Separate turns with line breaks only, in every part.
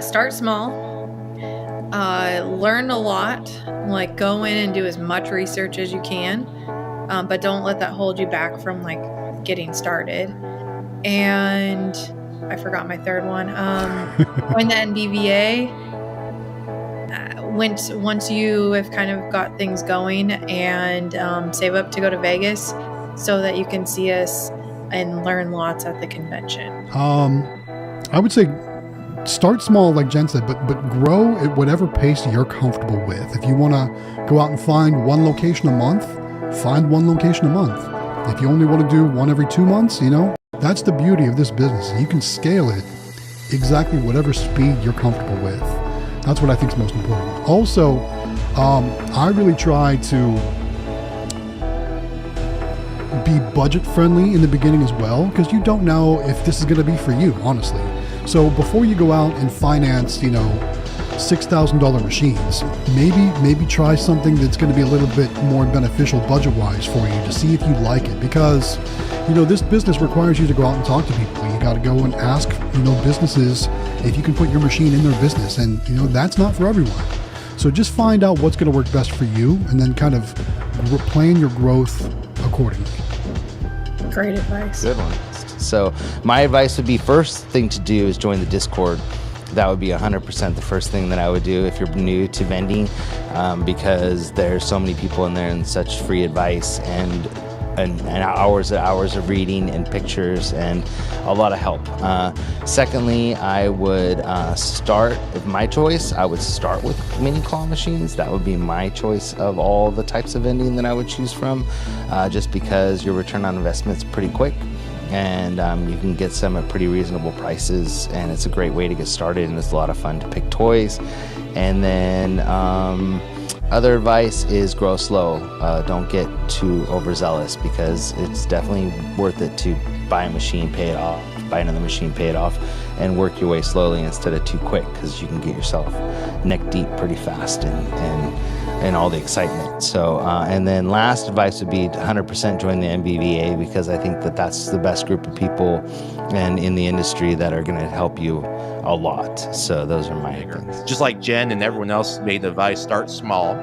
Start small. Learn a lot. Like, go in and do as much research as you can, but don't let that hold you back from like getting started. And I forgot my third one. Join the NBVA. Once you have kind of got things going, and save up to go to Vegas so that you can see us and learn lots at the convention.
I would say start small, like Jen said, but grow at whatever pace you're comfortable with. If you want to go out and find one location a month, find one location a month. If you only want to do one every 2 months, that's the beauty of this business. You can scale it exactly whatever speed you're comfortable with. That's what I think is most important. Also, I really try to be budget friendly in the beginning as well, because you don't know if this is going to be for you, honestly. So before you go out and finance, $6,000 machines, maybe try something that's going to be a little bit more beneficial budget-wise for you to see if you like it, because this business requires you to go out and talk to people. You got to go and ask businesses if you can put your machine in their business, and that's not for everyone. So just find out what's going to work best for you, and then kind of plan your growth accordingly.
Great advice.
Good one. So my advice would be, first thing to do is join the Discord. That would be 100% the first thing that I would do if you're new to vending, because there's so many people in there and such free advice and hours and hours of reading and pictures and a lot of help. Secondly, I would start, if my choice, I would start with mini claw machines. That would be my choice of all the types of vending that I would choose from, just because your return on investment is pretty quick. And you can get some at pretty reasonable prices, and it's a great way to get started, and it's a lot of fun to pick toys. And then other advice is grow slow. Don't get too overzealous, because it's definitely worth it to buy a machine, pay it off, buy another machine, pay it off, and work your way slowly instead of too quick, because you can get yourself neck deep pretty fast and all the excitement. So, and then last advice would be 100% join the NBVA, because I think that that's the best group of people and in the industry that are going to help you a lot. So those are my things.
Just like Jen and everyone else made the advice, start small.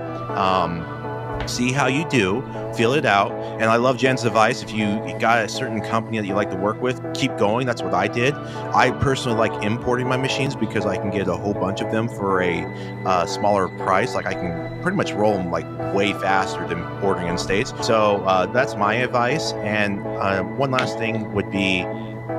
See how you do, feel it out. And I love Jen's advice. If you got a certain company that you like to work with, keep going. That's what I did. I personally like importing my machines because I can get a whole bunch of them for a smaller price. Like, I can pretty much roll them like way faster than ordering in States. So that's my advice. And one last thing would be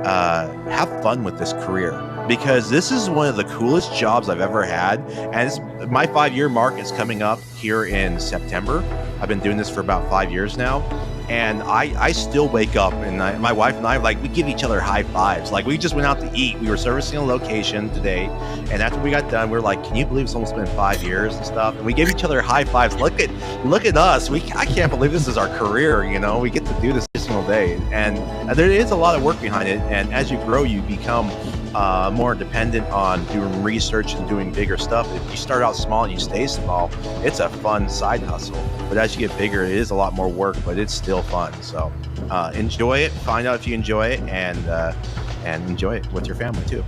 have fun with this career, because this is one of the coolest jobs I've ever had. And my 5-year mark is coming up here in September. I've been doing this for about 5 years now. And I still wake up, and my wife and I, like, we give each other high fives. Like, we just went out to eat. We were servicing a location today. And after we got done, we were like, can you believe it's almost been 5 years and stuff? And we gave each other high fives. Look at us. I can't believe this is our career. We get to do this every single day. And there is a lot of work behind it. And as you grow, you become more dependent on doing research and doing bigger stuff. If you start out small and you stay small, it's a fun side hustle. But as you get bigger, it is a lot more work, but it's still fun. So enjoy it, find out if you enjoy it, and enjoy it with your family too.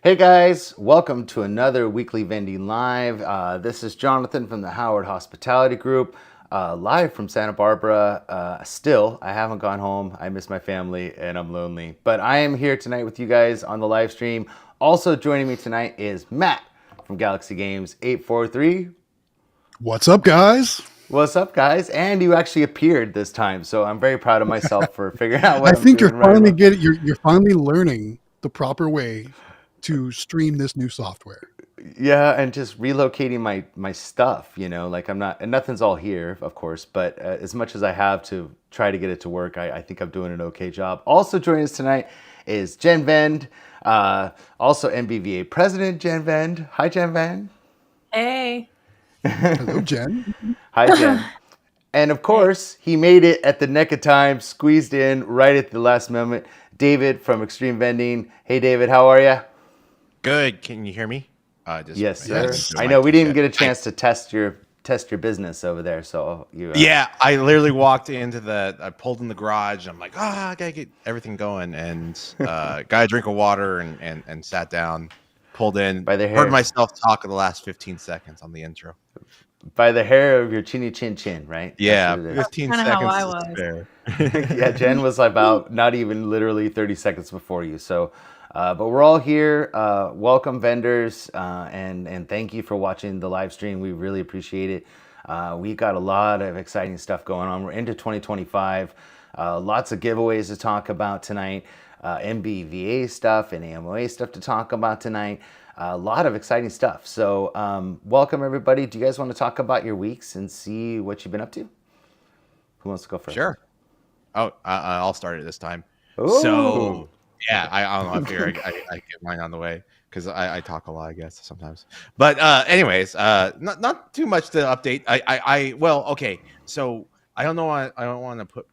Hey guys, welcome to another weekly Vending Live. This is Jonathan from the Howard Hospitality Group, live from Santa Barbara. Still, I haven't gone home. I miss my family and I'm lonely. But I am here tonight with you guys on the live stream. Also joining me tonight is Matt from Galaxy Games 843.
What's up, guys?
What's up, guys? And you actually appeared this time, so I'm very proud of myself for figuring out what
I think you're finally learning the proper way to stream this new software.
Yeah, and just relocating my stuff, like I'm not, and nothing's all here, of course, but as much as I have to try to get it to work, I think I'm doing an okay job. Also joining us tonight is Jen Vend, also NBVA President Jen Vend. Hi, Jen Vend.
Hey.
Hello, Jen.
Hi, Jen. And of course, he made it at the neck of time, squeezed in right at the last moment. David from Xtreme Vending. Hey, David, how are you?
Good. Can you hear me?
Yes, sir. I know we didn't get a chance to test your test your business over there. So you,
Yeah, I literally walked I pulled in the garage. I'm like, I gotta get everything going, and got a drink of water and sat down, pulled in,
by the
heard
hair,
myself talk in the last 15 seconds on the intro.
by the hair of your chinny chin chin, right? That's
Yeah,
what it is.
15
Kind of how
seconds
I
to
was.
spare.
Yeah, Jen was about not even literally 30 seconds before you. So, but we're all here. Welcome, vendors, and thank you for watching the live stream. We really appreciate it. We got a lot of exciting stuff going on. We're into 2025. Lots of giveaways to talk about tonight. NBVA stuff and AMOA stuff to talk about tonight. A lot of exciting stuff. So, welcome everybody. Do you guys want to talk about your weeks and see what you've been up to? Who wants to go first?
Sure. Oh, I'll start it this time. So
Ooh.
yeah, I don't know. I figure I get mine on the way because I talk a lot, I guess sometimes. But anyways, not too much to update. Well, okay. So I don't know. I don't want to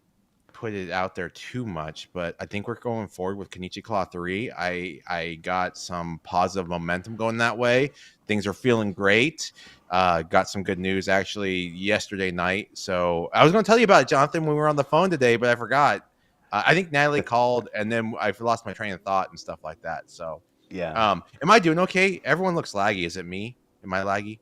put it out there too much, but I think we're going forward with Kenichi Claw 3. I got some positive momentum going that way. Things are feeling great. Got some good news actually yesterday night. So I was going to tell you about it, Jonathan, when we were on the phone today, but I forgot. I think Natalie called, and then I lost my train of thought and stuff like that. So,
Yeah.
am I doing okay? Everyone looks laggy. Is it me? Am I laggy?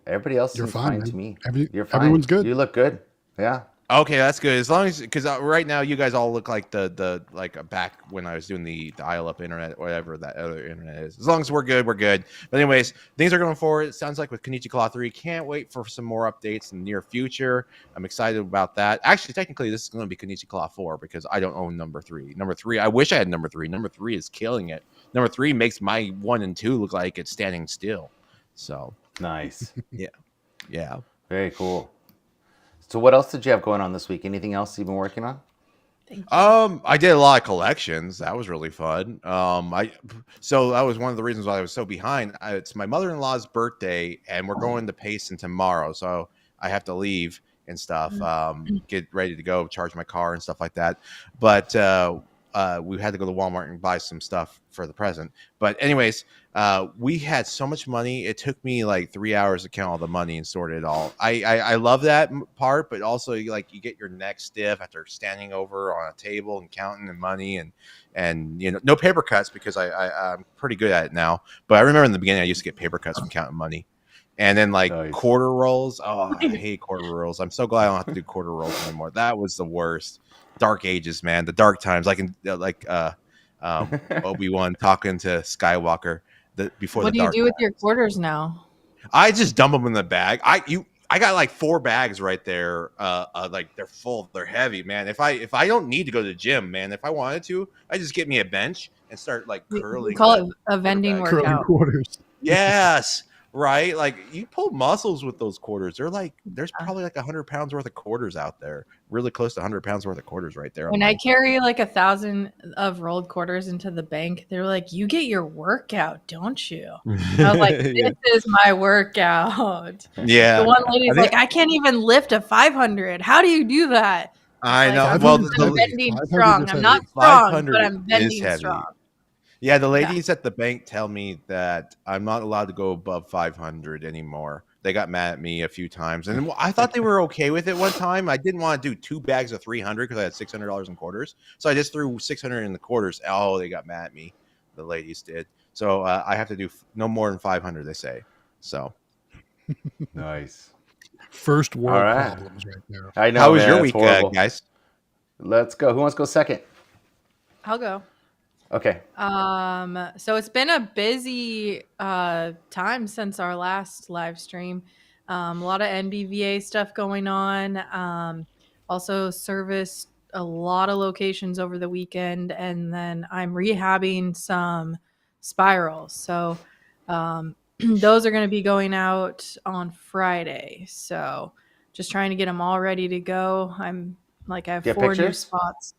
Everybody else
You're
seems
fine,
fine
man.
to me.
Every,
You're fine.
everyone's good.
You look good. Yeah.
Okay, that's good. As long as because right now you guys all look like the like back when I was doing the dial-up internet, whatever that other internet is. As long as we're good, we're good. But anyways, things are going forward. It sounds like with Kenichi Claw 3, can't wait for some more updates in the near future. I'm excited about that. Actually, technically, this is going to be Kenichi Claw 4 because I don't own number 3. Number 3, I wish I had number 3. Number 3 is killing it. Number 3 makes my 1 and 2 look like it's standing still. So
Nice.
yeah.
Very cool. So what else did you have going on this week? Anything else you've been working on?
Thank you.
I did a lot of collections. That was really fun. So that was one of the reasons why I was so behind. It's my mother-in-law's birthday, and we're going to Payson tomorrow, so I have to leave and stuff. Get ready to go, charge my car and stuff like that. But we had to go to Walmart and buy some stuff for the present. But anyways, we had so much money. It took me like 3 hours to count all the money and sort it all. I love that part, but also you get your neck stiff after standing over on a table and counting the money and no paper cuts because I'm pretty good at it now. But I remember in the beginning I used to get paper cuts from counting money. And then
Nice.
quarter rolls. Oh, I hate quarter rolls. I'm so glad I don't have to do quarter rolls anymore. That was the worst. Dark ages, man. The dark times. Obi-Wan talking to Skywalker before
What
the
do you
dark.
do with your quarters now?
I just dump them in the bag. I got like 4 bags right there. Like they're full. They're heavy, man. If I don't need to go to the gym, man, if I wanted to, I just get me a bench and start like curling.
We call it a vending
bag.
Curling
workout.
quarters.
Yes. Right, like you pull muscles with those quarters. There's probably like 100 pounds worth of quarters out there, really close to 100 pounds worth of quarters right there.
When I carry like 1,000 of rolled quarters into the bank, they're like, "You get your workout, don't you?" I was like, "This is my workout."
Yeah.
The one lady's like, "I can't even lift a 500. How do you do that?"
I know.
Like,
well,
I'm vending strong. I'm not strong, but I'm vending strong.
Yeah, the ladies at the bank tell me that I'm not allowed to go above 500 anymore. They got mad at me a few times, and I thought they were okay with it one time. I didn't want to do 2 bags of 300 because I had $600 in quarters, so I just threw 600 in the quarters. Oh, they got mad at me. The ladies did. So I have to do no more than 500. They say. So
Nice.
First world
right.
problems right there.
I know.
How was
man,
your
that's
week,
horrible.
guys?
Let's go. Who wants to go second?
I'll go.
Okay.
So it's been a busy time since our last live stream. A lot of NBVA stuff going on. Also serviced a lot of locations over the weekend, and then I'm rehabbing some spirals. So those are going to be going out on Friday. So just trying to get them all ready to go. I have 4 new
pictures?
spots.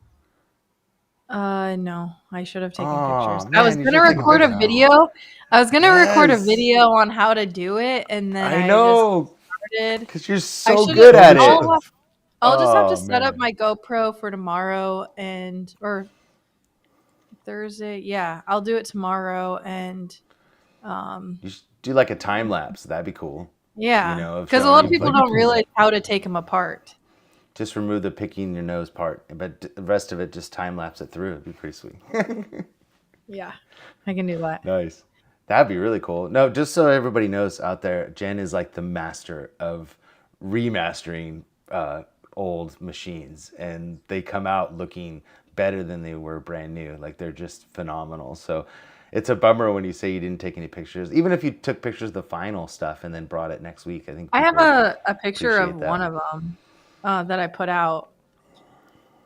No, I should have taken pictures.
Man,
I was gonna record a video. I was gonna record a video on how to do it, and then I
know
just started
because you're so good at it.
I'll just have to set up my GoPro for tomorrow or Thursday. Yeah, I'll do it tomorrow, and
You should do like a time lapse. That'd be cool.
Yeah,
of
because a lot
showing
of
you
people
like
That'd be
don't
cool.
realize how to take them apart.
just remove the picking your nose part, but the rest of it just time lapse it through. It'd be pretty sweet.
Yeah, I can do that.
Nice. That'd be really cool. No, just so everybody knows out there, Jen is like the master of remastering old machines, and they come out looking better than they were brand new. Like they're just phenomenal. So it's a bummer when you say you didn't take any pictures. Even if you took pictures of the final stuff and then brought it next week, I think
I have
people would
a picture of
appreciate
one
that.
of them that I put out.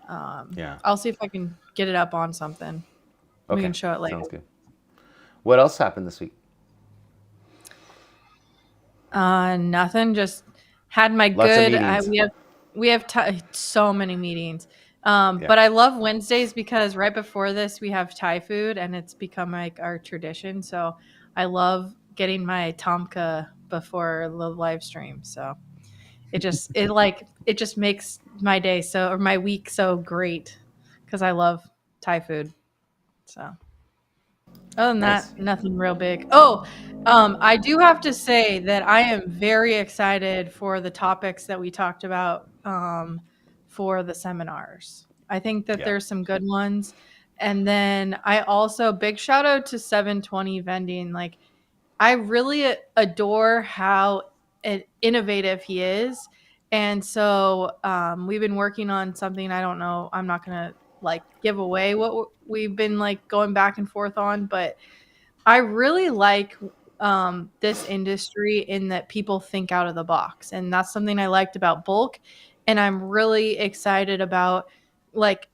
Yeah.
I'll see if I can get it up on something. We
Okay.
can show it later.
Sounds good. What else happened this week?
Nothing. Just had my
Lots of
good.
meetings.
We have so many meetings.
Yeah.
But I love Wednesdays because right before this we have Thai food, and it's become like our tradition. So I love getting my Tomka before the live stream. So it just makes my day or my week so great because I love Thai food. So other than
Nice.
that, nothing real big. Oh, I do have to say that I am very excited for the topics that we talked about for the seminars. I think that
Yeah.
there's some good ones. And then I also big shout out to 720 vending. Like I really adore how innovative he is. And so we've been working on something. I don't know. I'm not going to like give away what we've been like going back and forth on, but I really like this industry in that people think out of the box. And that's something I liked about bulk. And I'm really excited about like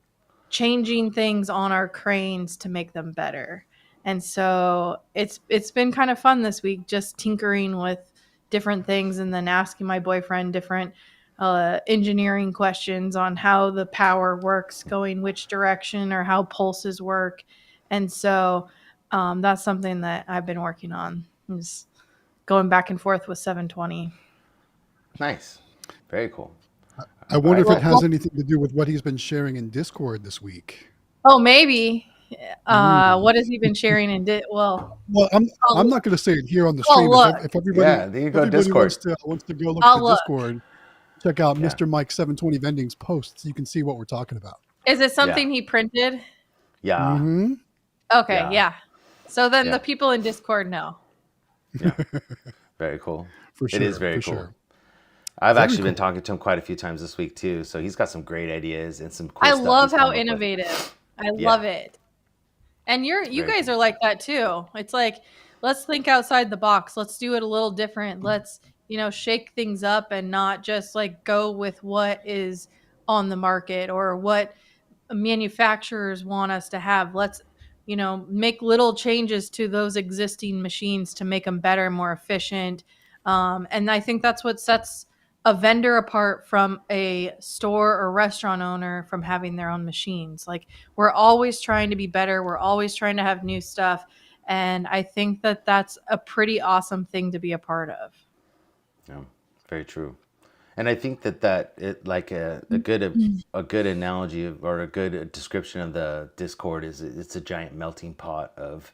changing things on our cranes to make them better. And so it's been kind of fun this week just tinkering with different things and then asking my boyfriend different engineering questions on how the power works going which direction or how pulses work. And so that's something that I've been working on is going back and forth with 720.
Nice. Very cool.
I
All
wonder
right,
if it
Matt.
has anything to do with what he's been sharing in Discord this week.
Oh, maybe.
Ooh.
What has he been sharing in
Well, I'm
I'll,
not going to say it here on the
I'll
stream.
look.
If everybody
Yeah, then you go
everybody
Discord.
wants to go look at
I'll
the
look.
Discord, check out
Yeah.
Mr. Mike 720 Vending's posts. You can see what we're talking about.
Is it
Yeah.
something he printed?
Yeah.
Mm-hmm.
Okay,
Yeah.
yeah. So then
Yeah.
the people in Discord know.
Yeah. Very cool.
For
It is
sure.
very
For
cool.
sure.
I've
Very
actually been
cool.
talking to him quite a few times this week too, so he's got some great ideas and some cool
I
stuff
love
he's
how
come up with.
innovative. I
Yeah.
love it. And you
Very
guys
cool.
are like that too. It's like let's think outside the box. Let's do it a little different. Let's, shake things up and not just like go with what is on the market or what manufacturers want us to have. Let's, make little changes to those existing machines to make them better, more efficient. And I think that's what sets a vendor apart from a store or restaurant owner from having their own machines. Like we're always trying to be better. We're always trying to have new stuff. And I think that that's a pretty awesome thing to be a part of.
Yeah. Very true. And I think that it like a good analogy or a good description of the Discord is it's a giant melting pot of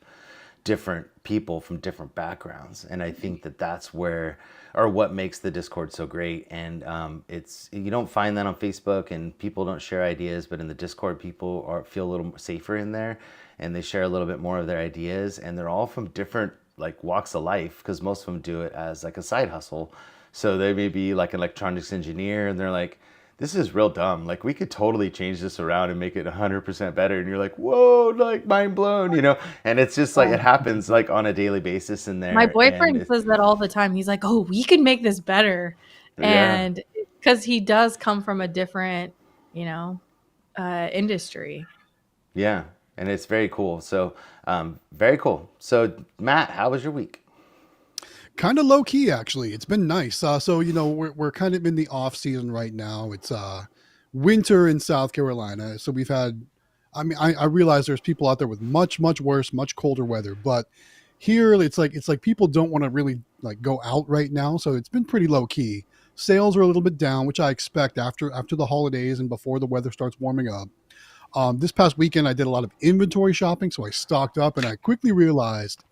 different people from different backgrounds, and I think that that's where or what makes the Discord so great. And it's you don't find that on Facebook, and people don't share ideas, but in the Discord, people feel a little safer in there, and they share a little bit more of their ideas, and they're all from different like walks of life because most of them do it as like a side hustle. So they may be like an electronics engineer, and they're like, this is real dumb. Like we could totally change this around and make it 100% better. And you're like, whoa, like mind blown. And it's just like, it happens like on a daily basis in
My
there. And
boyfriend says that all the time. He's like, "Oh, we can make this better,"
yeah,
and because he does come from a different, industry.
yeah. And it's very cool. So very cool. So Matt, how was your week?
Kind of low key, actually. It's been nice. So we're kind of in the off season right now. It's winter in South Carolina, so we've had. I mean, I realize there's people out there with much worse, much colder weather, but here it's like people don't want to really like go out right now, so it's been pretty low key. Sales are a little bit down, which I expect after the holidays and before the weather starts warming up. This past weekend, I did a lot of inventory shopping, so I stocked up, and I quickly realized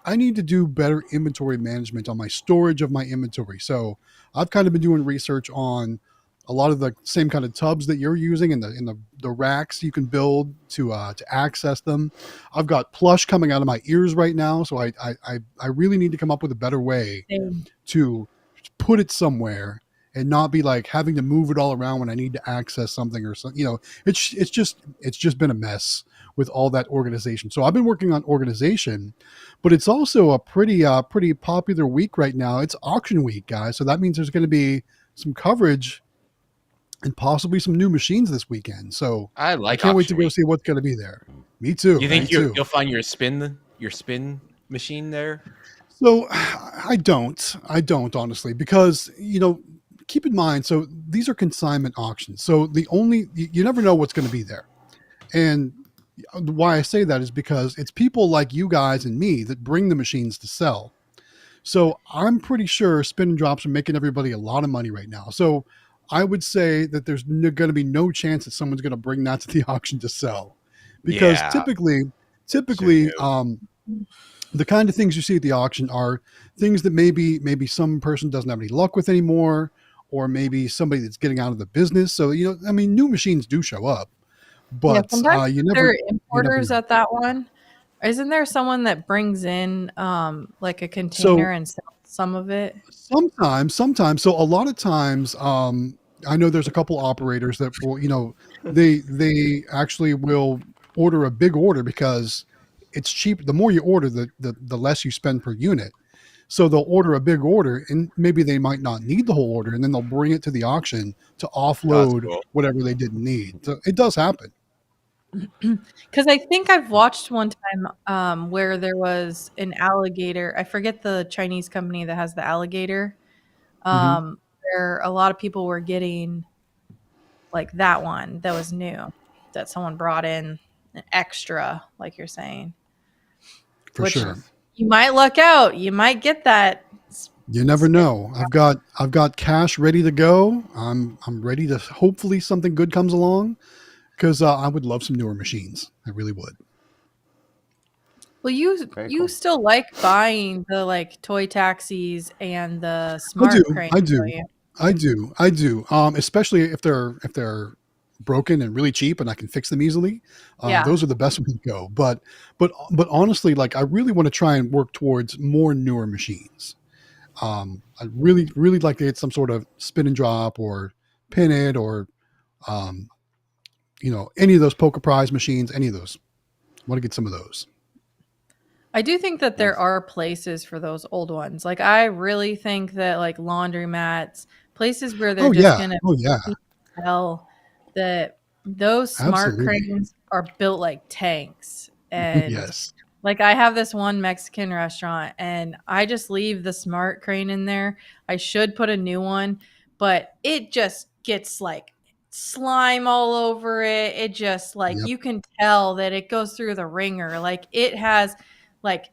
I need to do better inventory management on my storage of my inventory. So I've kind of been doing research on a lot of the same kind of tubs that you're using and the racks you can build to access them. I've got plush coming out of my ears right now, so I really need to come up with a better way
Same.
to put it somewhere and not be like having to move it all around when I need to access something or something. It's just been a mess with all that organization. So I've been working on organization, but it's also a pretty popular week right now. It's auction week, guys. So that means there's going to be some coverage and possibly some new machines this weekend. So
I
I
like
can't wait to
auction
go
week.
see what's going to be there. Me too.
You
Me
think
too.
you'll find your spin machine there?
So I don't honestly, because keep in mind, so these are consignment auctions. So you never know what's going to be there. And why I say that is because it's people like you guys and me that bring the machines to sell. So I'm pretty sure spin and drops are making everybody a lot of money right now. So I would say that there's going to be no chance that someone's going to bring that to the auction to sell, because
Yeah.
typically, the kind of things you see at the auction are things that maybe some person doesn't have any luck with anymore, or maybe somebody that's getting out of the business. So I mean, new machines do show up,
Yeah,
but
sometimes there are
you never
importers
know.
at that one. Isn't there someone that brings in like a container
So
and sells some of it?
sometimes. So a lot of times, I know there's a couple operators that will, they actually will order a big order because it's cheap. The more you order, the less you spend per unit. So they'll order a big order, and maybe they might not need the whole order, and then they'll bring it to the auction to
That's
offload
cool.
whatever they didn't need. So it does happen.
Because I think I've watched one time where there was an alligator. I forget the Chinese company that has the alligator.
Hmm.
Where a lot of people were getting like that one that was new that someone brought in an extra, like you're saying,
For
which
sure.
Nice.
you might luck out. You might get that
You never
spin.
know. I've got cash ready to go. I'm ready to, hopefully something good comes along, because I would love some newer machines. I really would.
Well, you
Very
you
cool.
still like buying the like toy taxis and the
I do.
smart crane,
I
don't
do.
you?
I do. Especially if they're broken and really cheap and I can fix them easily.
Yeah.
Those are the best way to go. But honestly, like, I really want to try and work towards more newer machines. I really like to get some sort of spin and drop or pin it, or um, any of those poker prize machines. Any of those. I want to get some of those.
I do think that there
Nice.
are places for those old ones. Like I really think that like laundromats, places where they're
Oh
just
yeah.
gonna
Oh yeah.
tell that those smart
Absolutely.
cranes are built like tanks. And
Yes.
like I have this one Mexican restaurant and I just leave the smart crane in there. I should put a new one, but it just gets like slime all over it. It just like
Yep.
you can tell that it goes through the ringer. Like it has like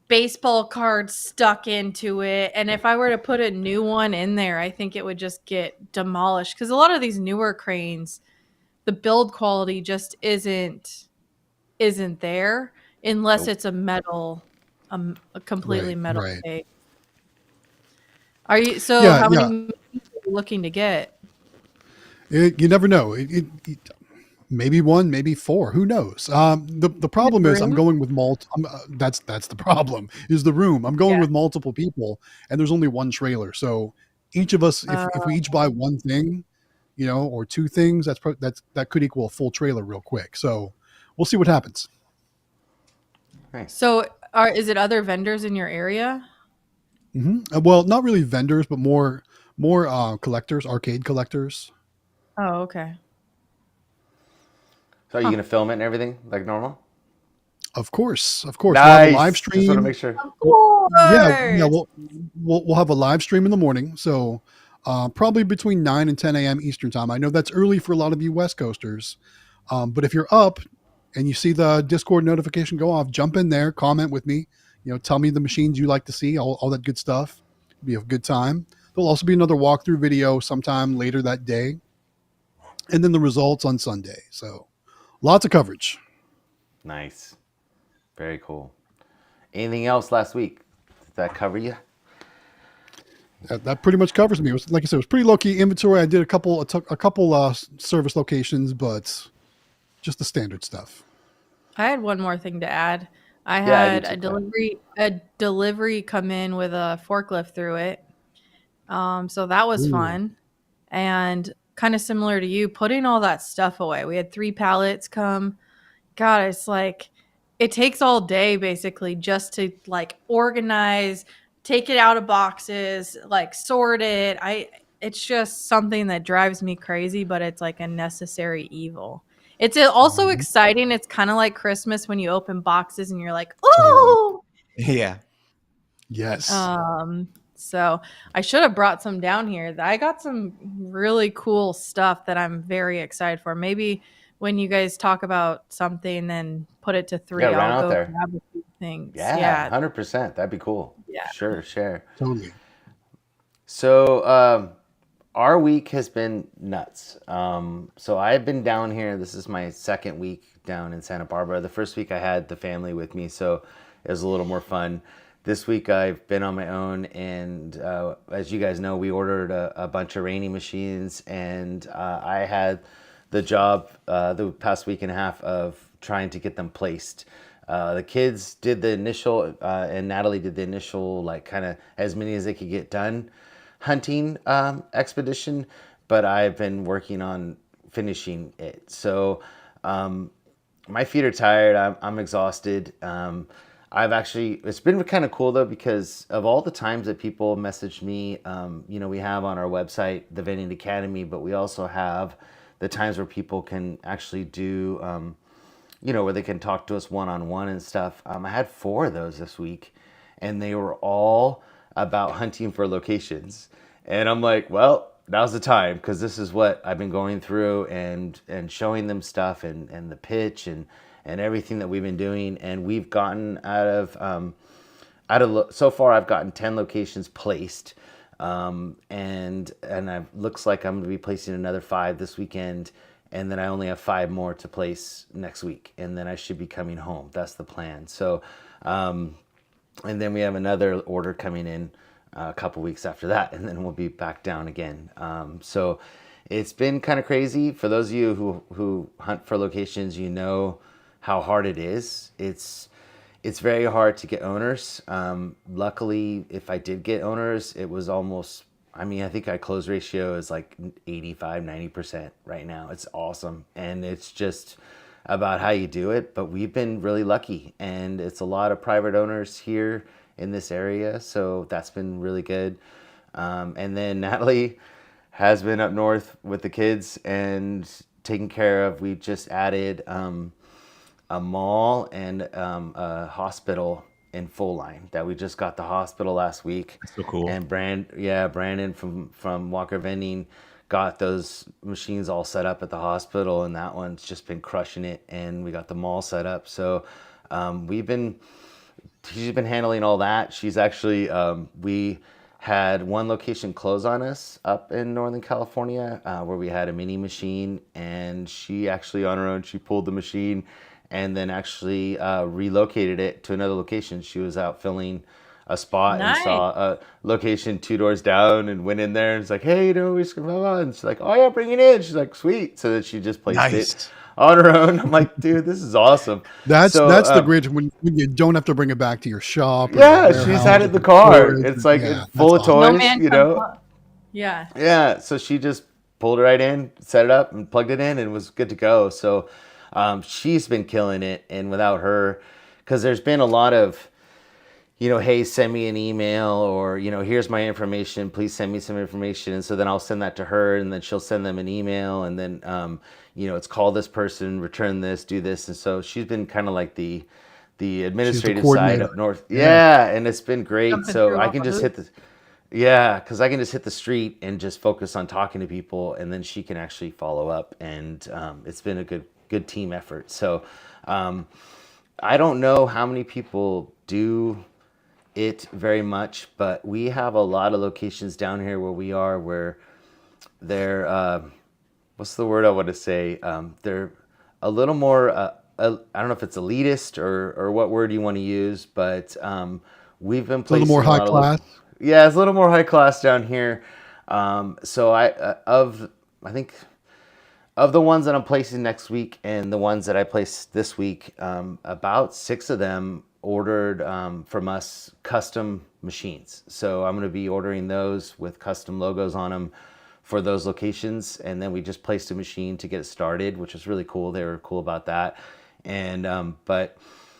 baseball cards stuck into it. And if I were to put a new one in there, I think it would just get demolished because a lot of these newer cranes, the build quality just isn't there unless
Nope.
it's a metal, a completely
Right.
metal
Right.
base. Are you so?
Yeah.
How many
Yeah.
machines are you looking to get?
You never know. Maybe one, maybe four. Who knows? The
With
problem is I'm
room?
going with that's the problem, is the room. I'm going
Yeah.
with multiple people, and there's only one trailer. So each of us,
Uh,
if we each buy one thing, or two things, that could equal a full trailer real quick. So we'll see what happens.
Nice.
so, is it other vendors in your area?
Well, not really vendors, but more collectors, arcade collectors.
Oh, okay.
So are you
Huh.
gonna film it and everything like normal?
Of course, of course. We'll have a live
Nice. Just want to
stream.
make sure.
Of
Yeah, yeah.
course.
We'll have a live stream in the morning. So probably between 9 and 10 a.m. Eastern time. I know that's early for a lot of you West Coasters, but if you're up and you see the Discord notification go off, jump in there, comment with me. Tell me the machines you like to see, all that good stuff. It'll be a good time. There'll also be another walkthrough video sometime later that day, and then the results on Sunday. So lots of coverage.
Nice. Very cool. Anything else last week? Did that cover you?
That pretty much covers me. It was, like I said, it was pretty low key inventory. I did a couple service locations, but just the standard stuff.
I had one more thing to add. I
Yeah, I do
had
too. Go ahead.
a delivery come in with a forklift through it. So that was
Ooh.
fun. And kind of similar to you, putting all that stuff away. We had 3 pallets come. God, it's like it takes all day basically just to like organize, take it out of boxes, like sort it. It's just something that drives me crazy, but it's like a necessary evil. It's also
Mhm.
exciting. It's kind of like Christmas when you open boxes and you're like,
Totally.
"Ooh!"
Yeah.
Yes.
So I should have brought some down here. I got some really cool stuff that I'm very excited for. Maybe when you guys talk about something and put it to
Yeah,
3,
run
I'll
out
go
there.
grab a few things.
Yeah,
Yeah.
100%. That'd be cool.
Yeah.
Sure, share.
Totally.
So, our week has been nuts. So I've been down here. This is my second week down in Santa Barbara. The first week I had the family with me, so it was a little more fun. This week I've been on my own, and as you guys know, we ordered a bunch of rainy machines, and I had the job the past week and a half of trying to get them placed. The kids did the initial, and Natalie did the initial, like kind of as many as they could get done hunting expedition, but I've been working on finishing it. So my feet are tired. I'm exhausted. It's been kind of cool though, because of all the times that people message me, we have on our website, the Vending Academy, but we also have the times where people can actually do, where they can talk to us one-on-one and stuff. I had 4 of those this week, and they were all about hunting for locations. And I'm like, well, now's the time, because this is what I've been going through and showing them stuff and the pitch and everything that we've been doing. And we've gotten so far I've gotten 10 locations placed. And I looks like I'm going to be placing another 5 this weekend. And then I only have 5 more to place next week. And then I should be coming home. That's the plan. So, and then we have another order coming in a couple weeks after that, and then we'll be back down again. So it's been kind of crazy. For those of you who hunt for locations, you know how hard it is. It's very hard to get owners. Luckily, if I did get owners, it was almost, I think our close ratio is like 85, 90% right now. It's awesome. And it's just about how you do it. But we've been really lucky, and it's a lot of private owners here in this area. So that's been really good. And then Natalie has been up north with the kids and taken care of. We just added a mall and a hospital in full line. That we just got the hospital last week.
That's so cool.
And Brandon from Walker Vending got those machines all set up at the hospital, and that one's just been crushing it. And we got the mall set up. So she's been handling all that. She's actually we had one location close on us up in Northern California where we had a mini machine, and she actually on her own, she pulled the machine and then actually relocated it to another location. She was out filling a spot and saw a location 2 doors down and went in there and it's like, hey, we should come on. And she's like, oh yeah, bring it in. She's like, sweet. So then she just placed it on her own. I'm like, dude, this is awesome.
That's the great when you don't have to bring it back to your shop.
Yeah, she's had it in the car. It's like full of toys,
Yeah.
Yeah, so she just pulled it right in, set it up, and plugged it in, and was good to go. So she's been killing it, and without her, because there's been a lot of, hey, send me an email, or, here's my information, please send me some information. And so then I'll send that to her, and then she'll send them an email, and then, it's call this person, return this, do this. And so she's been kind of like the administrative side up north. Yeah, and it's been great. So I can just because I can just hit the street and just focus on talking to people, and then she can actually follow up. And it's been a good team effort. So I don't know how many people do it very much, but we have a lot of locations down here where we are where they're what's the word I want to say? They're a little more I don't know if it's elitist or what word you want to use, but we've been
It's a little
placing
more
a
high
lot of
class.
yeah, it's a little more high class down here. So I think of the ones that I'm placing next week and the ones that I placed this week, about 6 of them ordered from us custom machines. So I'm going to be ordering those with custom logos on them for those locations. And then we just placed a machine to get it started, which was really cool. They were cool about that. And but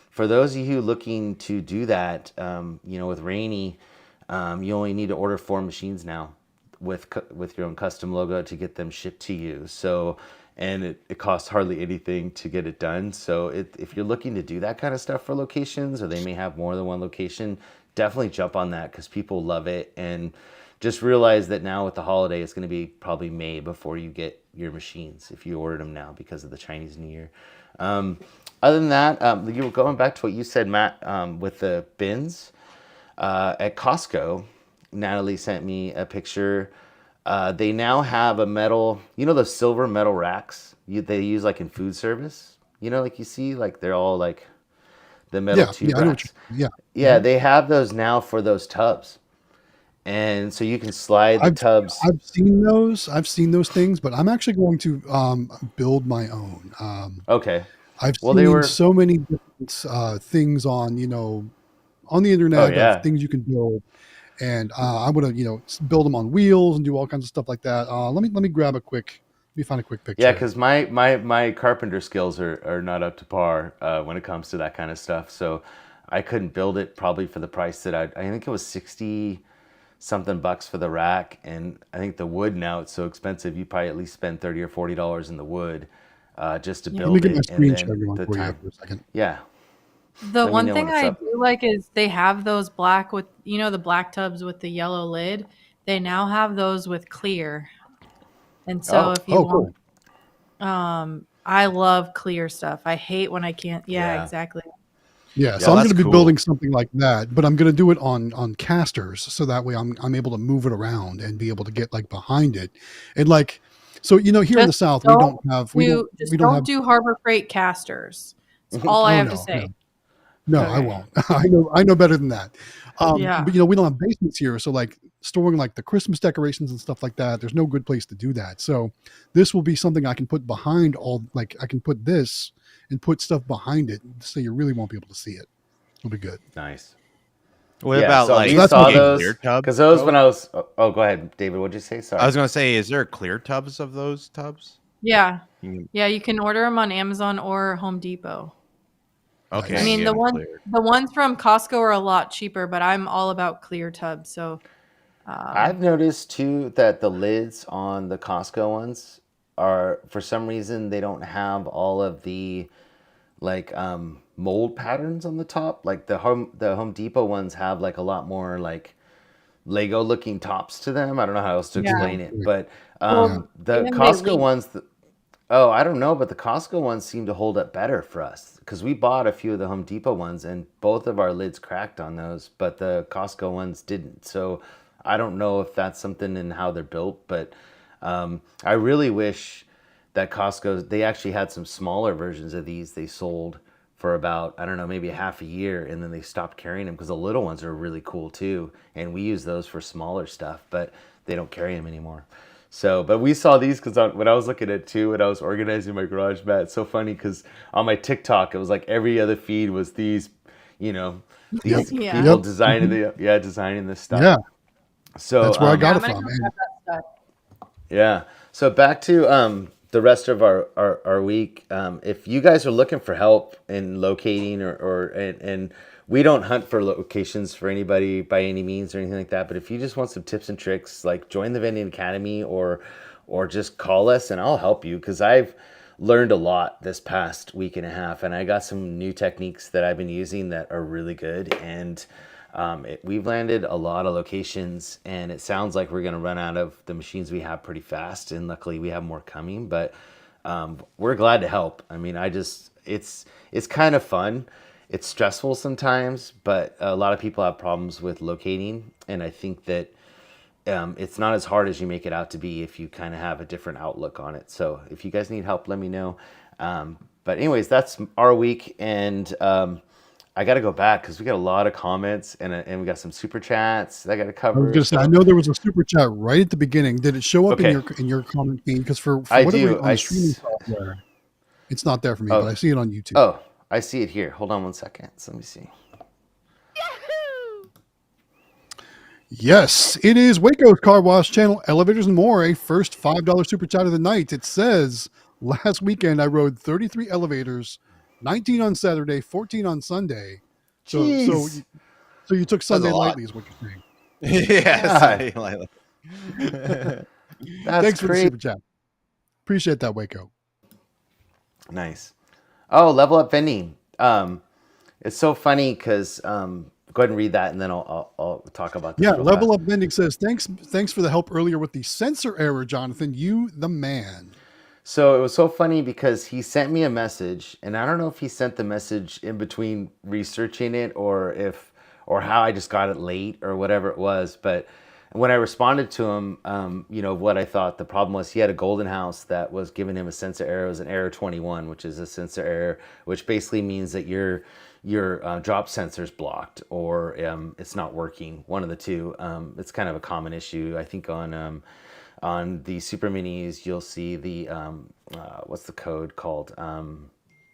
for those of you looking to do that, with Rainy, you only need to order 4 machines now with your own custom logo to get them shipped to you. So, and it costs hardly anything to get it done. So if you're looking to do that kind of stuff for locations, or they may have more than one location, definitely jump on that because people love it. And just realize that now with the holiday, it's going to be probably May before you get your machines if you ordered them now because of the Chinese New Year. Other than that, you were going back to what you said, Matt, with the bins at Costco. Natalie sent me a picture. They now have a metal, those silver metal racks they use like in food service. Like you see, like they're all like the metal tube
I know what
racks.
you. Yeah.
Yeah, they have those now for those tubs, and so you can slide the
I've
tubs.
I've seen those. I've seen those things, but I'm actually going to build my own.
Okay.
I've
Well, they
seen
were.
so many different things on on the
Oh
internet of
yeah.
things you can build, and I'm gonna build them on wheels and do all kinds of stuff like that. Let me grab a quick. Let me find a quick
Yeah,
picture.
because my carpenter skills are not up to par when it comes to that kind of stuff. So I couldn't build it probably for the price that I think it was 60 something bucks for the rack, and I think the wood now it's so expensive you probably at least spend $30 or $40 in the wood just to
Yeah.
Let me
build
get my
it, and
screen
then
sharing on
the
for you
time.
for a second.
Yeah,
The
let me
one
know when
thing
it's
I
up.
do like is they have those black with, the black tubs with the yellow lid. They now have those with clear. And so
Oh,
if you
Oh,
want,
cool.
I love clear stuff. I hate when I can't. Yeah,
yeah,
exactly.
Yeah,
yeah,
so I'm going
that's
to be
cool.
building something like that, but I'm going to do it on casters, so that way I'm able to move it around and be able to get like behind it, and like, so here in the
Just
South we
don't
don't have
just
we don't
don't
have.
do Harbor Freight casters. That's all I
Oh
have to
no,
say.
no. No, I
Okay.
won't. I know better than that.
Yeah.
But we don't have basements here, so like storing like the Christmas decorations and stuff like that, there's no good place to do that. So this will be something I can put behind all. Like I can put this and put stuff behind it, so you really won't be able to see it. It'll be good.
nice.
What
Yeah,
about
so
So
we
like,
that's
do you
my
saw
get
plan.
those
clear tubs
because those when
though?
I was. Oh, go ahead, David. What'd you say?
I
Sorry.
was gonna say, is there clear tubs of those tubs?
Yeah.
You
Yeah, you can order them on Amazon or Home Depot. I
okay, you
Nice.
mean,
get
the
them
one
cleared.
the ones from Costco are a lot cheaper, but I'm all about clear tubs. So, um,
I've noticed too that the lids on the Costco ones are for some reason they don't have all of the like mold patterns on the top. Like the Home Depot ones have like a lot more like Lego looking tops to them. I don't know how else to
yeah.
Yeah,
explain it, but
yeah.
Well,
the
and they
Costco
leak.
ones. Oh, I don't know, but the Costco ones seem to hold up better for us because we bought a few of the Home Depot ones and both of our lids cracked on those, but the Costco ones didn't. So I don't know if that's something in how they're built, but I really wish that Costco they actually had some smaller versions of these they sold for about I don't know maybe a half a year, and then they stopped carrying them because the little ones are really cool too, and we use those for smaller stuff, but they don't carry them anymore. So, but we saw these because when I was looking at two when I was organizing my garage, Matt, it's so funny because on my TikTok, it was like every other feed was you know,
Yep.
these
Yeah.
people
Yep.
designing
Mhm.
designing this stuff.
Yeah,
So,
that's where I
Yeah,
got
I'm
it
gonna
from.
go
And
grab that stuff.
yeah. So back to the rest of our week. If you guys are looking for help in locating and we don't hunt for locations for anybody by any means or anything like that, but if you just want some tips and tricks, like join the Vending Academy or just call us and I'll help you because I've learned a lot this past week and a half and I got some new techniques that I've been using that are really good and we've landed a lot of locations, and it sounds like we're going to run out of the machines we have pretty fast. And luckily, we have more coming. But we're glad to help. I mean, it's kind of fun. It's stressful sometimes, but a lot of people have problems with locating, and I think that it's not as hard as you make it out to be if you kind of have a different outlook on it. So if you guys need help, let me know. But anyways, that's our week, and I got to go back because we got a lot of comments and we got some super chats that I got to
I was
cover.
going to say, I know there was a super chat right at the beginning. Did it show up
Okay.
in your comment feed? Because for
I
whatever
do.
on the streaming software, it's not there for me, but I see it on YouTube.
Oh, I see it here. Hold on one second. So let me see.
Yes, it is Waco's Car Wash Channel, Elevators and More, a first $5 super chat of the night. It says, last weekend I rode 33 elevators, 19 on Saturday, 14 on Sunday. So you took Sunday lightly is what you're saying.
Yes.
Thanks for the super chat. Appreciate that, Waco.
Nice. Oh, Level Up Vending. It's so funny because go ahead and read that, and then I'll talk about this.
Yeah,
real
Level
fast.
Up Vending says, thanks for the help earlier with the sensor error, Jonathan. You the man.
So it was so funny because he sent me a message, and I don't know if he sent the message in between researching it or how I just got it late or whatever it was. But when I responded to him, what I thought the problem was, he had a Golden House that was giving him a sensor error. It was an error 21, which is a sensor error, which basically means that your drop sensor's blocked or it's not working. One of the two. It's kind of a common issue, I think, on the Super Minis. You'll see the what's the code called?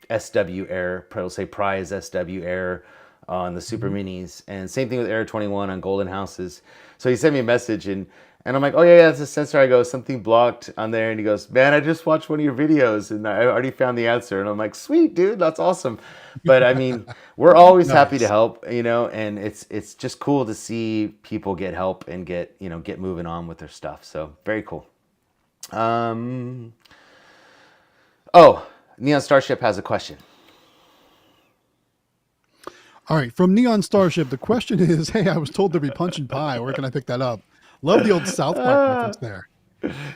SW error. It'll say prize SW error on the Super Minis, and same thing with error 21 on Golden Houses. So he sent me a message, and I'm like, oh yeah, it's a sensor. I go, something blocked on there, and he goes, man, I just watched one of your videos and I already found the answer. And I'm like, sweet dude, that's awesome. But I mean, we're always happy to help, and it's just cool to see people get help and get moving on with their stuff. So very cool. Neon Starship has a question.
All right, from Neon Starship, the question is, hey, I was told there'd be punch and pie. Where can I pick that up? Love the old South Park reference there.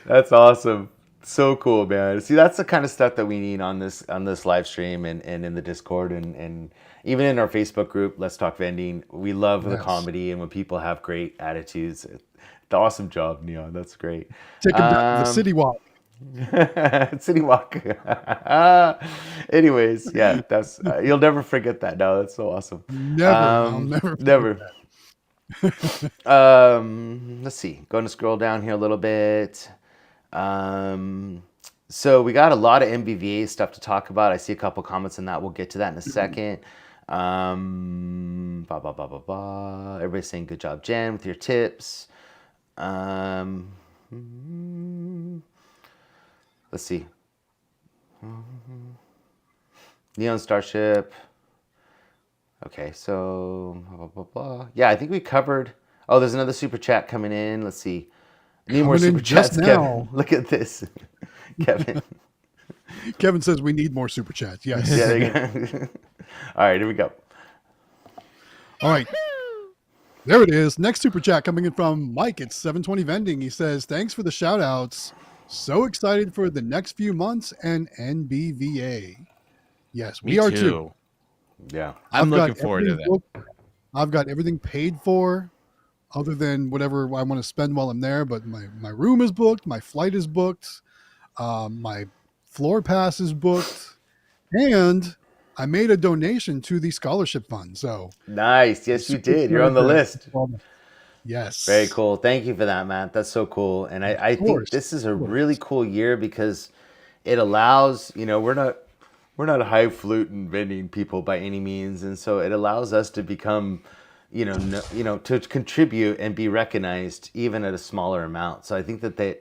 That's awesome. So cool, man. See, that's the kind of stuff that we need on this live stream and in the Discord and even in our Facebook group, Let's Talk Vending. We love the comedy and when people have great attitudes. Awesome job, Neon. That's great.
Take him down to the City Walk.
City Walk. Anyways, yeah, that's you'll never forget that. No, that's so awesome.
I'll never.
Let's see. Going to scroll down here a little bit. So we got a lot of NBVA stuff to talk about. I see a couple comments on that. We'll get to that in a second. Everybody's saying good job, Jen, with your tips. Let's see. Neon Starship. Okay, so yeah, I think we covered. Oh, there's another super chat coming in. Let's see. Need more super chats, Kevin. Look at this, Kevin.
Kevin says we need more super chats. Yes.
Yeah, there you go. All right, here we go.
All right. There it is. Next super chat coming in from Mike at 720 Vending. He says, thanks for the shout outs. So excited for the next few months and NBVA. Yes, we are too.
Yeah.
I'm looking forward to that.
I've got everything paid for other than whatever I want to spend while I'm there. But my room is booked. My flight is booked. My floor pass is booked. And I made a donation to the scholarship fund. So
nice. Yes, you did. You're on the list.
Yes.
Very cool. Thank you for that, Matt. That's so cool. And I think this is a really cool year because it allows, we're not highfalutin vending people by any means. And so it allows us to become, to contribute and be recognized even at a smaller amount. So I think that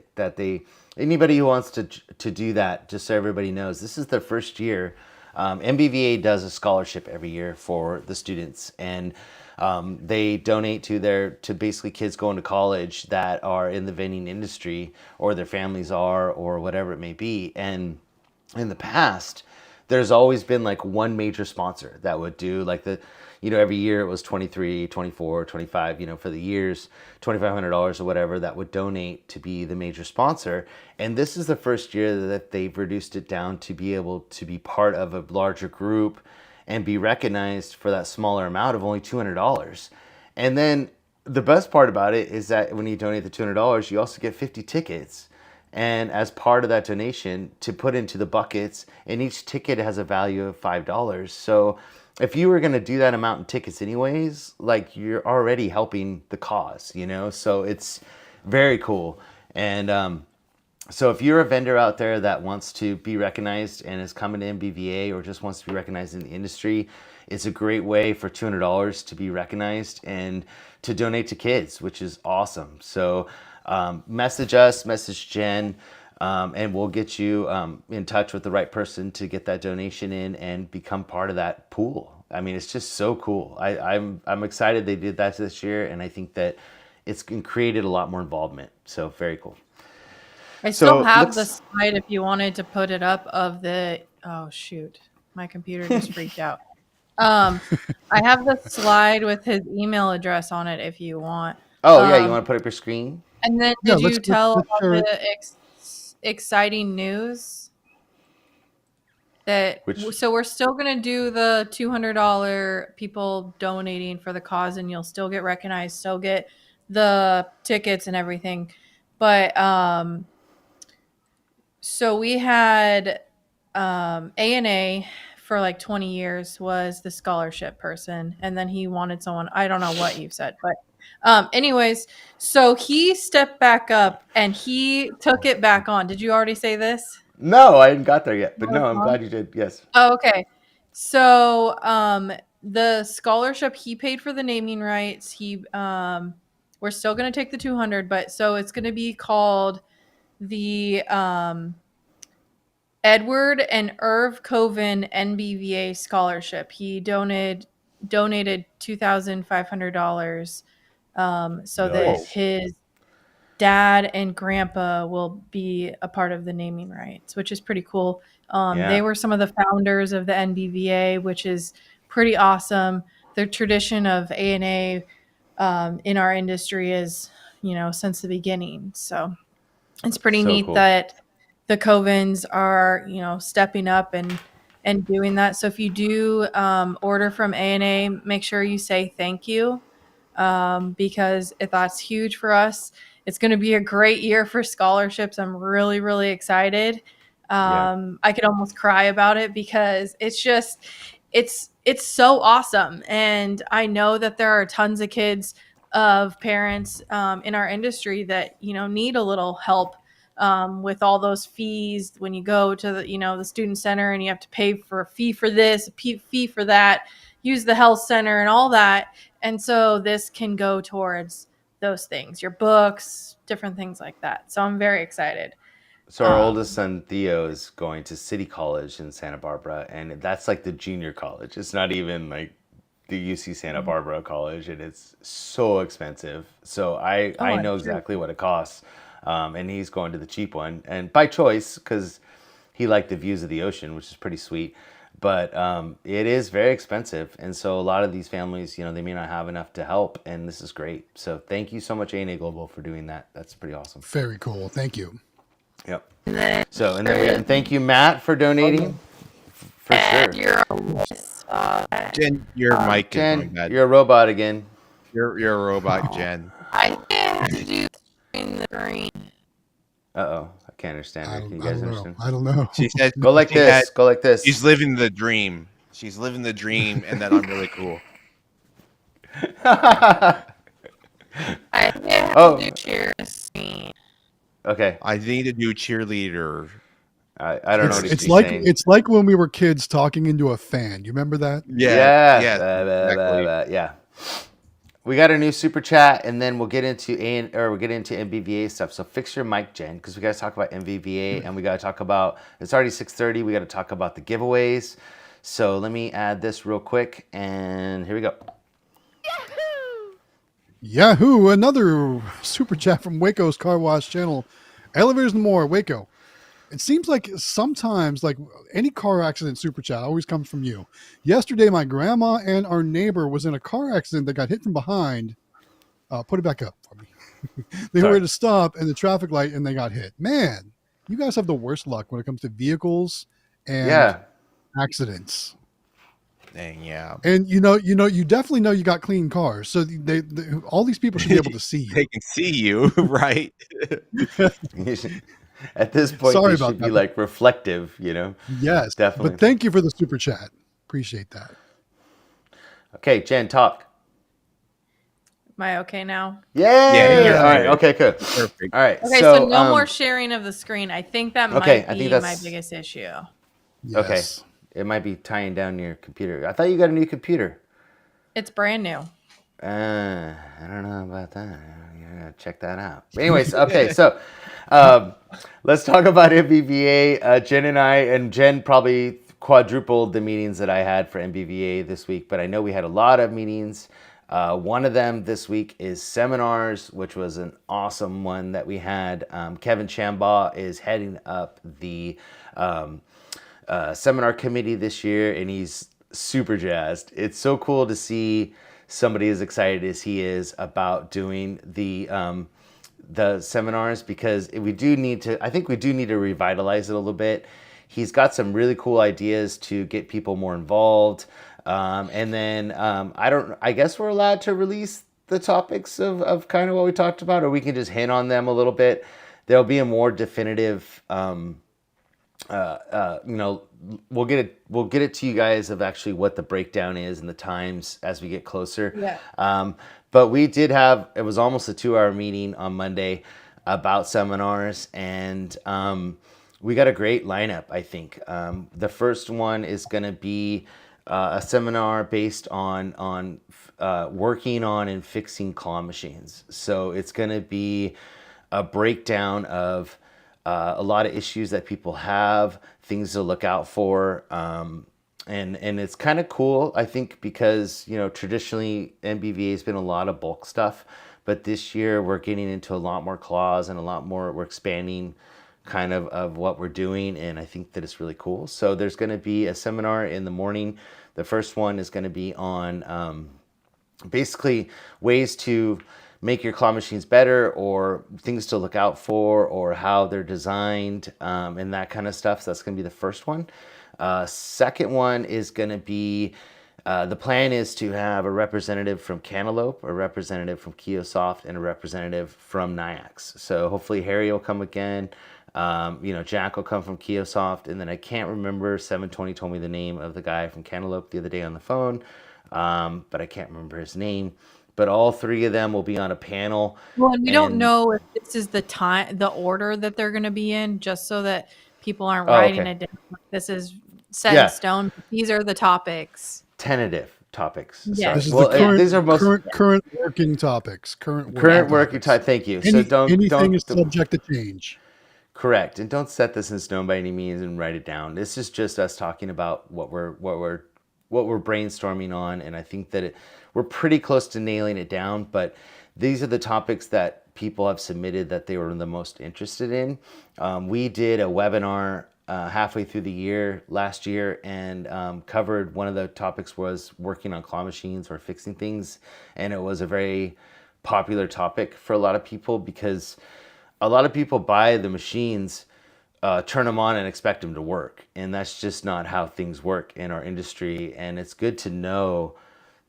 anybody who wants to do that, just so everybody knows, this is their first year. NBVA does a scholarship every year for the students, and they donate to basically kids going to college that are in the vending industry, or their families are, or whatever it may be. And in the past, there's always been like one major sponsor that would do like every year it was 23, 24, 25, for the years, $2,500 or whatever that would donate to be the major sponsor. And this is the first year that they've reduced it down to be able to be part of a larger group and be recognized for that smaller amount of only $200. And then the best part about it is that when you donate the $200, you also get 50 tickets. and as part of that donation to put into the buckets, and each ticket has a value of $5. So if you were going to do that amount in tickets anyways, like you're already helping the cause, you know? So it's very cool. And so if you're a vendor out there that wants to be recognized and is coming to NBVA or just wants to be recognized in the industry, it's a great way for $200 to be recognized and to donate to kids, which is awesome. So message us, message Jen, and we'll get you in touch with the right person to get that donation in and become part of that pool. I mean, it's just so cool. I'm excited they did that this year, and I think that it's created a lot more involvement. So very cool.
I still have the slide if you wanted to put it up of the, oh shoot, my computer just freaked out. I have the slide with his email address on it if you want.
Oh yeah, you want to put up your screen?
And then did you tell about the exciting news? So we're still going to do the $200 people donating for the cause, and you'll still get recognized, still get the tickets and everything. But so we had A&A for like 20 years was the scholarship person, and then he wanted someone, I don't know what you've said, but anyways, so he stepped back up and he took it back on. Did you already say this?
No, I hadn't got there yet, but no, I'm glad you did. Yes.
Oh, okay. So the scholarship, he paid for the naming rights. We're still going to take the 200, but so it's going to be called the Edward and Irv Coven NBVA scholarship. He donated $2,500 so that his dad and grandpa will be a part of the naming rights, which is pretty cool. They were some of the founders of the NBVA, which is pretty awesome. The tradition of A&A in our industry is, since the beginning. So it's pretty neat that the Covens are, stepping up and doing that. So if you do order from A&A, make sure you say thank you because that's huge for us. It's going to be a great year for scholarships. I'm really, really excited. I could almost cry about it because it's just, it's so awesome. And I know that there are tons of kids of parents in our industry that, need a little help with all those fees when you go to the student center and you have to pay for a fee for this, a fee for that, use the health center and all that. And so this can go towards those things, your books, different things like that. So I'm very excited.
So our oldest son, Theo, is going to City College in Santa Barbara, and that's like the junior college. It's not even like the UC Santa Barbara college, and it's so expensive. So I know exactly what it costs. And he's going to the cheap one, and by choice, because he liked the views of the ocean, which is pretty sweet. But it is very expensive, and so a lot of these families, they may not have enough to help, and this is great. So thank you so much, A&A Global, for doing that. That's pretty awesome.
Very cool. Thank you.
Yep. So and thank you, Matt, for donating. For sure.
Jen, your mic is going bad.
You're a robot again.
You're a robot, Jen.
I have to do in the green.
Uh-oh. I can't understand her. Can you guys understand?
I don't know.
She said,
go like this. Go like this.
She's living the dream. She's living the dream, and then I'm really cool.
I have to do cheers.
Okay.
I need to do cheerleader.
I don't know what
it's
he's
like
saying.
It's like when we were kids talking into a fan. You remember that?
Yeah.
Exactly.
Yeah. We got a new super chat, and then we'll get into NBVA stuff. So fix your mic, Jen, because we got to talk about NBVA, and we got to talk about. It's already 6:30. We got to talk about the giveaways. So let me add this real quick, and here we go.
Yahoo! Another super chat from Waco's Car Wash channel. Elevators and more, Waco. It seems like sometimes, like any car accident super chat always comes from you. Yesterday, my grandma and our neighbor was in a car accident that got hit from behind. Put it back up for me. They were at a stop in the traffic light and they got hit. Man, you guys have the worst luck when it comes to vehicles and accidents.
Dang, yeah.
And you definitely know you got clean cars. So all these people should be able to see you.
They can see you, right?
At this point,
Sorry
they
about
should be
that.
like reflective,
Yes,
Definitely.
but thank you for the super chat. Appreciate that.
Okay, Jen, talk.
Am I okay now?
Yay!
you're
All right.
good.
Okay, good.
Perfect.
All right.
Okay, so no more sharing of the screen. I think that
okay,
might
I think
be my
that's
biggest issue.
okay.
Yes.
It might be tying down your computer. I thought you got a new computer.
It's brand new.
I don't know about that. You gotta check that out. But anyways, okay, so let's talk about NBVA. Jen and I, and Jen probably quadrupled the meetings that I had for NBVA this week, but I know we had a lot of meetings. One of them this week is seminars, which was an awesome one that we had. Kevin Shambaugh is heading up the seminar committee this year, and he's super jazzed. It's so cool to see somebody as excited as he is about doing the seminars, because we do need to. I think we do need to revitalize it a little bit. He's got some really cool ideas to get people more involved, and then I guess we're allowed to release the topics of kind of what we talked about, or we can just hint on them a little bit. There'll be a more definitive. We'll get it to you guys of actually what the breakdown is and the times as we get closer.
Yeah.
But we did have, it was almost a 2-hour meeting on Monday about seminars, and we got a great lineup, I think. The first one is going to be a seminar based on working on and fixing claw machines. So it's going to be a breakdown of a lot of issues that people have, things to look out for, and it's kind of cool, I think, because traditionally NBVA has been a lot of bulk stuff, but this year we're getting into a lot more claws and a lot more. We're expanding kind of what we're doing, and I think that it's really cool. So there's going to be a seminar in the morning. The first one is going to be on basically ways to make your claw machines better, or things to look out for, or how they're designed, and that kind of stuff. So that's going to be the first one. Second one is going to be, the plan is to have a representative from Cantaloupe, a representative from Kiosoft, and a representative from NAYAX. So hopefully Harry will come again. Jack will come from Kiosoft, and then I can't remember, 720 told me the name of the guy from Cantaloupe the other day on the phone, but I can't remember his name. But all three of them will be on a panel.
Well, and we don't know if this is the order that they're going to be in, just so that people aren't writing it down. This is set in stone. These are the topics.
Tentative topics.
Yeah.
This is
Well,
the current,
these are most
current working topics. Current
working type. Thank you.
Anything is subject to change.
Correct, and don't set this in stone by any means and write it down. This is just us talking about what we're brainstorming on, and I think that we're pretty close to nailing it down. But these are the topics that people have submitted that they were the most interested in. We did a webinar halfway through the year last year, and covered, one of the topics was working on claw machines or fixing things, and it was a very popular topic for a lot of people, because a lot of people buy the machines, turn them on and expect them to work, and that's just not how things work in our industry. And it's good to know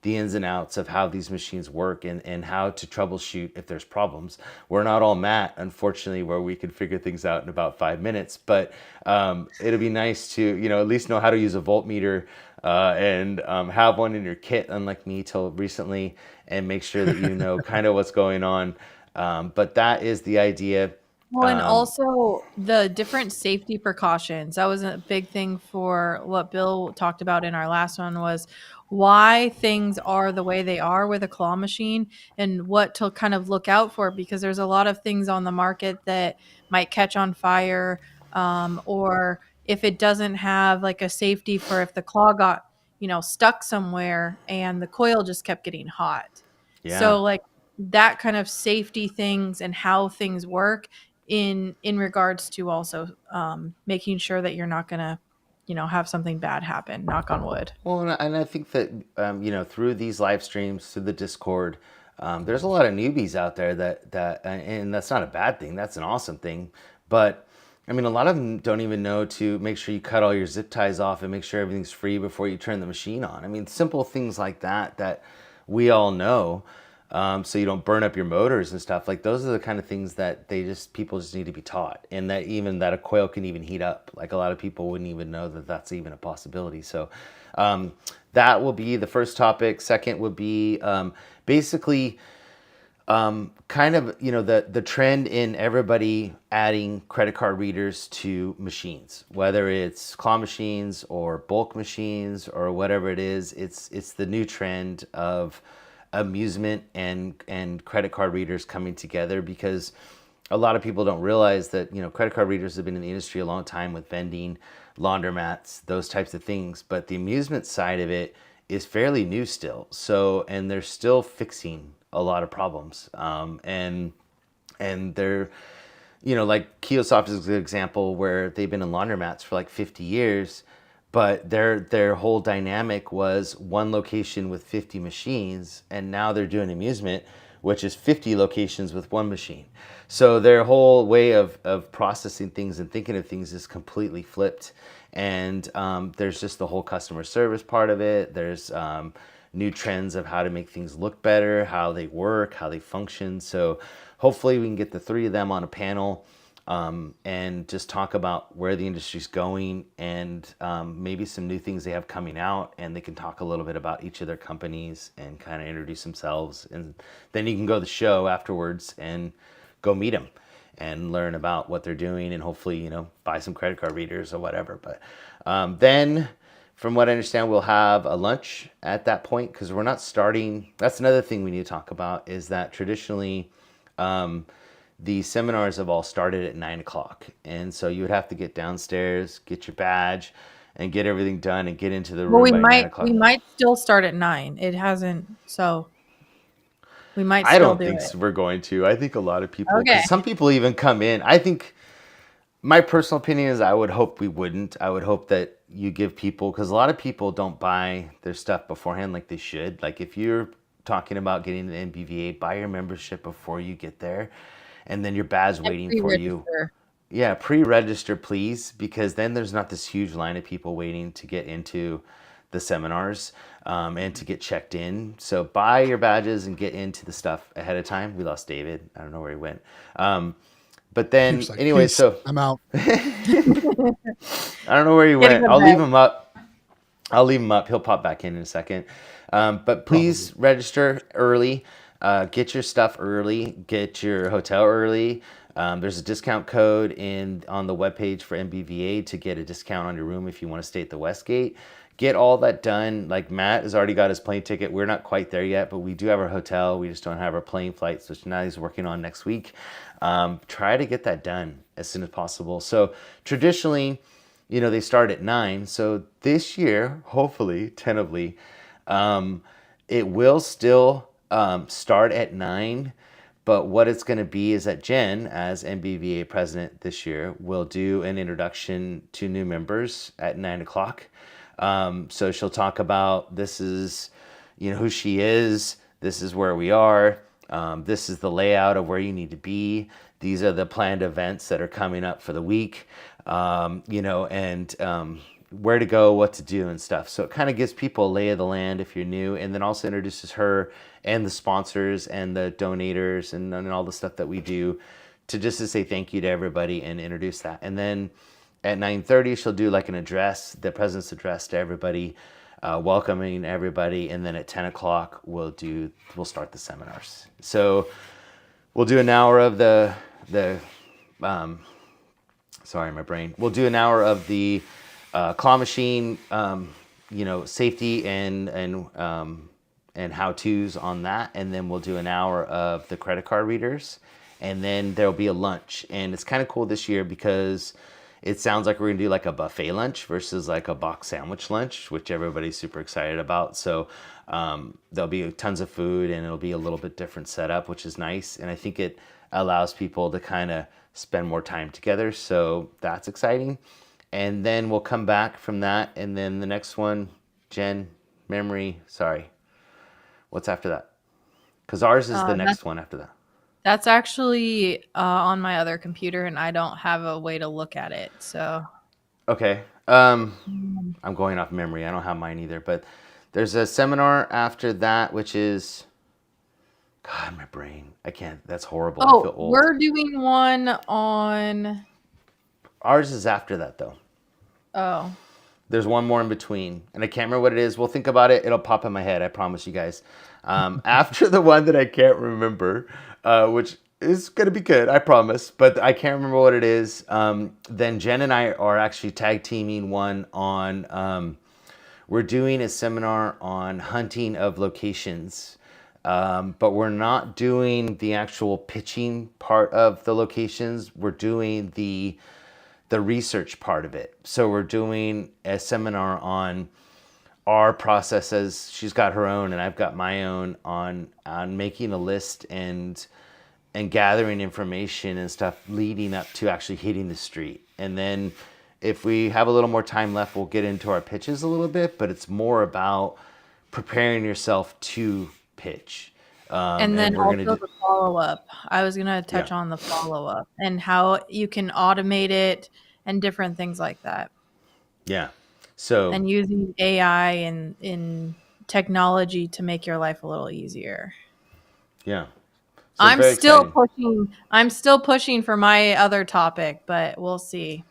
the ins and outs of how these machines work, and how to troubleshoot if there's problems. We're not all Matt, unfortunately, where we can figure things out in about 5 minutes, but it'll be nice to at least know how to use a voltmeter, and have one in your kit, unlike me till recently, and make sure that you know kind of what's going on. But that is the idea.
Well, and also the different safety precautions. That was a big thing for what Bill talked about in our last one, was why things are the way they are with a claw machine, and what to kind of look out for, because there's a lot of things on the market that might catch on fire, or if it doesn't have like a safety for if the claw got, stuck somewhere and the coil just kept getting hot.
Yeah.
So like that kind of safety things and how things work in regards to also making sure that you're not going to have something bad happen, knock on wood.
Well, and I think that through these live streams, through the Discord, there's a lot of newbies out there that and that's not a bad thing, that's an awesome thing. But I mean, a lot of them don't even know to make sure you cut all your zip ties off and make sure everything's free before you turn the machine on. I mean, simple things like that we all know. so you don't burn up your motors and stuff. Like those are the kind of things that people just need to be taught, and that even that a coil can even heat up. Like a lot of people wouldn't even know that that's even a possibility. So that will be the first topic. Second would be basically kind of, the trend in everybody adding credit card readers to machines, whether it's claw machines or bulk machines or whatever it is. It's the new trend of amusement and credit card readers coming together, because a lot of people don't realize that, credit card readers have been in the industry a long time with vending, laundromats, those types of things. But the amusement side of it is fairly new still. So, and they're still fixing a lot of problems. And they're, like Kiosoft is a good example where they've been in laundromats for like 50 years, but their whole dynamic was one location with 50 machines, and now they're doing amusement, which is 50 locations with one machine. So their whole way of processing things and thinking of things is completely flipped. And there's just the whole customer service part of it. There's new trends of how to make things look better, how they work, how they function. So hopefully we can get the three of them on a panel and just talk about where the industry's going, and maybe some new things they have coming out, and they can talk a little bit about each of their companies and kind of introduce themselves. And then you can go to the show afterwards and go meet them and learn about what they're doing, and hopefully, buy some credit card readers or whatever. But then from what I understand, we'll have a lunch at that point, because we're not starting. That's another thing we need to talk about, is that traditionally the seminars have all started at 9 o'clock. And so you would have to get downstairs, get your badge, and get everything done and get into the room by 9 o'clock.
We might still start at 9. It hasn't, so we might still
I don't
do
think
it.
we're going to. I think a lot of people,
Okay.
because some people even come in. I think my personal opinion is I would hope we wouldn't. I would hope that you give people, because a lot of people don't buy their stuff beforehand like they should. Like if you're talking about getting an NBVA, buy your membership before you get there, and then your badge waiting for you. Yeah, pre-register, please, because then there's not this huge line of people waiting to get into the seminars and to get checked in. So buy your badges and get into the stuff ahead of time. We lost David. I don't know where he went. But then,
like,
anyway,
peace,
so
I'm out.
I don't know where he went. I'll leave him up. He'll pop back in a second. But please register early. Get your stuff early. Get your hotel early. There's a discount code on the webpage for NBVA to get a discount on your room if you want to stay at the Westgate. Get all that done. Like Matt has already got his plane ticket. We're not quite there yet, but we do have our hotel. We just don't have our plane flights, which now he's working on next week. Try to get that done as soon as possible. So traditionally, they start at 9. So this year, hopefully, tentatively, it will still start at 9. But what it's going to be is that Jen, as NBVA president this year, will do an introduction to new members at 9 o'clock. So she'll talk about, this is, who she is. This is where we are. This is the layout of where you need to be. These are the planned events that are coming up for the week, and where to go, what to do and stuff. So it kind of gives people a lay of the land if you're new, and then also introduces her and the sponsors and the donators and all the stuff that we do to say thank you to everybody and introduce that. And then at 9:30, she'll do like an address, the president's address to everybody, welcoming everybody. And then at 10 o'clock, we'll start the seminars. So we'll do an hour of sorry, my brain. We'll do an hour of the claw machine, safety and how-tos on that. And then we'll do an hour of the credit card readers. And then there'll be a lunch. And it's kind of cool this year because it sounds like we're going to do like a buffet lunch versus like a box sandwich lunch, which everybody's super excited about. So there'll be tons of food, and it'll be a little bit different setup, which is nice. And I think it allows people to kind of spend more time together. So that's exciting. And then we'll come back from that. And then the next one, Jen, what's after that? Because ours is the next one after that.
That's actually on my other computer, and I don't have a way to look at it. So
okay, I'm going off memory. I don't have mine either. But there's a seminar after that, which is God, my brain. I can't. That's horrible. I feel
Oh,
old.
we're doing one on.
Ours is after that, though.
Oh,
There's one more in between, and I can't remember what it is. We'll think about it. It'll pop in my head. I promise you guys. After the one that I can't remember, which is gonna be good, I promise, but I can't remember what it is. Then Jen and I are actually tag teaming one on. We're doing a seminar on hunting of locations, but we're not doing the actual pitching part of the locations. We're doing the research part of it. So we're doing a seminar on our processes. She's got her own, and I've got my own on making a list and gathering information and stuff leading up to actually hitting the street. And then if we have a little more time left, we'll get into our pitches a little bit, but it's more about preparing yourself to pitch.
and then
we're
also
gonna do,
the follow up. I was gonna touch
yeah,
on the follow up and how you can automate it and different things like that,
yeah. So
and using AI and in technology to make your life a little easier.
yeah, so very exciting.
I'm still pushing for my other topic, but we'll see.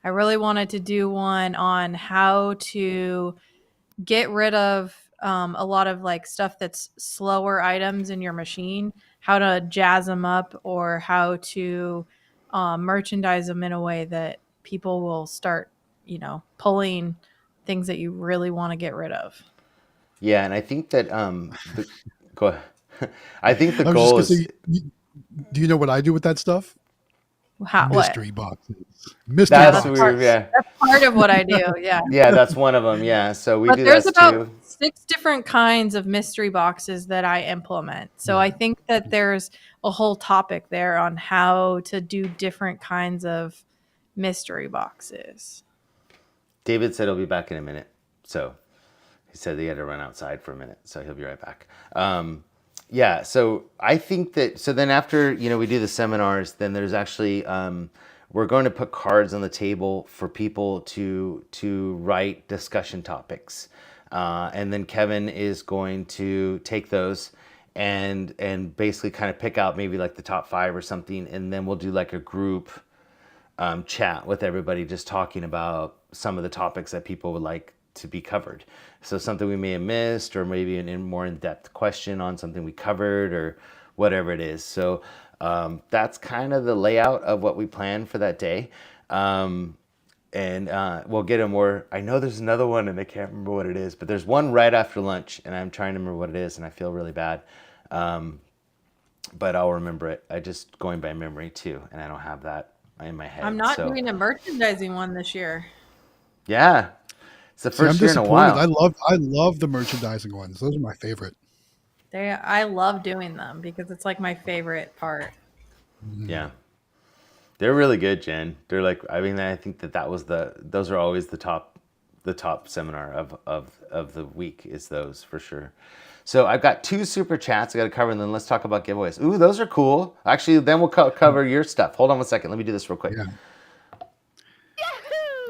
I really wanted to do one on how to get rid of a lot of like stuff that's slower items in your machine, how to jazz them up, or how to merchandise them in a way that people will start, pulling things that you really want to get rid of.
Yeah, and I think that go ahead. I think the
I was just
goal
gonna
is
say, do you know what I do with that stuff?
What?
Mystery boxes. Mystery
Yeah,
that's
that's
boxes.
weird. Yeah,
part of what I do. Yeah.
yeah, that's one of them. Yeah, so we
But
do
there's
that
about
too.
6 different kinds of mystery boxes that I implement. So
Yeah.
I think that there's a whole topic there on how to do different kinds of mystery boxes.
David said he'll be back in a minute, so he said he had to run outside for a minute, so he'll be right back. Yeah, so I think that so then after we do the seminars, then there's actually we're going to put cards on the table for people to write discussion topics, and then Kevin is going to take those and basically kind of pick out maybe like the top 5 or something, and then we'll do like a group chat with everybody, just talking about some of the topics that people would like to be covered. So something we may have missed, or maybe a more in-depth question on something we covered, or whatever it is. So that's kind of the layout of what we plan for that day. And we'll get a more, I know there's another one and I can't remember what it is, but there's one right after lunch and I'm trying to remember what it is and I feel really bad. But I'll remember it. I just going by memory too, and I don't have that in my head.
I'm not doing a merchandising one this year.
Yeah. It's the
See, I'm
first year in a
disappointed.
while.
I love the merchandising ones. Those are my favorite.
I love doing them because it's like my favorite part.
Yeah. They're really good, Jen. They're like, I mean, I think that was those are always the top seminar of the week is those for sure. So I've got 2 super chats I got to cover, and then let's talk about giveaways. Ooh, those are cool. Actually, then we'll cover your stuff. Hold on 1 second. Let me do this real quick.
Yeah.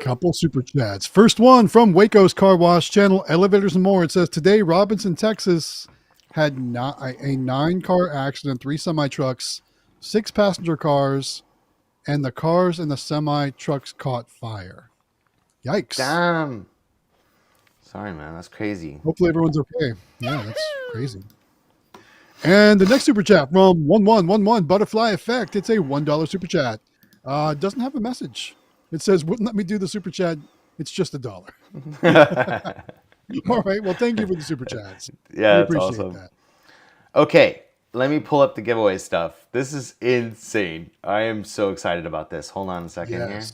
Couple super chats. First one from Waco's Car Wash channel, Elevators and More. It says, today Robinson, Texas had a 9-car accident, 3 semi-trucks, 6 passenger cars, and the cars and the semi-trucks caught fire. Yikes.
Damn. Sorry, man. That's crazy.
Hopefully everyone's okay. Yeah, that's crazy. And the next super chat from 1111 Butterfly Effect. It's a $1 super chat. Doesn't have a message. It says, wouldn't let me do the super chat. It's just $1. All right. Well, thank you for the super chats.
Yeah,
we
that's
appreciate
awesome.
that.
Okay, let me pull up the giveaway stuff. This is insane. I am so excited about this. Hold on a second
Yes.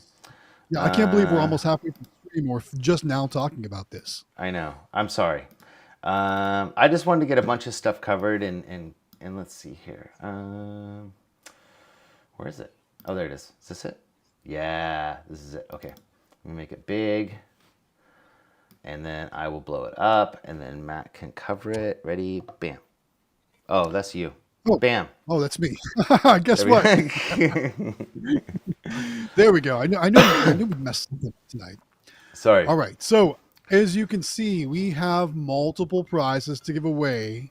Yeah, I can't believe we're almost halfway through the stream or just now talking about this.
I know. I'm sorry. I just wanted to get a bunch of stuff covered and let's see here. Where is it? Oh, there it is. Is this it? Yeah, this is it. Okay. Let me make it big. And then I will blow it up and then Matt can cover it. Ready? Bam. Oh, that's you.
Oh,
Bam.
Oh, that's me. Guess what? There we go. I knew we messed something up tonight.
Sorry.
All right. So as you can see, we have multiple prizes to give away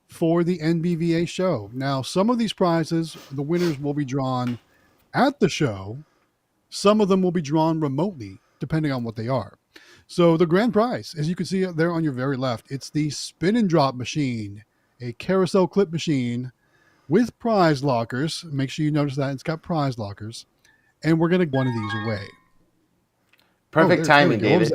for the NBVA show. Now, some of these prizes, the winners will be drawn at the show. Some of them will be drawn remotely, depending on what they are. So the grand prize, as you can see there on your very left, it's the spin and drop machine, a carousel clip machine with prize lockers. Make sure you notice that it's got prize lockers. And we're going to give one of these away.
Perfect timing, David.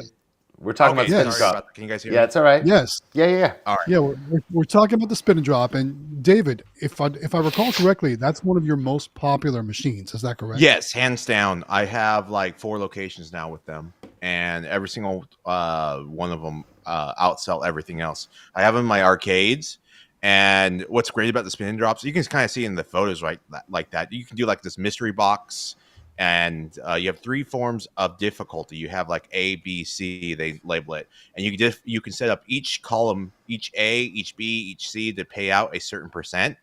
We're talking about spin and
sorry
drop.
about that. Can you guys hear me?
Yeah, it's all right.
Yes.
Yeah.
All right.
Yeah, we're talking about the spin and drop. And David, if I recall correctly, that's one of your most popular machines. Is that correct?
Yes, hands down. I have like 4 locations now with them, and every single one of them outsell everything else. I have them in my arcades, and what's great about the spin and drops, you can kind of see in the photos, right? Like that, you can do like this mystery box, and you have 3 forms of difficulty. You have like A, B, C. They label it, and you can set up each column, each A, each B, each C to pay out a certain percent.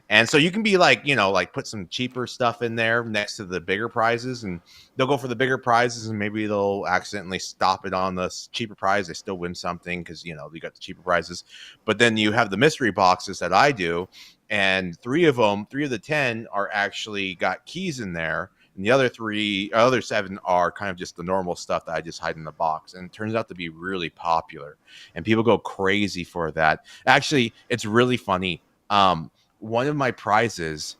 And so you can be like, like put some cheaper stuff in there next to the bigger prizes, and they'll go for the bigger prizes, and maybe they'll accidentally stop it on the cheaper prize. They still win something because, you got the cheaper prizes. But then you have the mystery boxes that I do, and 3 of the 10 are actually got keys in there. And the other 7 are kind of just the normal stuff that I just hide in the box. And it turns out to be really popular, and people go crazy for that. Actually, it's really funny. One of my prizes,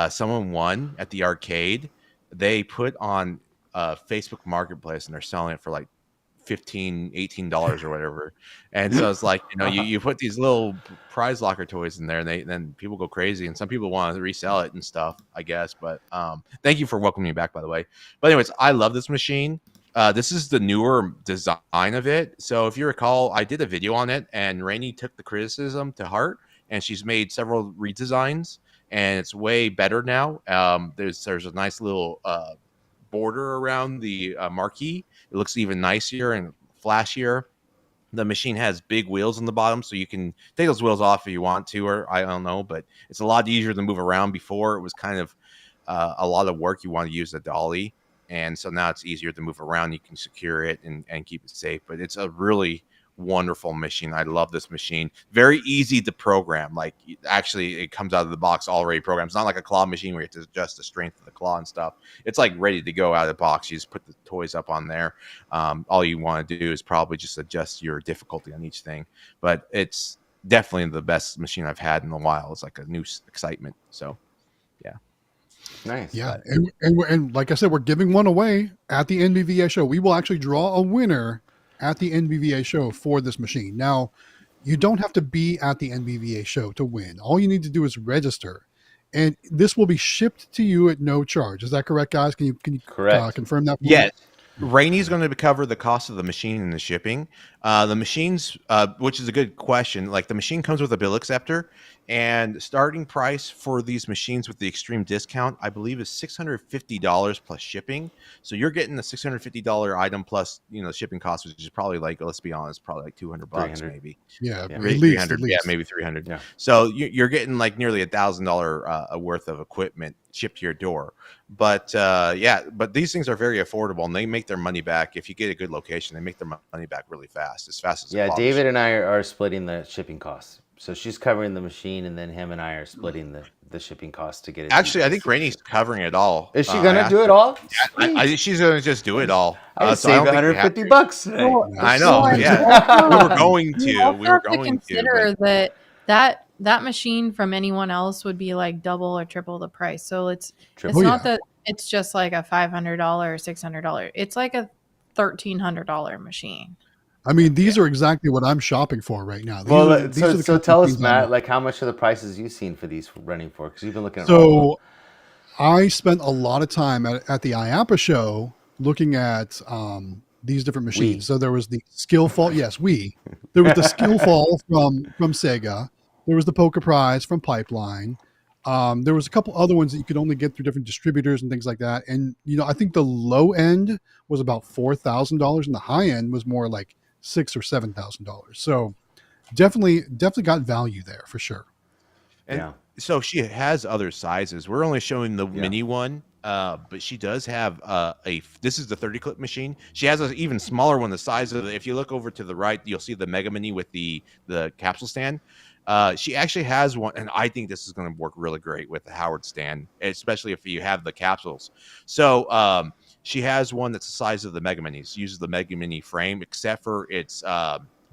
someone won at the arcade. They put on Facebook Marketplace, and they're selling it for like $15, $18 or whatever. And so it's like, you put these little prize locker toys in there, and then people go crazy, and some people want to resell it and stuff, I guess. But thank you for welcoming me back, by the way. But anyways, I love this machine. This is the newer design of it. So if you recall, I did a video on it, and Rainey took the criticism to heart, and she's made several redesigns, and it's way better now. There's a nice little border around the marquee. It looks even nicer and flashier. The machine has big wheels on the bottom, so you can take those wheels off if you want to, or I don't know, but it's a lot easier to move around. Before, it was kind of a lot of work. You want to use the dolly, and so now it's easier to move around. You can secure it and keep it safe, but it's a really wonderful machine. I love this machine. Very easy to program. Like, actually, it comes out of the box already programmed. It's not like a claw machine where you have to adjust the strength of the claw and stuff. It's like ready to go out of the box. You just put the toys up on there. All you want to do is probably just adjust your difficulty on each thing. But it's definitely the best machine I've had in a while. It's like a new excitement. So, yeah.
Nice.
Yeah. And like I said, we're giving one away at the NBVA show. We will actually draw a winner at the NBVA show for this machine. Now, you don't have to be at the NBVA show to win. All you need to do is register, and this will be shipped to you at no charge. Is that correct, guys? Can you confirm that?
Yes. Rainey's going to cover the cost of the machine and the shipping. The machines, which is a good question. Like, the machine comes with a bill acceptor, and starting price for these machines with the Xtreme discount, I believe, is $650 plus shipping. So you're getting the $650 item plus, shipping costs, which is probably like, let's be honest, probably like $200 maybe.
Yeah,
at
least.
Yeah, maybe 300.
Yeah.
So you're getting like nearly $1,000 worth of equipment shipped to your door. But but these things are very affordable, and they make their money back. If you get a good location, they make their money back really fast as
Yeah, David and I are splitting the shipping costs. So she's covering the machine, and then him and I are splitting the shipping costs to get it.
Actually, I think Rainey's covering it all.
Is she gonna do it all?
Yeah, I think she's gonna just do it all.
I save $150 today.
I know. Yeah, we were going to.
You have to consider that machine from anyone else would be like double or triple the price. So it's not that it's just like a $500 or $600. It's like a $1,300 machine.
I mean, these are exactly what I'm shopping for right now.
So tell us, Matt, like, how much are the prices you've seen for these running for? Because you've been looking at.
So I spent a lot of time at the IAPA show looking at these different machines. So there was the Skillfall. Yes, there was the Skillfall from Sega. There was the Poker Prize from Pipeline. There was a couple other ones that you could only get through different distributors and things like that. And, I think the low end was about $4,000 and the high end was more like $6,000 or $7,000. So definitely got value there for sure.
And so she has other sizes. We're only showing the mini one, but she does have this is the 30 clip machine. She has an even smaller one, the size of if you look over to the right, you'll see the Mega Mini with the capsule stand. She actually has one, and I think this is going to work really great with the Howard stand, especially if you have the capsules. So she has one that's the size of the Mega Minis. Uses the Mega Mini frame, except for its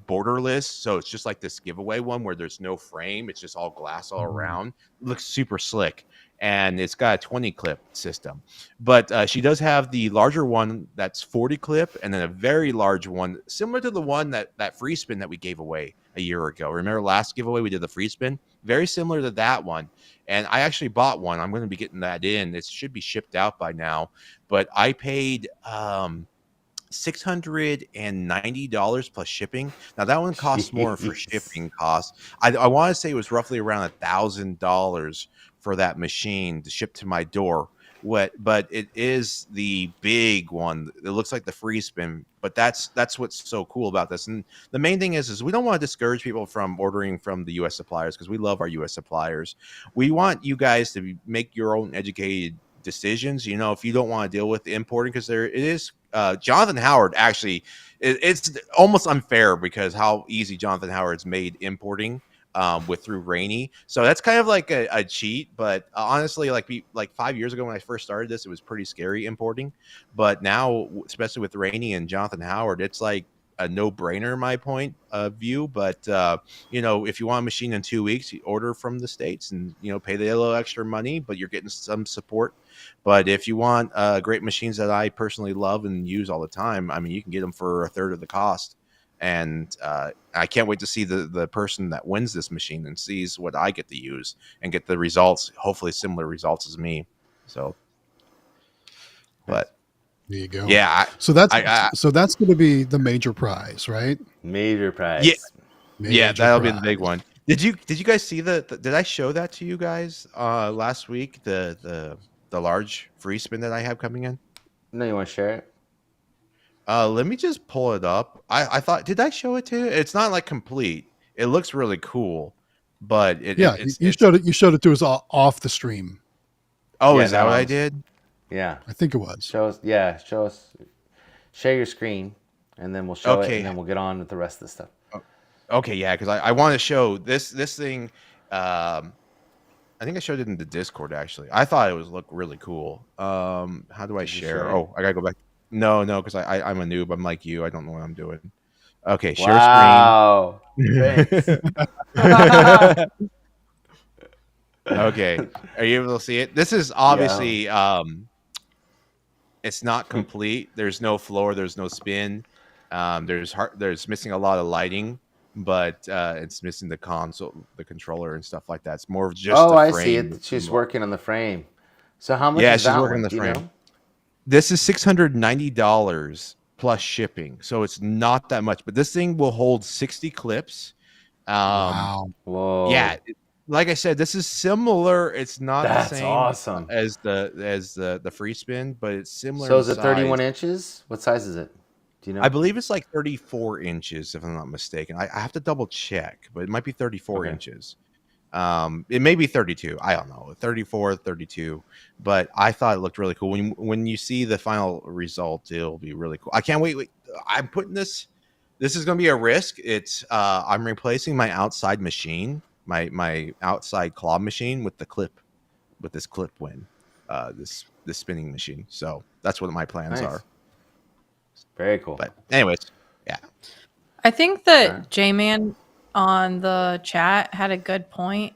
borderless. So it's just like this giveaway one where there's no frame. It's just all glass all around. It looks super slick, and it's got a 20 clip system. But she does have the larger one that's 40 clip, and then a very large one similar to the one that free spin that we gave away a year ago. Remember last giveaway we did the free spin? Very similar to that one. And I actually bought one. I'm going to be getting that in. It should be shipped out by now. But I paid $690 plus shipping. Now that one costs more for shipping costs. I want to say it was roughly around $1,000 for that machine to ship to my door. But it is the big one. It looks like the free spin, but that's what's so cool about this. And the main thing is we don't want to discourage people from ordering from the U.S. suppliers because we love our U.S. suppliers. We want you guys to make your own educated decisions. You know, if you don't want to deal with importing, because there it is. Jonathan Howard actually, it's almost unfair because how easy Jonathan Howard's made importing with through Rainy. So that's kind of like a cheat. But honestly, like 5 years ago when I first started this, it was pretty scary importing. But now, especially with Rainy and Jonathan Howard, it's like a no-brainer in my point of view. But you know, if you want a machine in 2 weeks, you order from the States and, you know, pay the little extra money, but you're getting some support. But if you want great machines that I personally love and use all the time, I mean, you can get them for a third of the cost. And I can't wait to see the person that wins this machine and sees what I get to use and get the results, hopefully similar results as me. So, but
there you go.
Yeah.
So that's going to be the major prize, right?
Major prize.
Yeah.
Major
That'll
prize.
be the big one. Did you guys see did I show that to you guys last week? The large free spin that I have coming in?
No, you want to share it?
Let me just pull it up. I thought, did I show it to you? It's not like complete. It looks really cool, but
you showed it to us off the stream.
Oh,
Yeah,
is that
no,
what I did?
Yeah.
I think it was.
Show us. Share your screen, and then we'll show it, and then we'll get on with the rest of the stuff.
Okay, yeah, because I want to show this thing. I think I showed it in the Discord actually. I thought it looked really cool. How do I share? Oh, I gotta go back. No, because I'm a noob. I'm like you. I don't know what I'm doing. Okay, share
wow. Screen.
Thanks. Okay, are you able to see it? This is obviously it's not complete. There's no floor. There's no spin. There's missing a lot of lighting, but it's missing the console, the controller, and stuff like that. It's more of just.
Oh,
the
I
frame.
see it. She's working on the frame. So how much?
Yeah,
is
she's
that
working on the
Do you
frame.
know?
This is $690 plus shipping, so it's not that much. But this thing will hold 60 clips.
Wow.
Whoa.
Yeah, like I said, this is similar. It's not
That's
the same
awesome.
as the free spin, but it's similar.
So is it
size.
31 inches? What size is it? Do you know?
I believe it's like 34 inches, if I'm not mistaken. I have to double check, but it might be 34 inches. It may be 32. I don't know, 34, 32. But I thought it looked really cool. When you see the final result, it'll be really cool. I can't wait. I'm putting this. This is going to be a risk. It's I'm replacing my outside machine, my outside claw machine with this clip win, this spinning machine. So that's what my plans are.
Very cool.
But anyways, yeah.
I think that J-Man on the chat had a good point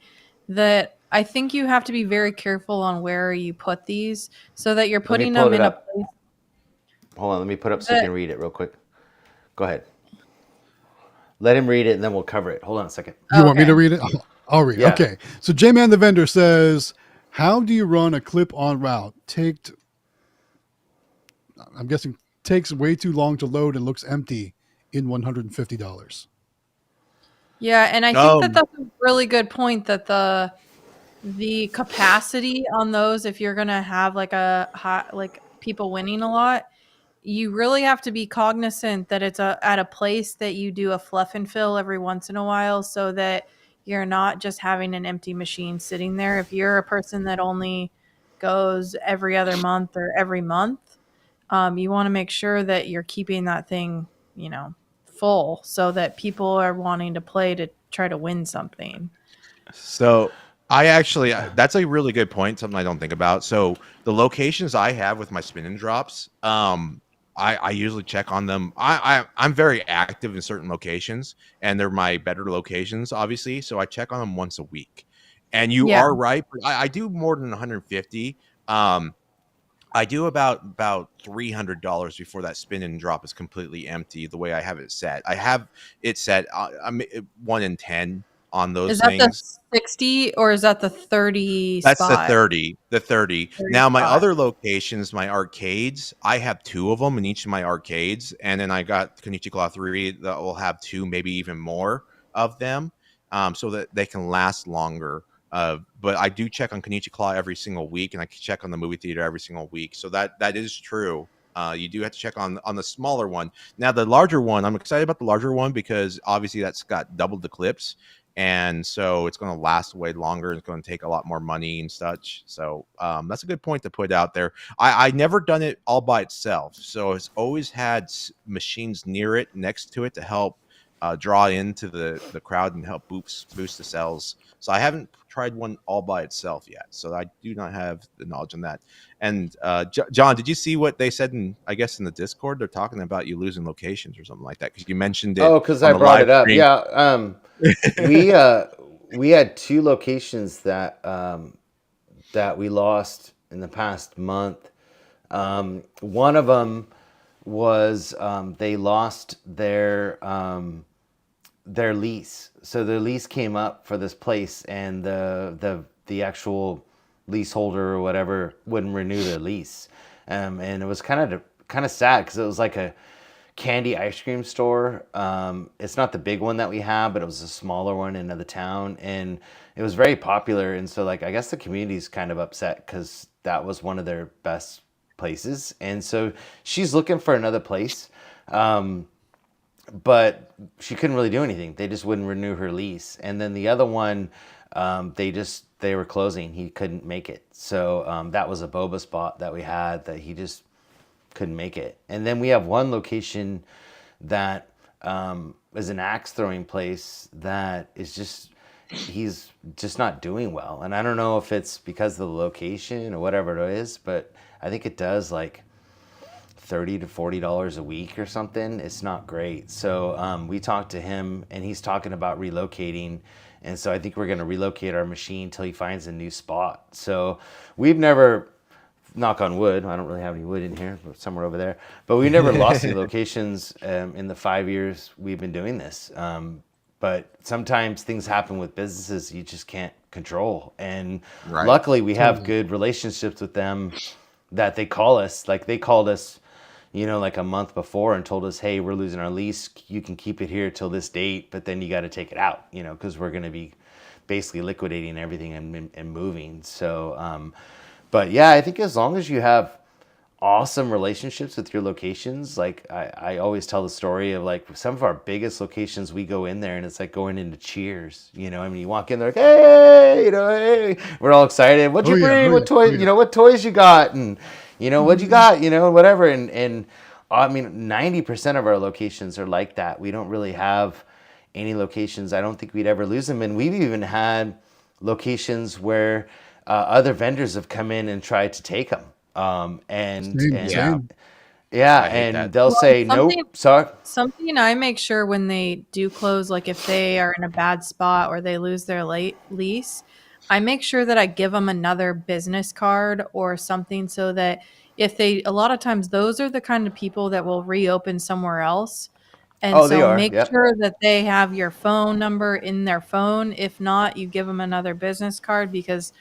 that I think you have to be very careful on where you put these so that you're putting them in a place.
Hold on, let me put up so you can read it real quick. Go ahead. Let him read it and then we'll cover it. Hold on a second.
You want me to read it? I'll read it.
Yeah.
Okay. So J-Man the vendor says, how do you run a clip-on route? I'm guessing takes way too long to load and looks empty in $150.
Yeah, and I think that that's a really good point that the capacity on those, if you're gonna have like a hot, like people winning a lot, you really have to be cognizant that it's at a place that you do a fluff and fill every once in a while so that you're not just having an empty machine sitting there. If you're a person that only goes every other month or every month, you want to make sure that you're keeping that thing, full so that people are wanting to play try to win something.
So I actually, that's a really good point. Something I don't think about. So the locations I have with my spin and drops, I usually check on them. I'm very active in certain locations, and they're my better locations, obviously. So I check on them once a week. And you
Yeah.
are right. But I do more than 150. I do about $300 before that spin and drop is completely empty. The way I have it set, I have it set. I'm 1 in 10 on
Is
those
that the
things.
60 or is that the 30
That's the
spot?
30, the 30.
30
Now, my
spot.
other locations, my arcades, I have two of them in each of my arcades. And then I got Konichiwa 3 that will have two, maybe even more of them, so that they can last longer. But I do check on Konichiwa every single week, and I check on the movie theater every single week. So that is true. You do have to check on the smaller one. Now, the larger one, I'm excited about the larger one because obviously that's got double the clips, and so it's going to last way longer. It's going to take a lot more money and such. So that's a good point to put out there. I never done it all by itself, so it's always had machines near it, next to it, to help draw into the crowd and help boost the sales. So I haven't tried one all by itself yet, so I do not have the knowledge on that. And John, did you see what they said in the Discord? They're talking about you losing locations or something like that, because you mentioned it
Oh, because
on
I
the
brought
live
it up.
stream.
Yeah. We had two locations that that we lost in the past month. One of them was they lost their lease. So their lease came up for this place, and the actual leaseholder or whatever wouldn't renew their lease, and it was kind of sad because it was like a candy ice cream store. It's not the big one that we have, but it was a smaller one in the town, and it was very popular. And so, like, I guess the community's kind of upset because that was one of their best places, and so she's looking for another place. But she couldn't really do anything. They just wouldn't renew her lease. And then the other one, they were closing. He couldn't make it. So that was a boba spot that we had that he just couldn't make it. And then we have one location that is an axe throwing place that is just, he's just not doing well. And I don't know if it's because of the location or whatever it is, but I think it does like $30 to $40 a week or something. It's not great. So we talked to him, and he's talking about relocating. And so I think we're going to relocate our machine until he finds a new spot. So we've never, knock on wood, I don't really have any wood in here, but somewhere over there, but we never lost any locations in the 5 years we've been doing this. But sometimes things happen with businesses you just can't control. And
Right.
luckily we have good relationships with them that they call us. Like they called us, like a month before and told us, hey, we're losing our lease. You can keep it here till this date, but then you got to take it out, because we're going to be basically liquidating everything and moving. So, but yeah, I think as long as you have awesome relationships with your locations, like I always tell the story of like some of our biggest locations, we go in there and it's like going into Cheers. You walk in there like, hey, hey, we're all excited. What'd you bring? What toys? What toys you got? And what'd you got? Whatever. And I mean, 90% of our locations are like that. We don't really have any locations. I don't think we'd ever lose them. And we've even had locations where other vendors have come in and tried to take them.
Same.
Yeah,
I hate
and
that.
they'll say nope. Sorry.
Something I make sure when they do close, like if they are in a bad spot or they lose their lease, I make sure that I give them another business card or something so that a lot of times those are the kind of people that will reopen somewhere else. And
Oh, they
so
are.
make
Yep.
sure that they have your phone number in their phone. If not, you give them another business card, because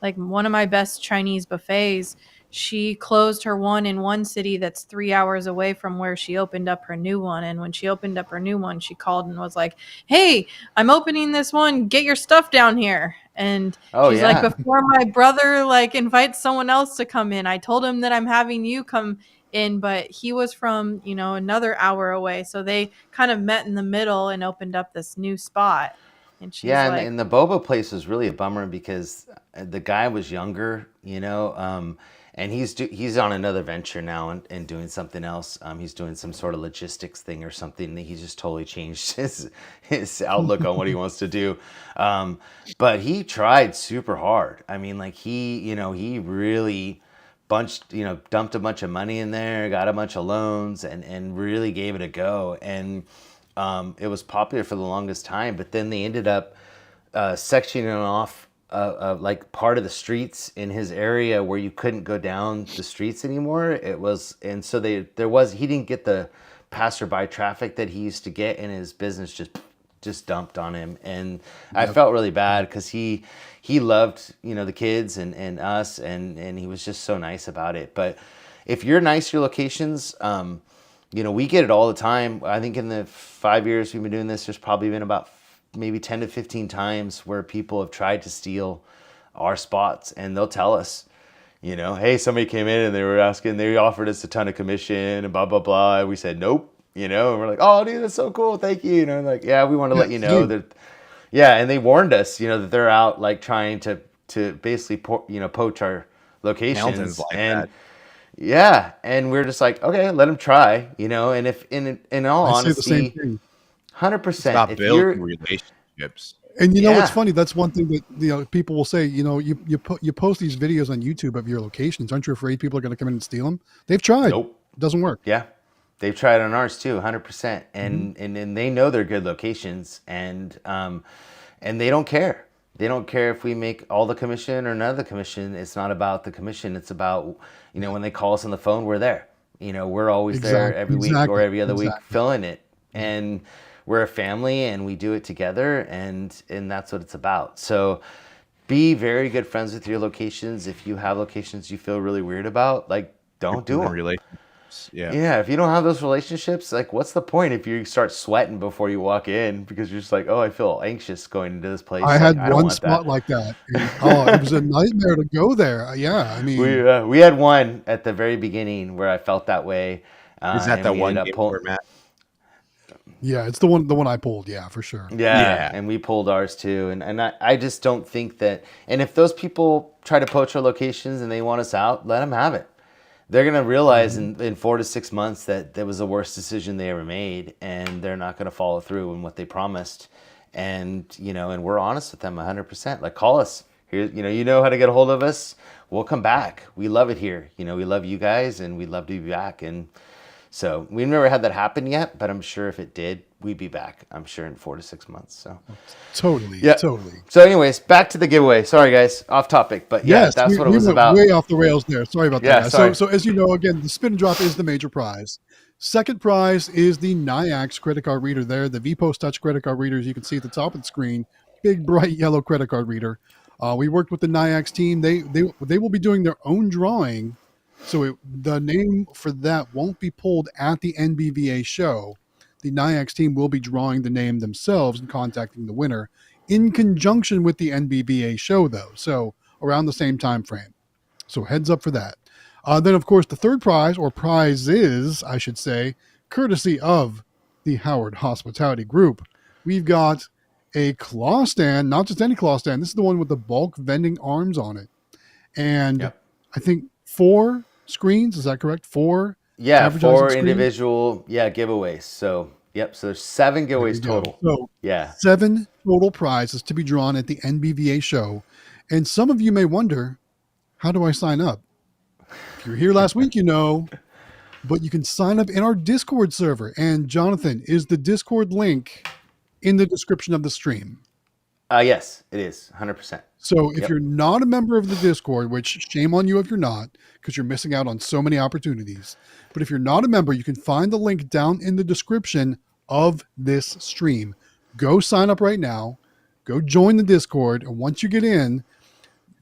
like one of my best Chinese buffets, she closed her one in one city that's 3 hours away from where she opened up her new one. And when she opened up her new one, she called and was like, hey, I'm opening this one. Get your stuff down here. And
Oh,
she's
yeah.
like, before my brother like invites someone else to come in, I told him that I'm having you come in, but he was from, another hour away. So they kind of met in the middle and opened up this new spot. And she's
Yeah,
like,
and the boba place was really a bummer because the guy was younger, and he's on another venture now and doing something else. He's doing some sort of logistics thing or something. That He's just totally changed his outlook on what he wants to do. But he tried super hard. I mean, like he really dumped a bunch of money in there, got a bunch of loans, and really gave it a go. And it was popular for the longest time. But then they ended up sectioning off like part of the streets in his area where you couldn't go down the streets anymore. And so he didn't get the passerby traffic that he used to get, and his business just dumped on him. And I felt really bad because he loved the kids and us, and he was just so nice about it. But if you're nice to your locations, we get it all the time. I think in the 5 years we've been doing this, there's probably been about maybe 10 to 15 times where people have tried to steal our spots, and they'll tell us, hey, somebody came in and they offered us a ton of commission and blah, blah, blah. And we said, nope, and we're like, oh, dude, that's so cool. Thank you. Like, yeah, we want to let you know that. Yeah. And they warned us, that they're out like trying to basically, poach our locations.
Mountains like that.
Yeah. And we're just like, okay, let them try, and if in all honesty,
say the same thing.
100%.
Stop building relationships.
And what's funny? That's one thing that people will say. You post these videos on YouTube of your locations. Aren't you afraid people are going to come in and steal them? They've tried.
Nope.
It doesn't work.
Yeah, they've tried on ours too, 100%. And they know they're good locations, and they don't care. They don't care if we make all the commission or none of the commission. It's not about the commission. It's about when they call us on the phone, we're there. We're always there every week or every other week filling it, and we're a family and we do it together, and that's what it's about. So be very good friends with your locations. If you have locations you feel really weird about, like, don't do them.
Relationships.
Yeah. If you don't have those relationships, like, what's the point if you start sweating before you walk in because you're just like, oh, I feel anxious going into this place.
I had one spot like that. And, it was a nightmare to go there. Yeah. I mean,
we had one at the very beginning where I felt that way.
Is that the one game format?
Yeah, it's the one I pulled. Yeah, for sure.
Yeah. And we pulled ours too. And I just don't think that. And if those people try to poach our locations and they want us out, let them have it. They're going to realize in 4 to 6 months that was the worst decision they ever made, and they're not going to follow through in what they promised. And, and we're honest with them 100%. Like, call us here. You know how to get a hold of us. We'll come back. We love it here. We love you guys, and we'd love to be back. And so we've never had that happen yet, but I'm sure if it did, we'd be back, I'm sure, in 4 to 6 months. So
totally.
So anyways, back to the giveaway. Sorry guys, off topic, but yeah, that's what it was about.
Way off the rails there. Sorry about that.
Sorry.
So as you know, again, the spin and drop is the major prize. Second prize is the NAYAX credit card reader there, the VPOS Touch credit card readers. You can see at the top of the screen, big bright yellow credit card reader. We worked with the NAYAX team. They will be doing their own drawing. So the name for that won't be pulled at the NBVA show. The NAYAX team will be drawing the name themselves and contacting the winner in conjunction with the NBVA show, though. So around the same time frame. So heads up for that. Then, of course, the third prize, or prizes, I should say, courtesy of the Howard Hospitality Group. We've got a claw stand, not just any claw stand. This is the one with the bulk vending arms on it. And I think 4 screens, is that correct? 4
4 individual giveaways. So so there's 7 giveaways total.
So 7 total prizes to be drawn at the NBVA show. And some of you may wonder, how do I sign up? If you were here last week, but you can sign up in our Discord server. And Jonathan, is the Discord link in the description of the stream?
Yes, it is 100%.
So if you're not a member of the Discord, which shame on you if you're not, because you're missing out on so many opportunities. But if you're not a member, you can find the link down in the description of this stream. Go sign up right now. Go join the Discord. And once you get in,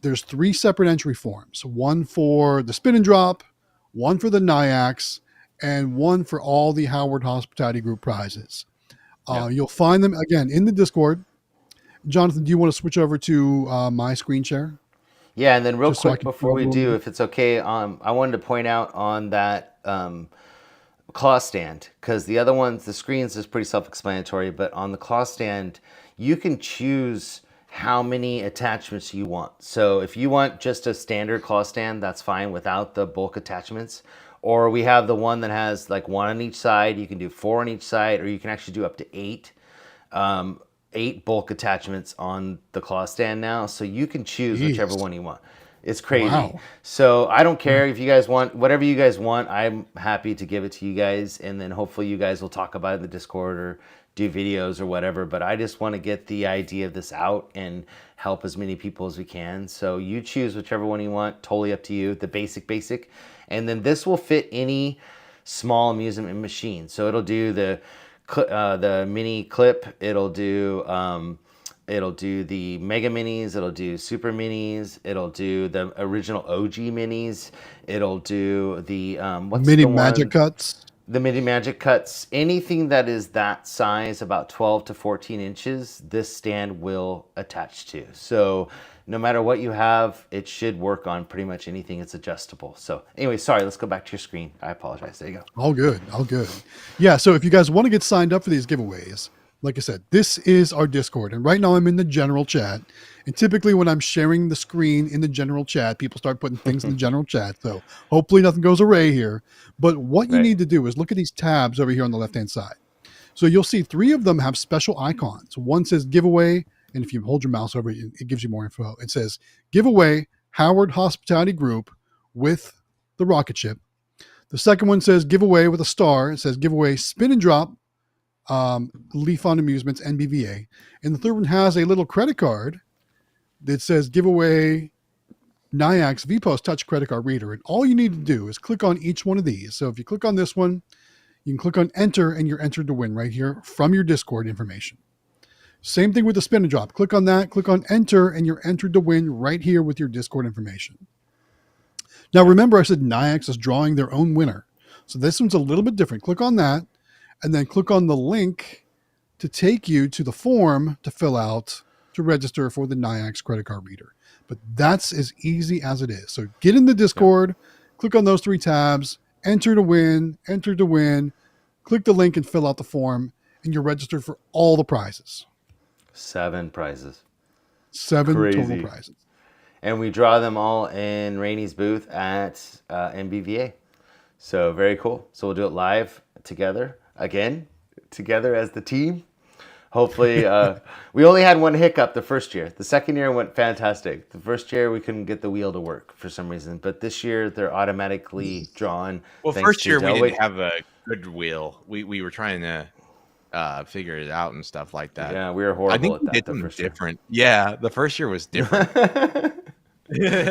there's 3 separate entry forms. One for the spin and drop, one for the NAYAX, and one for all the Howard Hospitality Group prizes. You'll find them, again, in the Discord. Jonathan, do you want to switch over to my screen share?
Yeah, and then real quick before we do, if it's okay, I wanted to point out on that claw stand, because the other ones, the screens is pretty self-explanatory, but on the claw stand, you can choose how many attachments you want. So if you want just a standard claw stand, that's fine without the bulk attachments. Or we have the one that has like 1 on each side. You can do 4 on each side, or you can actually do up to 8. 8 bulk attachments on the claw stand now. So you can choose whichever
Jeez.
one you want. It's crazy.
Wow.
So I don't care if you guys want whatever you guys want. I'm happy to give it to you guys, and then hopefully you guys will talk about it in the Discord or do videos or whatever. But I just want to get the idea of this out and help as many people as we can. So you choose whichever one you want. Totally up to you. The basic, and then this will fit any small amusement machine. So it'll do the mini clip. It'll do the mega minis. It'll do super minis. It'll do the original OG minis. It'll do the what's
Mini
the one?
Magic Cuts.
The mini magic cuts. Anything that is that size, about 12 to 14 inches, this stand will attach to. So no matter what you have, it should work on pretty much anything. It's adjustable. So anyway, sorry, let's go back to your screen. I apologize. There you go.
All good. All good. Yeah. So if you guys want to get signed up for these giveaways, like I said, this is our Discord. And right now I'm in the general chat. And typically when I'm sharing the screen in the general chat, people start putting things in the general chat. So hopefully nothing goes away here. But what you need to do is look at these tabs over here on the left-hand side. So you'll see 3 of them have special icons. One says giveaway. And if you hold your mouse over it, it gives you more info. It says giveaway Howard Hospitality Group with the rocket ship. The second one says giveaway with a star. It says giveaway spin and drop Leaf on Amusements NBVA. And the third one has a little credit card that says giveaway NAYAX VPOS touch credit card reader. And all you need to do is click on each one of these. So if you click on this one, you can click on enter and you're entered to win right here from your Discord information. Same thing with the spin and drop. Click on that, click on enter, and you're entered to win right here with your Discord information. Now, remember I said NAYAX is drawing their own winner. So this one's a little bit different. Click on that, and then click on the link to take you to the form to fill out to register for the NAYAX credit card reader. But that's as easy as it is. So get in the Discord, click on those 3 tabs, enter to win, click the link and fill out the form, and you're registered for all the prizes.
7 prizes.
7
Crazy.
total prizes.
And we draw them all in Rainey's booth at NBVA. So very cool. So we'll do it live together again, together as the team. Hopefully, we only had one hiccup the first year. The second year went fantastic. The first year we couldn't get the wheel to work for some reason, but this year they're automatically drawn.
Well, first year we didn't have a good wheel. We were trying to figure it out and stuff like that.
Yeah, we were horrible
I think
at
we
that.
did
The
them
first year.
different. Yeah, the first year was different.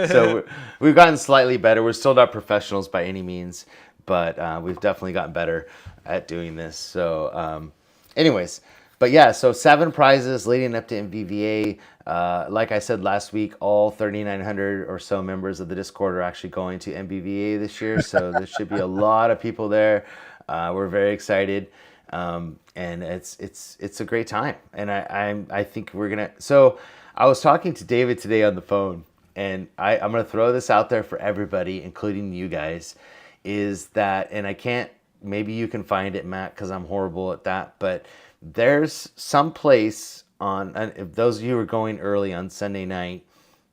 So we've gotten slightly better. We're still not professionals by any means, but we've definitely gotten better at doing this. So anyways, but yeah, so 7 prizes leading up to NBVA. Like I said last week, all 3,900 or so members of the Discord are actually going to NBVA this year. So there should be a lot of people there. We're very excited. And it's a great time. And I think we're going to, so I was talking to David today on the phone, and I'm going to throw this out there for everybody, including you guys, is that, and I can't, maybe you can find it, Matt, because I'm horrible at that, but there's some place if those of you who are going early on Sunday night,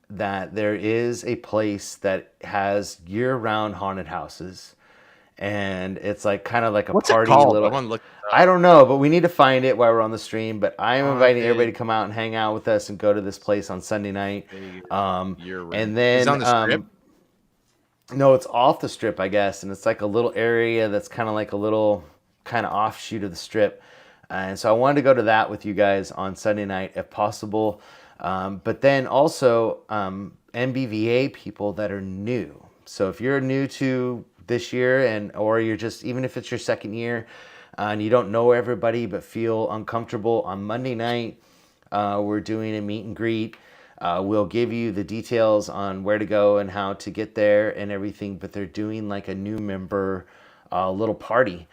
that there is a place that has year-round haunted houses. And it's like kind of like a
What's
party.
it called?
Little, I don't know, but we need to find it while we're on the stream. But I'm inviting everybody to come out and hang out with us and go to this place on Sunday night. And then
it's on the strip.
No, it's off the strip, I guess, and it's like a little area that's kind of like a little kind of offshoot of the strip. And so I wanted to go to that with you guys on Sunday night if possible. But then also NBVA people that are new. So if you're new to this year, or you're just, even if it's your second year and you don't know everybody but feel uncomfortable, on Monday night we're doing a meet and greet. We'll give you the details on where to go and how to get there and everything, but they're doing like a new member little party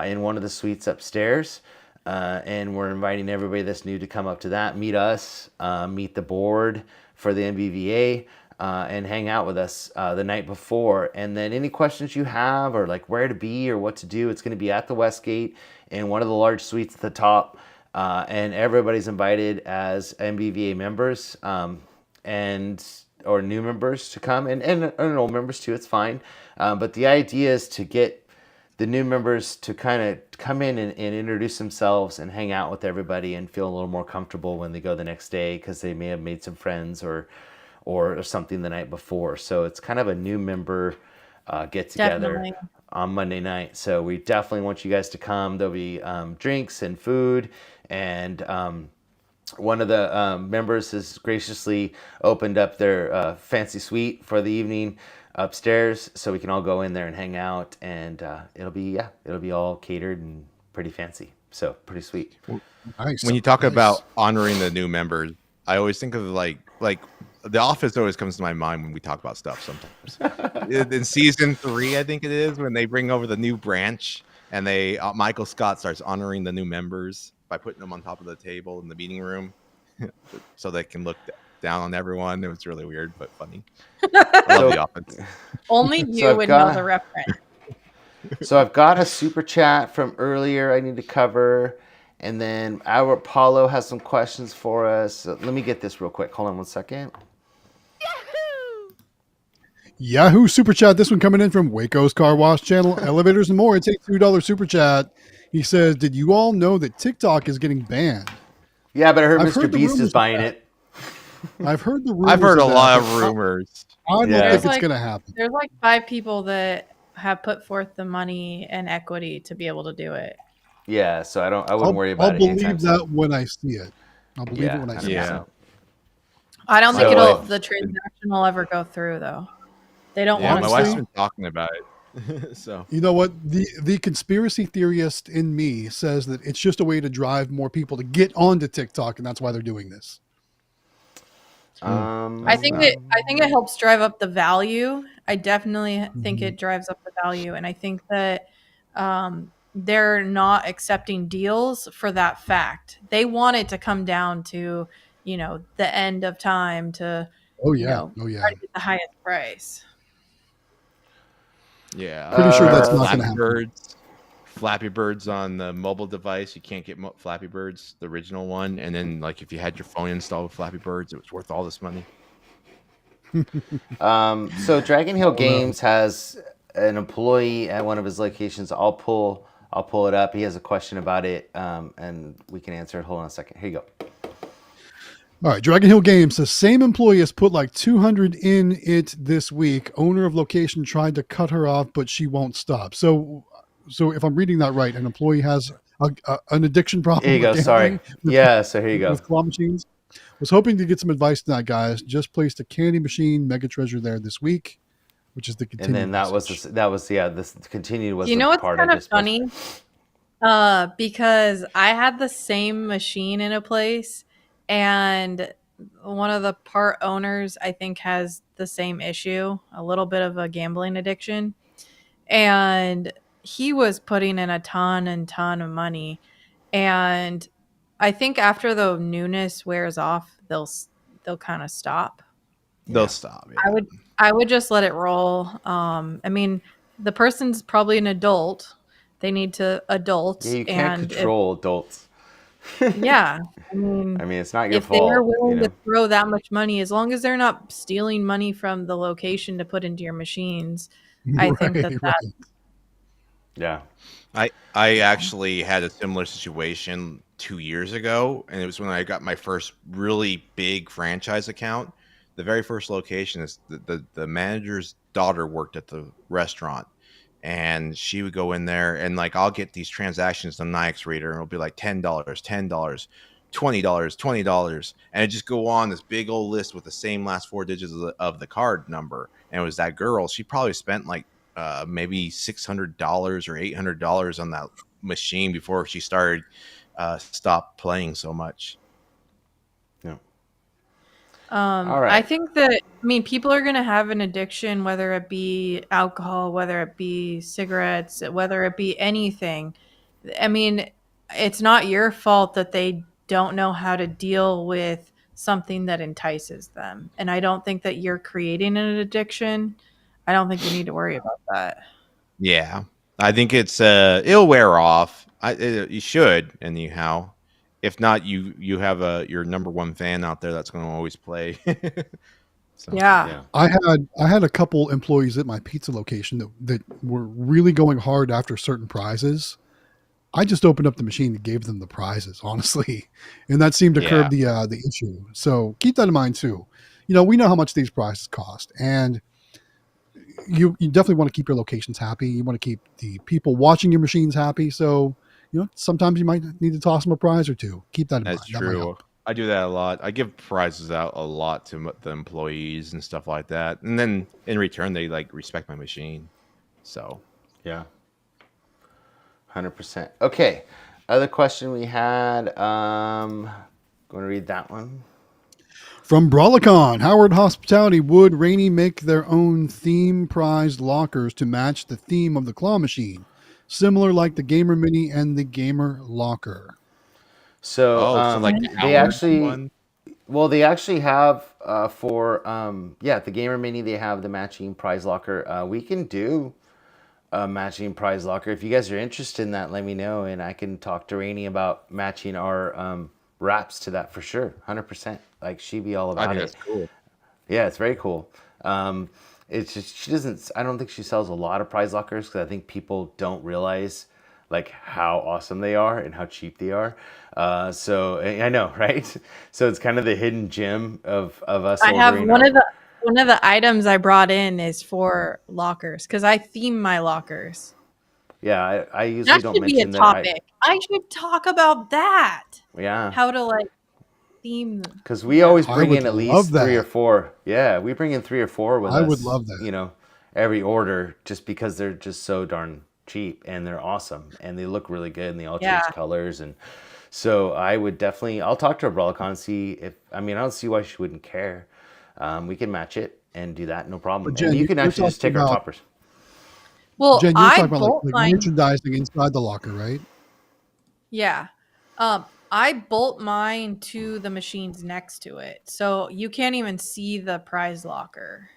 in one of the suites upstairs. And we're inviting everybody that's new to come up to that, meet us, meet the board for the NBVA, and hang out with us the night before. And then any questions you have, or like where to be or what to do, it's going to be at the Westgate in one of the large suites at the top. and everybody's invited as NBVA members and or new members to come, and old members too. It's fine, but the idea is to get the new members to kind of come in and introduce themselves and hang out with everybody and feel a little more comfortable when they go the next day, because they may have made some friends or something the night before. So it's kind of a new member get together on Monday night. So we definitely want you guys to come. There'll be drinks and food, and one of the members has graciously opened up their fancy suite for the evening upstairs, so we can all go in there and hang out, and it'll be all catered and pretty fancy. So pretty sweet.
Nice.
When you talk about honoring the new members, I always think of like The Office always comes to my mind when we talk about stuff sometimes. In season 3, I think it is, when they bring over the new branch and they Michael Scott starts honoring the new members by putting them on top of the table in the meeting room so they can look down on everyone. It was really weird but funny. I love The Office.
Only you would know the reference.
So I've got a super chat from earlier I need to cover, and then our Paulo has some questions for us. So let me get this real quick. Hold on one second.
Yahoo super chat. This one coming in from Waco's Car Wash Channel, Elevators and More. It's a $2 super chat. He says, "Did you all know that TikTok is getting banned?"
Yeah, but I heard Mr. Beast is buying it.
I've heard the rumors.
I've heard a lot of rumors.
I don't think it's going to happen.
There's like 5 people that have put forth the money and equity to be able to do it.
Yeah, so I wouldn't worry about it.
I'll believe that when I see it. I'll believe it when I see it.
I don't think the transaction will ever go through, though. They don't want to.
My wife's been talking about it. So
you know what? The conspiracy theorist in me says that it's just a way to drive more people to get onto TikTok, and that's why they're doing this.
I think it helps drive up the value. I definitely think it drives up the value, and I think that they're not accepting deals for that fact. They want it to come down to the end of time to try to get the highest price.
Yeah,
pretty sure that's not going to happen.
Flappy Birds on the mobile device, you can't get Flappy Birds, the original one, and then like if you had your phone installed with Flappy Birds, it was worth all this money.
So Dragon Hill Games has an employee at one of his locations. I'll pull it up. He has a question about it, and we can answer it. Hold on a second. Here you go.
All right, Dragon Hill Games, the same employee has put like 200 in it this week. Owner of location tried to cut her off, but she won't stop. So if I'm reading that right, an employee has an addiction problem.
Here you go. Sorry. So here you go.
With claw machines. Was hoping to get some advice tonight, guys. Just placed a candy machine mega treasure there this week, which is the continued.
And then this continued was.
You know what's kind of funny? Because I had the same machine in a place, and one of the part owners I think has the same issue, a little bit of a gambling addiction, and he was putting in a ton of money, and I think after the newness wears off, they'll kind of stop.
They'll stop. Yeah.
I would just let it roll. I mean, the person's probably an adult. They need to adult.
Yeah, you can't control adults.
Yeah, I mean,
it's not your fault.
If they're willing to throw that much money, as long as they're not stealing money from the location to put into your machines, I think that's.
Yeah.
I actually had a similar situation 2 years ago, and it was when I got my first really big franchise account. The very first location is the manager's daughter worked at the restaurant, and she would go in there and like I'll get these transactions on NAYAX Reader, and it'll be like $10, $10, $20, $20, and it just go on this big old list with the same last 4 digits of the card number. And it was that girl. She probably spent like maybe $600 or $800 on that machine before she started stopped playing so much.
Yeah.
All right. I think that people are going to have an addiction, whether it be alcohol, whether it be cigarettes, whether it be anything. It's not your fault that they don't know how to deal with something that entices them. And I don't think that you're creating an addiction. I don't think you need to worry about that.
Yeah, I think it's it'll wear off. You should anyhow, If not, you have your number one fan out there that's going to always play. So
Yeah.
Yeah.
I had a couple employees at my pizza location that were really going hard after certain prizes. I just opened up the machine and gave them the prizes, honestly, and that seemed to
yeah,
curb the issue. So keep that in mind too. We know how much these prizes cost, and you definitely want to keep your locations happy. You want to keep the people watching your machines happy. So sometimes you might need to toss them a prize or two. Keep that in
that's
mind. That might
true.
help.
I do that a lot. I give prizes out a lot to the employees and stuff like that, and then in return they like respect my machine. So
Yeah. 100%. Okay. Other question we had. Going to read that one.
From Brawlicon, Howard Hospitality would Rainey make their own theme prized lockers to match the theme of the claw machine, similar like the Gamer Mini and the Gamer Locker.
So
so like the
they
Howard
actually,
one.
well, they actually have for the Gamer Mini. They have the matching prize locker. We can do a matching prize locker if you guys are interested in that. Let me know, and I can talk to Rainey about matching our wraps to that for sure. 100%. Like she'd be all
I
about
think
it.
that's cool.
Yeah, it's very cool. It's just she doesn't. I don't think she sells a lot of prize lockers because I think people don't realize like how awesome they are and how cheap they are. So I know, right? So it's kind of the hidden gem of us
I have
ordering.
one of the items I brought in is for lockers because I theme my lockers.
Yeah, I usually
That
don't
should be a
mention that.
topic. I should talk about that.
Yeah,
How to like theme.
because we
Yeah.
always
I
bring
would
in at
love
least 3 or
that.
4. Yeah, we bring in 3 or 4 with
I would
us.
love that.
Every order just because they're just so darn cheap and they're awesome and they look really good and they all change
Yeah.
colors. And so I would definitely, I'll talk to her Brawlicon and see if, I don't see why she wouldn't care. We can match it and do that, no problem.
But
And
Jen,
you can
you're
actually just
talking
take our
about
toppers.
Well,
you're
I
talking about
bolt
like
mine.
merchandising inside the locker, right?
Yeah. I bolt mine to the machines next to it. So you can't even see the prize locker.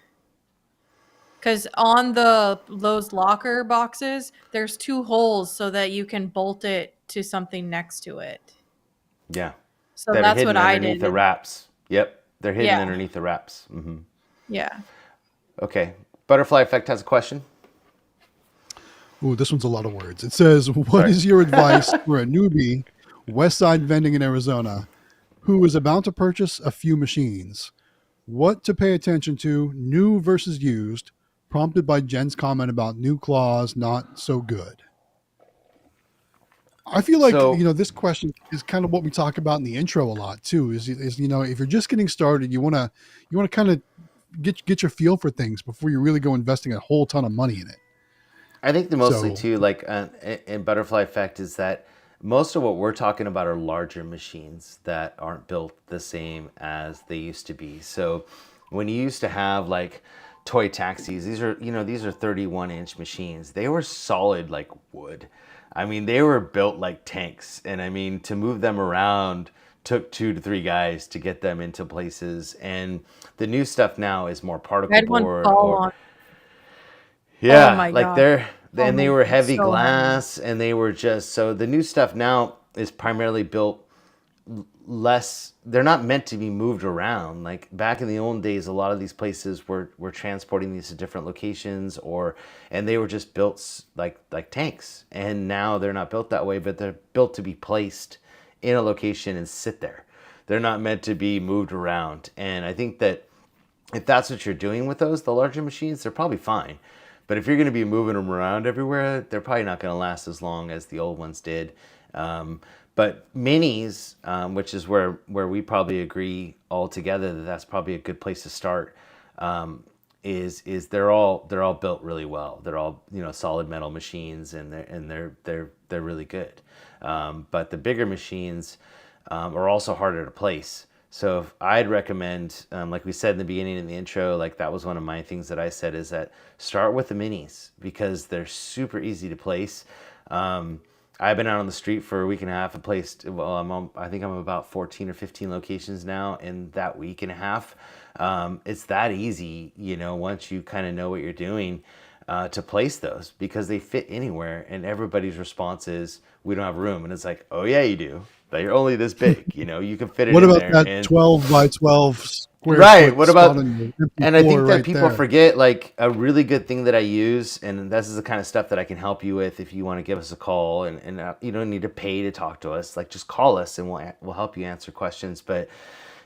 Cuz on those locker boxes, there's 2 holes so that you can bolt it to something next to it.
Yeah.
So
That are
that's what
hidden
I
underneath
did.
the wraps. Yep. They're hidden
Yeah.
underneath the wraps.
Yeah.
Okay. Butterfly Effect has a question.
Ooh, this one's a lot of words. It says, "What
Sorry.
is your advice for a newbie, West Side Vending in Arizona, who is about to purchase a few machines? What to pay attention to, new versus used, prompted by Jen's comment about new claws not so good." I feel like
So
this question is kind of what we talk about in the intro a lot too. Is if you're just getting started, you want to kind of get your feel for things before you really go investing a whole ton of money in it.
I think the mostly
So
too, like in Butterfly Effect, is that most of what we're talking about are larger machines that aren't built the same as they used to be. So when you used to have like toy taxis, these are 31-inch machines. They were solid like wood. They were built like tanks, and to move them around took 2 to 3 guys to get them into places. And the new stuff now is more
I
particle
had one
board
fall
or
on. Oh
yeah,
my
like
god. Oh
they
my
were
god.
heavy
So heavy.
glass, and they were just so the new stuff now is primarily built less. They're not meant to be moved around. Like back in the old days, a lot of these places were transporting these to different locations, and they were just built like tanks. And now they're not built that way, but they're built to be placed in a location and sit there. They're not meant to be moved around. And I think that if that's what you're doing with those, the larger machines, they're probably fine. But if you're going to be moving them around everywhere, they're probably not going to last as long as the old ones did. But minis, which is where we probably agree all together that that's probably a good place to start, is they're all built really well. They're all solid metal machines, and they're really good. But the bigger machines are also harder to place. So if I'd recommend, like we said in the beginning in the intro, like that was one of my things that I said, is that start with the minis because they're super easy to place. I've been out on the street for a week and a half. I placed, I think I'm about 14 or 15 locations now in that week and a half. It's that easy, once you kind of know what you're doing, to place those because they fit anywhere, and everybody's response is, "We don't have room." And it's like, "Oh yeah, you do. Like you're only this big, you know, you can fit it
What
in
about
there.
that
And
12 by 12 square
right.
foot
What
spot
about,
on your empty
and I
floor
think that
right
people
there?
forget like a really good thing that I use, and this is the kind of stuff that I can help you with if you want to give us a call, and you don't need to pay to talk to us. Like just call us and we'll help you answer questions. But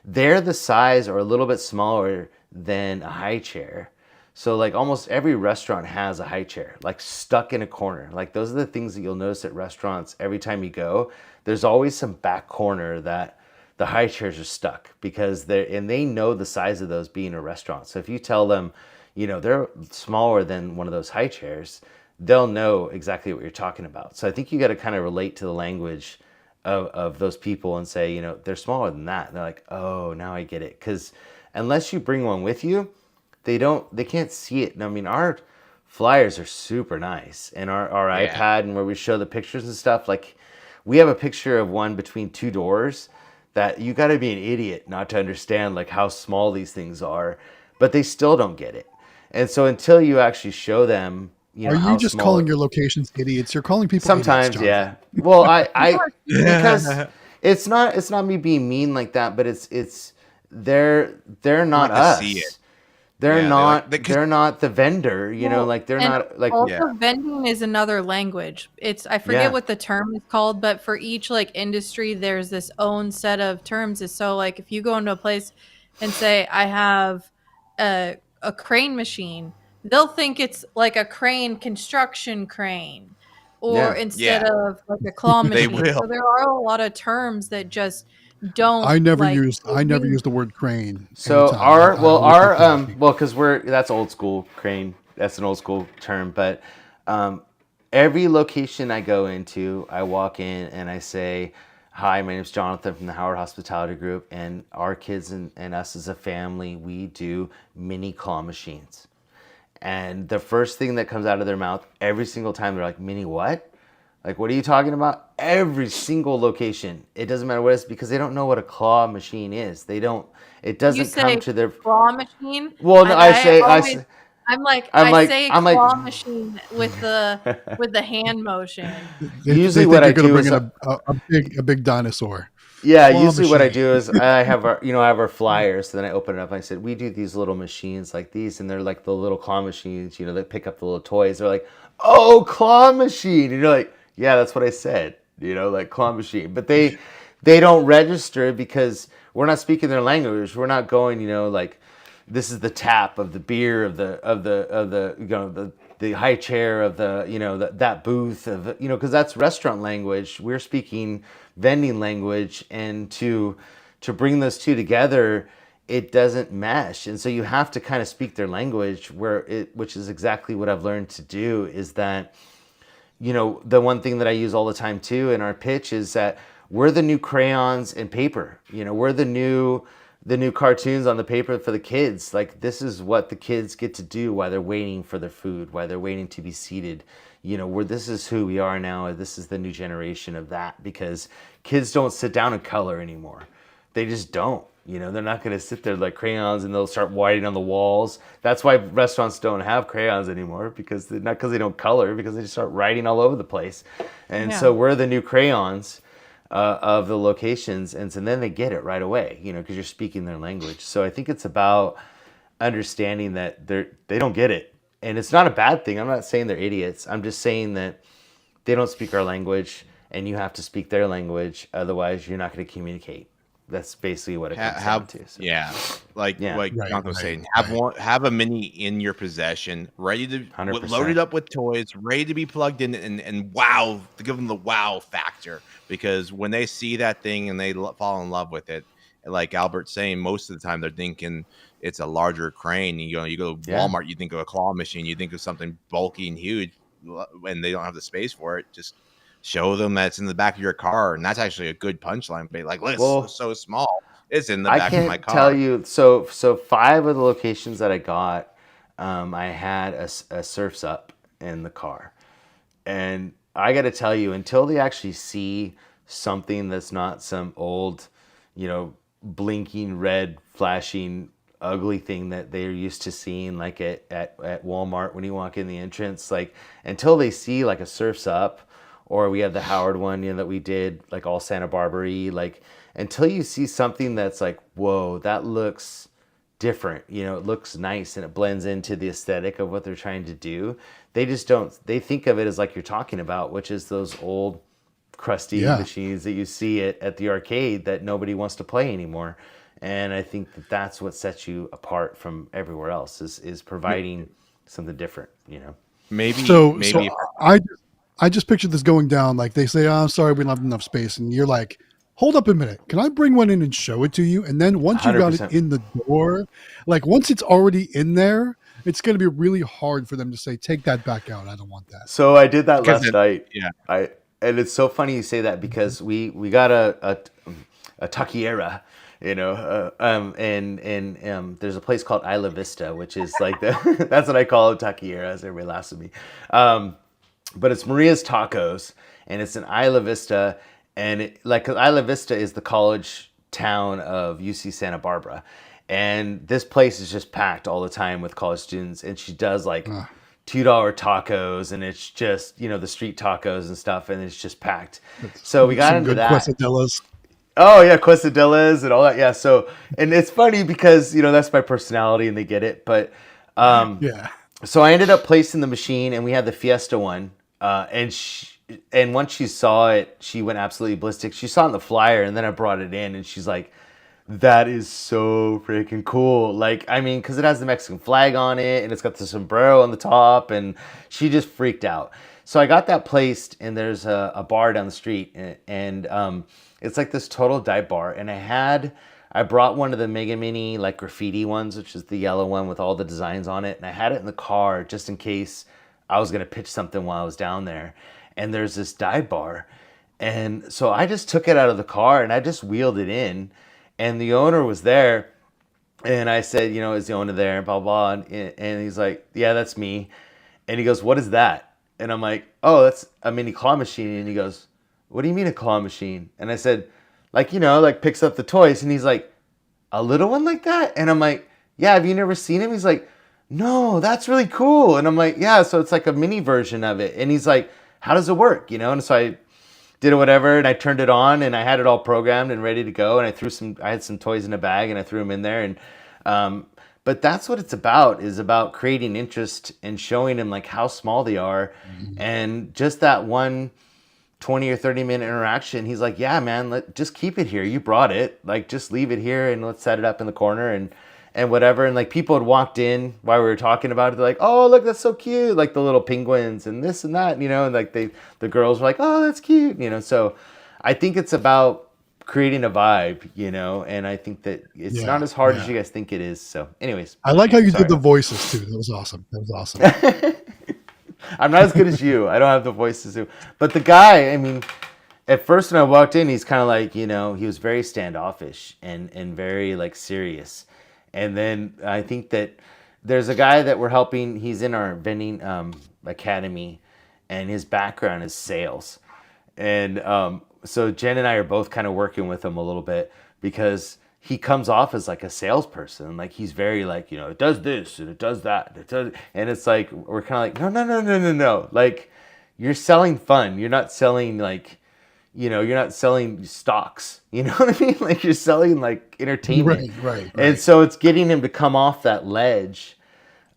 they're the size or a little bit smaller than a high chair. So like almost every restaurant has a high chair, like stuck in a corner. Like those are the things that you'll notice at restaurants every time you go. There's always some back corner that the high chairs are stuck because they know the size of those being a restaurant. So if you tell them, you know, they're smaller than one of those high chairs, they'll know exactly what you're talking about. So I think you got to kind of relate to the language of those people and say, you know, they're smaller than that. And they're like, oh, now I get it. Because unless you bring one with you, they can't see it. And I mean, our flyers are super nice, and our
Yeah.
iPad and where we show the pictures and stuff, like we have a picture of one between two doors that you got to be an idiot not to understand like how small these things are, but they still don't get it. And so until you actually show them, you know,
Are you
how
just
small
calling your locations idiots? You're calling people
sometimes,
idiots,
yeah.
Jonathan.
Well, I because it's not me being mean like that, but it's they're not
Want to see
us.
it.
They're
Yeah,
not
because
they're not the vendor, you know,
Well,
like they're
and
not like
also
Yeah.
vending is another language. I forget
Yeah.
what the term is called, but for each like industry, there's this own set of terms. Is so like if you go into a place and say I have a crane machine, they'll think it's like a crane construction crane, or
Yeah.
instead
Yeah.
of like a claw
They
machine.
will.
So there are a lot of terms that just don't
I never
like.
used the word crane
So
anytime. I always think crane.
well, because that's old school crane. That's an old school term. But every location I go into, I walk in and I say, "Hi, my name is Jonathan from the Howard Hospitality Group, and our kids and us as a family, we do mini claw machines." And the first thing that comes out of their mouth every single time, they're like, "Mini what? Like, what are you talking about?" Every single location. It doesn't matter what it is because they don't know what a claw machine is. They don't, it
You
doesn't come
say
to their,
claw machine,
well, no,
and
I'm
I
like,
say
I'm like,
claw machine with the hand motion.
usually
They
what
think
I
you're going to
do
bring
is,
in a big dinosaur.
yeah,
Claw
usually what I
machine.
do is I have our flyers. So then I open it up and I said, we do these little machines like these. And they're like the little claw machines, you know, that pick up the little toys. They're like, oh, claw machine. And you're like, yeah, that's what I said, you know, like claw machine. But they don't register because we're not speaking their language. We're not going, you know, like this is the tap of the beer of the you know, the high chair of the, you know, that booth of, you know, because that's restaurant language. We're speaking vending language, and to bring those two together, it doesn't mesh. And so you have to kind of speak their language, which is exactly what I've learned to do, is that, you know, the one thing that I use all the time too in our pitch is that we're the new crayons and paper. You know, we're the new cartoons on the paper for the kids. Like, this is what the kids get to do while they're waiting for their food, while they're waiting to be seated. You know, this is who we are now. This is the new generation of that, because kids don't sit down and color anymore. They just don't. You know, they're not going to sit there like crayons and they'll start whiting on the walls. That's why restaurants don't have crayons anymore, because not because they don't color, because they just start writing all over the place. And
Yeah.
so we're the new crayons of the locations, and so then they get it right away, you know, because you're speaking their language. So I think it's about understanding that they don't get it, and it's not a bad thing. I'm not saying they're idiots. I'm just saying that they don't speak our language, and you have to speak their language. Otherwise, you're not going to communicate. That's basically what it comes down to. So.
Yeah, like
Right,
Jonathan was
right,
saying,
right.
have a mini in your possession, ready to
100%.
loaded up with toys, ready to be plugged in, and wow, to give them the wow factor. Because when they see that thing and they fall in love with it, like Albert's saying, most of the time they're thinking it's a larger crane. You go to
Yeah.
Walmart, you think of a claw machine, you think of something bulky and huge, and they don't have the space for it. Just show them that it's in the back of your car, and that's actually a good punchline. But like, look,
Well,
it's so small. It's in the
I
back of my
can't
car.
tell you. So 5 of the locations that I got, I had a Surf's Up in the car, and I got to tell you, until they actually see something that's not some old, you know, blinking red, flashing, ugly thing that they're used to seeing, like at Walmart when you walk in the entrance, like until they see like a Surf's Up or we have the Howard one, that we did like all Santa Barbara-y. Like until you see something that's like, whoa, that looks different, it looks nice and it blends into the aesthetic of what they're trying to do. They just don't, they think of it as like you're talking about, which is those old crusty machines that you see at the arcade that nobody wants to play anymore. And I think that's what sets you apart from everywhere else is providing something different,
Maybe
So
maybe
I just pictured this going down. Like they say, "Oh, I'm sorry, we don't have enough space," and you're like, "Hold up a minute, can I bring one in and show it to you?" And then once you got it
100%.
in the door, like once it's already in there, it's going to be really hard for them to say, "Take that back out. I don't want that."
So I did that
because
last night.
yeah.
And it's so funny you say that because we got a taquiera, and there's a place called Isla Vista, which is like that's what I call it, taquiera, as everybody laughs at me. But it's Maria's Tacos, and it's in Isla Vista, and 'cause Isla Vista is the college town of UC Santa Barbara, and this place is just packed all the time with college students, and she does like $2 tacos, and it's just the street tacos and stuff, and it's just packed. So we got
Some
into
good
that.
quesadillas.
Oh yeah, quesadillas and all that. Yeah. So, and it's funny because that's my personality, and they get it. But
Yeah.
so I ended up placing the machine, and we had the Fiesta one, and once she saw it, she went absolutely ballistic. She saw it in the flyer, and then I brought it in, and she's like, "That is so freaking cool!" Like, I mean, because it has the Mexican flag on it, and it's got the sombrero on the top, and she just freaked out. So I got that placed, and there's a bar down the street, and it's like this total dive bar, and I brought one of the Mega Mini like graffiti ones, which is the yellow one with all the designs on it, and I had it in the car just in case I was gonna pitch something while I was down there. And there's this dive bar, and so I just took it out of the car and I just wheeled it in, and the owner was there, and I said, is the owner there? Blah blah, and he's like, yeah, that's me. And he goes, what is that? And I'm like, oh, that's a mini claw machine. And he goes, what do you mean a claw machine? And I said, like, like picks up the toys. And he's like, a little one like that? And I'm like, yeah, have you never seen him? He's like, no, that's really cool. And I'm like, yeah, so it's like a mini version of it. And he's like, how does it work? And so I did it, whatever, and I turned it on, and I had it all programmed and ready to go. And I had some toys in a bag, and I threw them in there. And but that's what it's about, is about creating interest and showing them like how small they are. And just that one 20 or 30-minute interaction, he's like, yeah, man, just keep it here. You brought it. Like, just leave it here, and let's set it up in the corner and whatever. And like people had walked in while we were talking about it. They're like, oh, look, that's so cute. Like the little penguins and this and that, and like the girls were like, oh, that's cute. So I think it's about creating a vibe, and I think that it's not as hard as you guys think it is. So anyways,
I like how you did the voices too. That was awesome.
I'm not as good as you. I don't have the voices too. But the guy, I mean, at first when I walked in, he's kind of like, he was very standoffish and very like serious. And then I think that there's a guy that we're helping. He's in our vending academy, and his background is sales. And so Jen and I are both kind of working with him a little bit because he comes off as like a salesperson. Like he's very like, it does this and it does that. And it's like, we're kind of like, no. Like you're selling fun. You're not selling like, you're not selling stocks. You know what I mean? Like you're selling like entertainment.
Right.
And so it's getting him to come off that ledge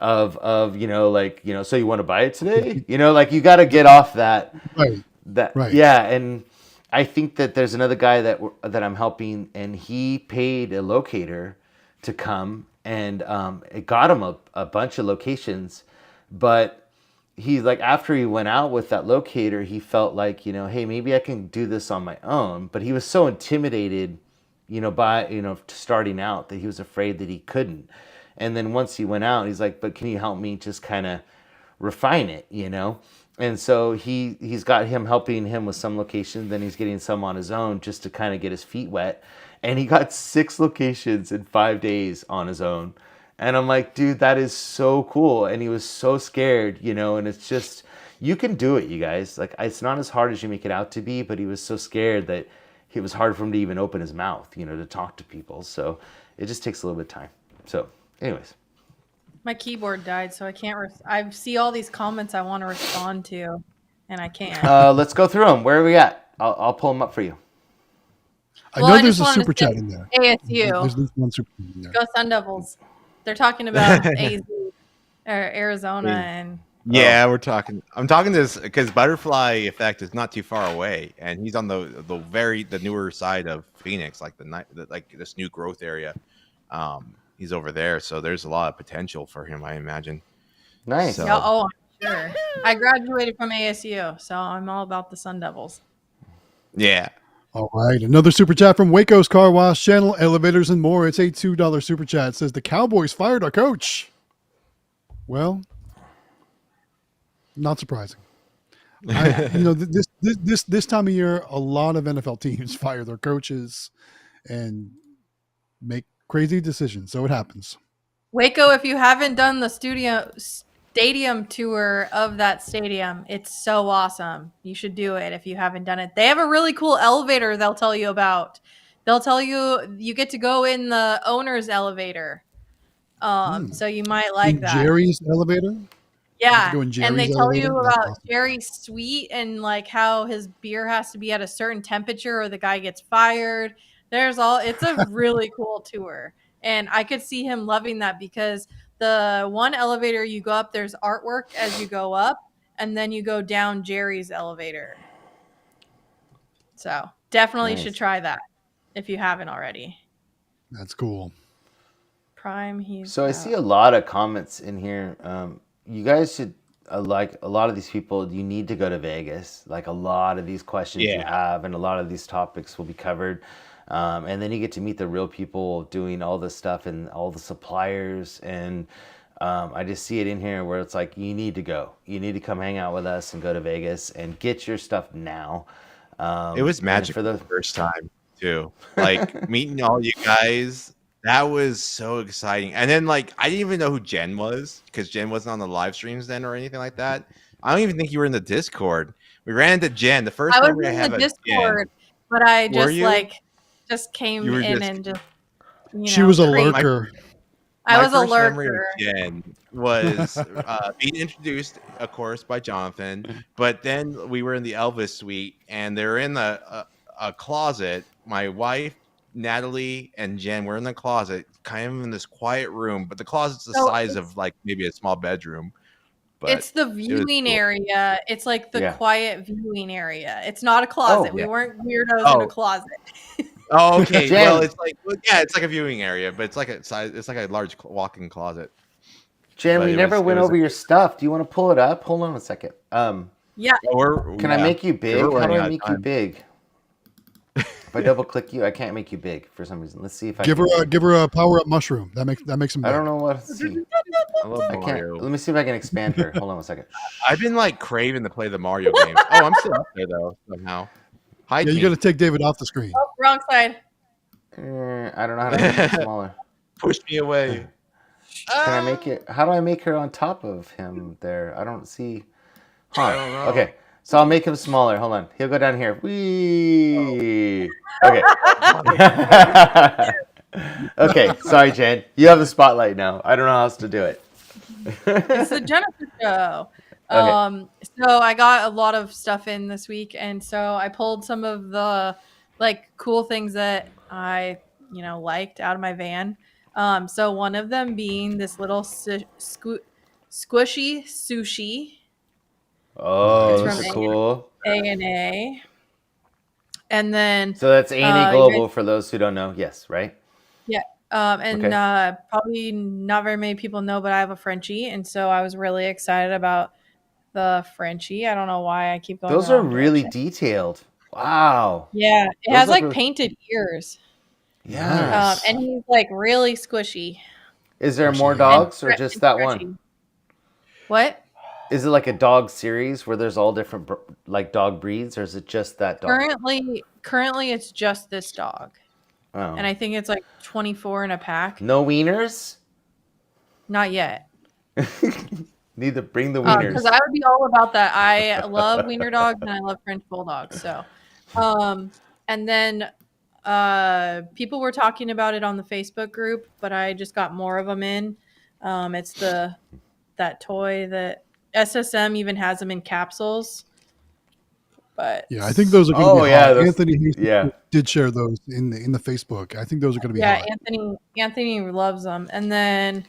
of so you want to buy it today? Like you got to get off that.
Right.
Yeah. And I think that there's another guy that I'm helping, and he paid a locator to come, and it got him a bunch of locations. But he's like, after he went out with that locator, he felt like, hey, maybe I can do this on my own. But he was so intimidated, by, starting out, that he was afraid that he couldn't. And then once he went out, he's like, but can you help me just kind of refine it, And so he's got him helping him with some locations, then he's getting some on his own just to kind of get his feet wet. And he got 6 locations in 5 days on his own. And I'm like, dude, that is so cool. And he was so scared, and it's just, you can do it, you guys. Like, it's not as hard as you make it out to be, but he was so scared that it was hard for him to even open his mouth, to talk to people. So it just takes a little bit of time. So anyways.
My keyboard died, so I can't. I see all these comments I want to respond to. and I can't.
Let's go through them. Where are we at? I'll pull them up for you.
I
Well,
know
I
there's
just
a
wanted
super
to say
chat in there.
ASU.
There's at least one super chat in there.
Go Sun Devils. They're talking about AZ or Arizona and
Yeah, we're talking. I'm talking this because Butterfly Effect is not too far away, and he's on the newer side of Phoenix, like like this new growth area. He's over there, so there's a lot of potential for him, I imagine.
Nice.
So,
yeah, oh, I'm sure. I graduated from ASU, so I'm all about the Sun Devils.
yeah.
All right, another super chat from Waco's Car Wash Channel, Elevators and More. It's a $2 super chat. It says the Cowboys fired our coach. Well, not surprising. This time of year, a lot of NFL teams fire their coaches and make crazy decisions. So it happens.
Waco, if you haven't done the stadium tour of that stadium, it's so awesome. You should do it if you haven't done it. They have a really cool elevator they'll tell you about. They'll tell you get to go in the owner's elevator. So you might like
In
that.
Jerry's elevator?
Yeah,
Go in
and they
Jerry's
tell
elevator?
you
That's
about
awesome.
Jerry's suite and like how his beer has to be at a certain temperature or the guy gets fired. It's a really cool tour. And I could see him loving that because the one elevator you go up, there's artwork as you go up, and then you go down Jerry's elevator. So definitely should try that if you haven't already.
That's cool.
Prime, he's
So I see a lot of comments in here. You guys should like a lot of these people. You need to go to Vegas. Like a lot of these questions you have, and a lot of these topics will be covered. And then you get to meet the real people doing all this stuff and all the suppliers. And I just see it in here where it's like you need to go. You need to come hang out with us and go to Vegas and get your stuff now.
It was magic for the first time too. Like meeting all you guys. That was so exciting. And then like I didn't even know who Jen was because Jen wasn't on the live streams then or anything like that. I don't even think you were in the Discord. We ran into Jen. The first memory I have of
Discord,
Jen,
but I
were
just came
you were
in
just
and just
She was a
crazy.
lurker.
I was a
first memory of
lurker.
Jen was being introduced, of course, by Jonathan. But then we were in the Elvis suite, and they were in a closet. My wife, Natalie, and Jen were in the closet, kind of in this quiet room. But the closet's the size of like maybe a small bedroom. But
It's the viewing
cool.
area. It's like the quiet viewing area. It's not a closet. We weren't weirdos in a closet.
Oh, okay.
Jen.
Well, it's like a viewing area, but it's like a large walk-in closet.
Jen, we never went over your stuff. Do you want to pull it up? Hold on a second.
Yeah.
Can I make you big? How do I make you big? If I double click you, I can't make you big for some reason. Let's see if I
give her a power up mushroom. That makes him big.
I don't know what to see. I can't. Let me see if I can expand her. Hold on a second.
I've been like craving to play the Mario game. Oh, I'm still up there though somehow.
Yeah, you got to take David off the screen.
Oh, wrong side.
I don't know how to make it smaller.
Push me away.
Can I make it? How do I make her on top of him there? I don't see. Huh.
I don't know.
Okay. So I'll make him smaller. Hold on. He'll go down here. Whee! Okay. Okay. Sorry, Jen. You have the spotlight now. I don't know how else to do it.
It's the Jennifer show.
Okay.
So I got a lot of stuff in this week, and so I pulled some of the like cool things that I liked out of my van. So one of them being this little squishy sushi.
Oh,
It's
that's
from
cool.
A&A. And then
So that's A&A Global for those who don't know. Yes, right?
Yeah. Probably not very many people know, but I have a Frenchie, and so I was really excited about the Frenchie. I don't know why I keep going.
Those are really detailed. Wow.
Yeah, it has like painted ears.
Yeah.
And he's like really squishy.
Is there more dogs or just that one?
What?
Is it like a dog series where there's all different like dog breeds, or is it just that dog?
Currently, it's just this dog.
Oh.
And I think it's like 24 in a pack.
No wieners?
Not yet.
Need to bring the wieners.
Because I would be all about that. I love wiener dogs and I love French bulldogs. So, and then people were talking about it on the Facebook group, but I just got more of them in. It's that toy that SSM even has them in capsules. But
Yeah, I think those are going to
Oh
be
yeah,
hot.
those,
Anthony
yeah.
did share those in the Facebook. I think those are going to be
yeah,
hot.
Anthony loves them. And then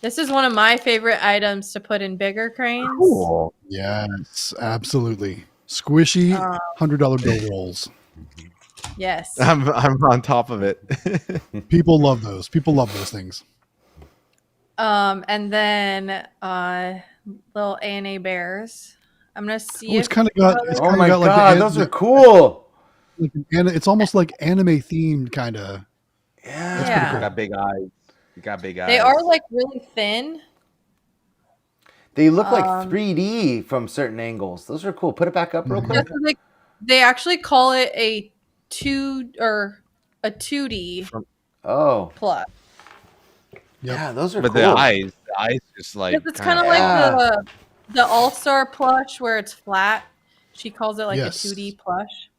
this is one of my favorite items to put in bigger cranes.
Cool.
Yes, absolutely. Squishy
Uh,
$100 bill rolls.
yes.
I'm on top of it.
People love those. People love those things.
And then little ANA bears. I'm gonna see
Oh, it's
if
kind of got
how they-
Oh my
like
god, those are cool.
it's almost like anime themed kind of. That's pretty
Yeah.
cool.
Got big eyes. You got big eyes.
they are like really thin.
They look like
Um,
3D from certain angles. Those are cool. Put it back up real
Mhm.
quick.
That's what they actually call it a 2D
From-
Oh,
plus.
Yep.
yeah, those are
but
cool.
the eyes just like
Because it's kind of
Yeah.
like the All-Star plush where it's flat. She calls it like
Yes.
a 2D plush.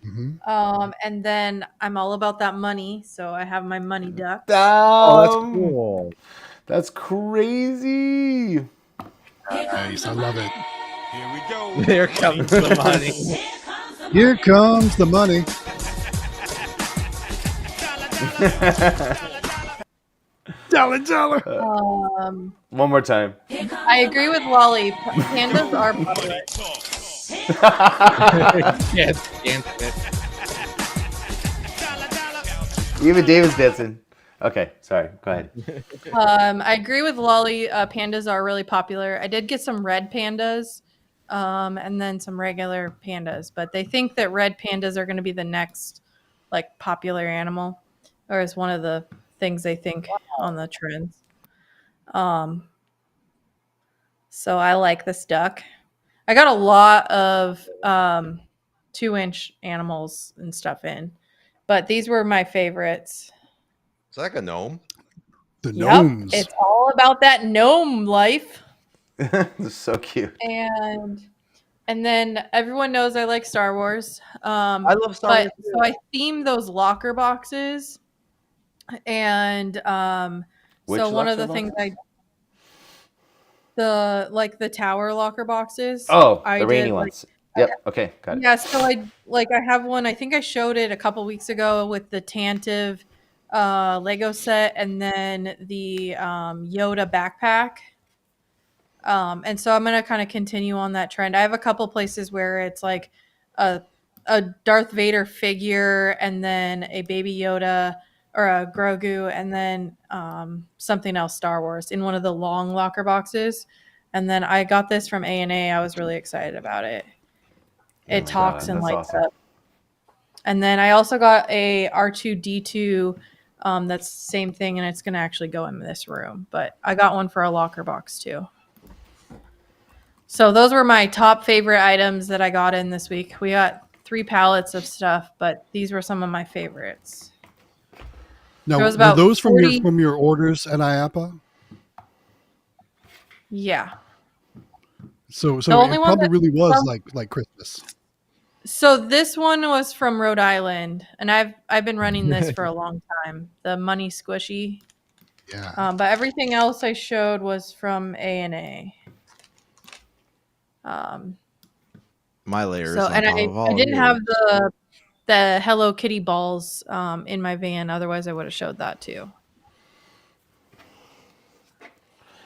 Mhm.
And then I'm all about that money, so I have my money ducks.
Oh, that's cool.
That's crazy.
Nice. I love it.
Here we go.
There comes the money.
Here comes the money. Dollar.
One more time.
I agree with Wally. Pandas are public.
Can't fit.
Even David's dancing. Okay, sorry. Go ahead.
I agree with Lolly. Pandas are really popular. I did get some red pandas, and then some regular pandas, but they think that red pandas are going to be the next like popular animal, or is one of the things they think on the trends. So I like this duck. I got a lot of 2-inch animals and stuff in, but these were my favorites.
It's like a gnome.
The
Yep,
gnomes.
it's all about that gnome life.
That's so cute.
And then everyone knows I like Star Wars.
I love Star Wars too.
So I themed those locker boxes, and
Which
so one of
locker
the things
boxes?
the tower locker boxes.
Oh,
I
the rainy
did,
ones. Yep. Okay, got it.
Yeah, so I have one. I think I showed it a couple weeks ago with the Tantive Lego set, and then the Yoda backpack. And so I'm gonna kind of continue on that trend. I have a couple places where it's like a Darth Vader figure, and then a Baby Yoda or a Grogu, and then something else Star Wars in one of the long locker boxes. And then I got this from A&A. I was really excited about it. It talks and
that's
lights
awesome.
up. And then I also got a R2D2 that's the same thing, and it's going to actually go in this room. But I got one for a locker box too. So those were my top favorite items that I got in this week. We got 3 pallets of stuff, but these were some of my favorites.
Now,
There was
were
about
those
40
from your orders at IAPA?
Yeah.
So
The only
it
one
probably
that-
really was
well-
like Christmas.
So this one was from Rhode Island, and I've been running this for a long time. The Money Squishy.
Yeah.
But everything else I showed was from A&A.
My layers.
So,
on
and
top of all
I didn't
yours.
have the Hello Kitty balls in my van. Otherwise, I would have showed that too.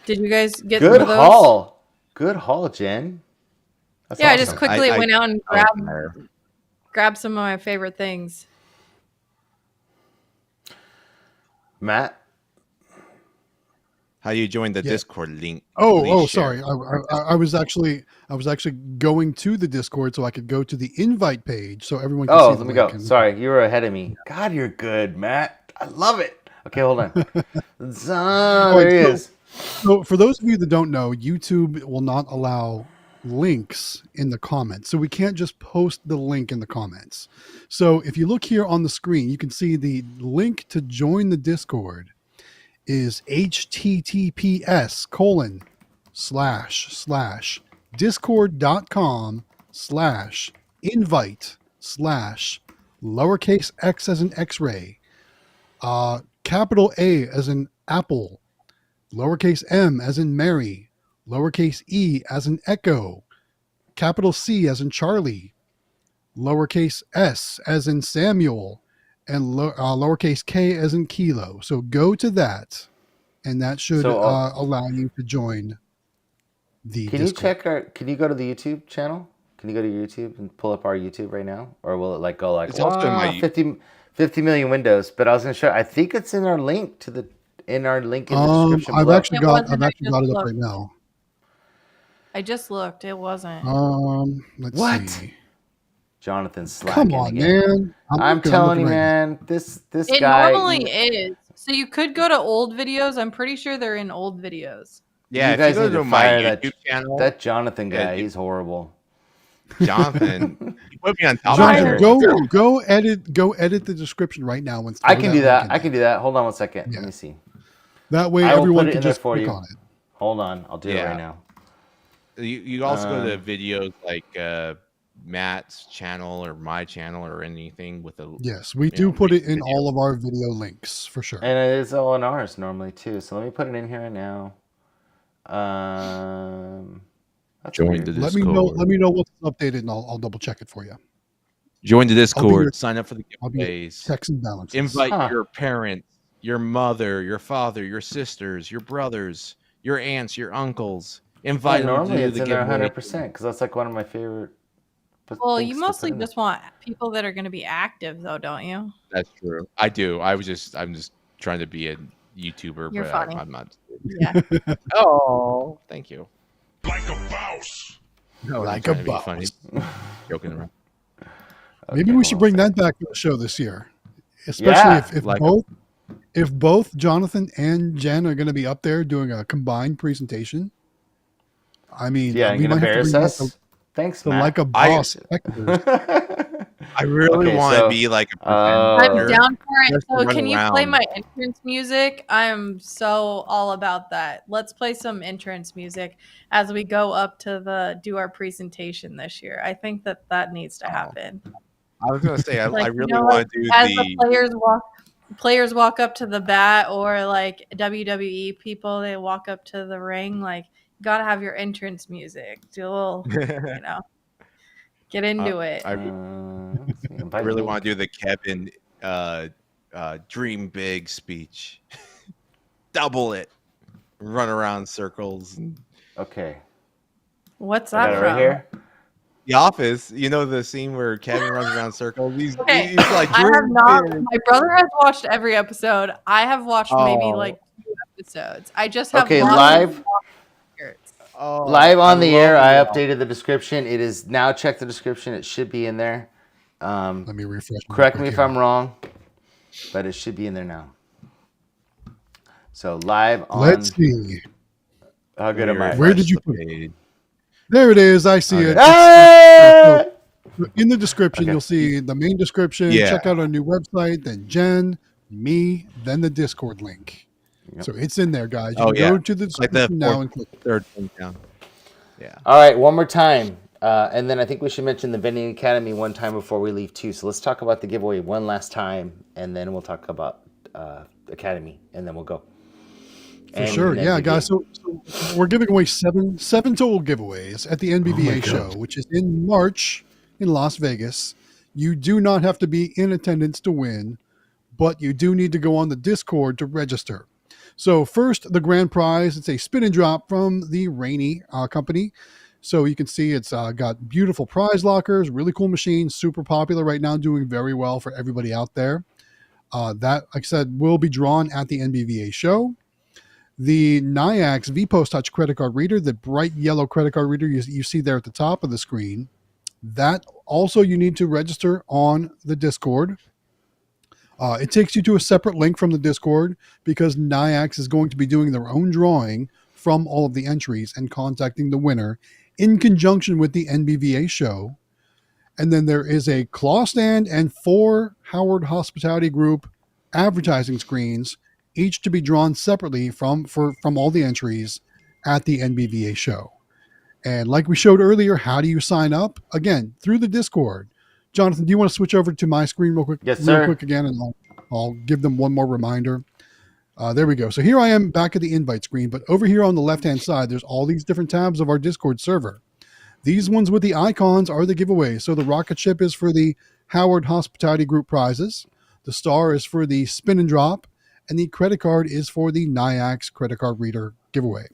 Did you guys get some
Good
of those?
haul. Good haul, Jen. That's
Yeah, I
awesome.
just quickly went out and
I like there.
grabbed some of my favorite things.
Matt.
How you joined the
Yeah.
Discord link?
Oh,
please share.
sorry. I was actually going to the Discord so I could go to the invite page so everyone can see
Oh,
the
let me
link.
go.
And-
Sorry, you were ahead of me. God, you're good, Matt. I love it. Okay, hold on. There he is.
So for those of you that don't know, YouTube will not allow links in the comments. So we can't just post the link in the comments. So if you look here on the screen, you can see the link to join the Discord is https://discord.com/invite/ x as in x-ray, capital A as in apple, lowercase m as in Mary, lowercase e as in echo, capital C as in Charlie, lowercase s as in Samuel, and lowercase k as in Kilo. So go to that, and that should
So
allow you to join the
can
Discord.
can you go to the YouTube channel? Can you go to YouTube and pull up our YouTube right now? Or will it like go like
It's also in my
50 million windows? But I was gonna show, I think it's in our link in the description
I've
below.
actually
It
got
wasn't,
I've
I
actually
just
got it up
looked.
right now.
I just looked. It wasn't.
Let's
What?
see.
Jonathan's slacking
Come on,
again.
man.
I'm
looking
telling you,
right now.
man, this
It
guy.
normally is. So you could go to old videos. I'm pretty sure they're in old videos.
Yeah,
you
if
guys
you go
need to
to my
fire
YouTube channel,
that Jonathan
Yeah,
guy. He's horrible.
Jonathan, you put me on top
Jonathan,
of it.
go edit the description right now. When
I can do that. I can do that. Hold on one second.
Yeah.
Let me see.
That way,
I will
everyone
put it
can
in there
just
for
click
you.
on it.
Hold on. I'll do it
Yeah.
right now.
You also go to videos like Matt's channel or my channel or anything with a
Yes, we do put it in
video.
all of our video links for sure.
And it is all in ours normally too. So let me put it in here right now. That's
Join
weird.
the
Let
Discord.
me know what's updated, and I'll double check it for you.
Join the
your-
Discord. Sign up for the
I'll be your
giveaways.
checks and balances.
Invite
Huh.
your parents, your mother, your father, your sisters, your brothers, your aunts, your uncles. Invite them
normally
to
it's
the
in there
giveaway.
100% because that's like one of my favorite.
Well,
things
you
to
mostly
put in
just want people that are going to be active, though, don't you?
That's true. I do. I'm just trying to be a YouTuber,
You're
but
funny.
I'm not.
Yeah.
Oh, thank you.
Like a boss.
No, I'm
Like
trying
a
to be
boss.
funny. Joking around.
Maybe
Okay,
we should
hold on
bring
a
that back to the show this year, especially
Yeah,
if both Jonathan and Jen are going to be up there doing a combined presentation. I mean,
second. Yeah,
we
you gonna
might have to
embarrass
bring
us?
back
Thanks,
the
Matt.
like a boss specters.
I really
Okay,
want to
so,
be like a
I'm
presenter.
down for it.
Just to
So
run
can you play
around.
my entrance music? I'm so all about that. Let's play some entrance music as we go up to do our presentation this year. I think that needs to happen.
I was gonna say I
Like,
really
you know,
want to do
as the players walk up to the bat, or like WWE people, they walk up to the ring. Like, you gotta have your entrance music. Do a little, get into it.
I
let's see,
I
invite
really
link.
want to do the Kevin dream big speech. Double it. Run around circles.
Okay,
What's
I got
that
it
from?
right here.
The Office, you know the scene where Kevin runs around circles. He's
Okay,
he's like,
I have
"Dream
not.
big."
My brother has watched every episode. I have watched maybe
Oh.
like 2 episodes. I just have
Okay,
lots of
live
shirts.
Oh,
live on the air.
love
I
it.
updated the description. It is now. Check the description. It should be in there.
Let me refresh.
Correct me if I'm wrong, but it should be in there now. So live on.
Let's see.
How good am I?
Where did you
Refresh
put
the
it?
page.
There it is. I see it.
Ah!
In the description,
Okay.
you'll see the main description.
Yeah.
Check out our new website, then Jen, me, then the Discord link.
Yep.
So it's in there, guys. You
Oh,
can
yeah.
go to the
Like the
description now
fourth-
and click.
Third thing down. Yeah.
All right, one more time. And then I think we should mention the Vending Academy one time before we leave too. So let's talk about the giveaway one last time, and then we'll talk about Academy, and then we'll go.
For sure. Yeah, guys. So we're giving away seven total giveaways at the NBVA show, which is in March in Las Vegas. You do not have to be in attendance to win, but you do need to go on the Discord to register. So first, the grand prize, it's a spin and drop from the Rainy company. So you can see it's got beautiful prize lockers, really cool machines, super popular right now, doing very well for everybody out there. That, like I said, will be drawn at the NBVA show. The NAYAX VPOS Touch credit card reader, the bright yellow credit card reader you see there at the top of the screen, that also you need to register on the Discord. It takes you to a separate link from the Discord because NAYAX is going to be doing their own drawing from all of the entries and contacting the winner in conjunction with the NBVA show. And then there is a claw stand and 4 Howard Hospitality Group advertising screens, each to be drawn separately from all the entries at the NBVA show. And like we showed earlier, how do you sign up? Again, through the Discord. Jonathan, do you want to switch over to my screen real quick?
Yes,
real
sir.
quick again, and I'll give them one more reminder. There we go. So here I am back at the invite screen, but over here on the left-hand side, there's all these different tabs of our Discord server. These ones with the icons are the giveaways. So the rocket ship is for the Howard Hospitality Group prizes. The star is for the spin and drop. And the credit card is for the NAYAX credit card reader giveaway.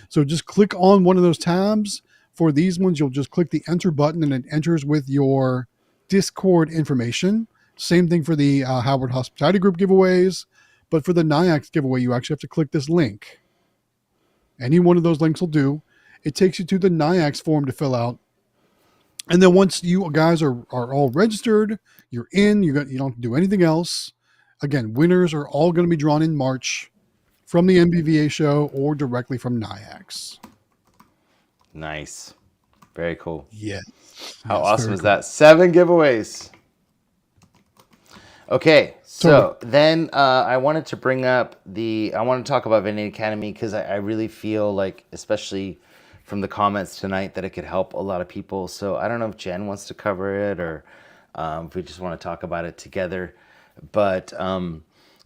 So just click on one of those tabs. For these ones, you'll just click the enter button and it enters with your Discord information. Same thing for the Howard Hospitality Group giveaways. But for the NAYAX giveaway, you actually have to click this link. Any one of those links will do. It takes you to the NAYAX form to fill out. And then once you guys are all registered, you're in, you don't have to do anything else. Again, winners are all going to be drawn in March from the NBVA show or directly from NAYAX.
Nice. Very cool.
Yeah.
How
Yes,
awesome
very
is
cool.
that? 7 giveaways. Okay, so
Totally.
then I wanted to bring up I want to talk about Vending Academy because I really feel like, especially from the comments tonight, that it could help a lot of people. So I don't know if Jen wants to cover it or if we just want to talk about it together. But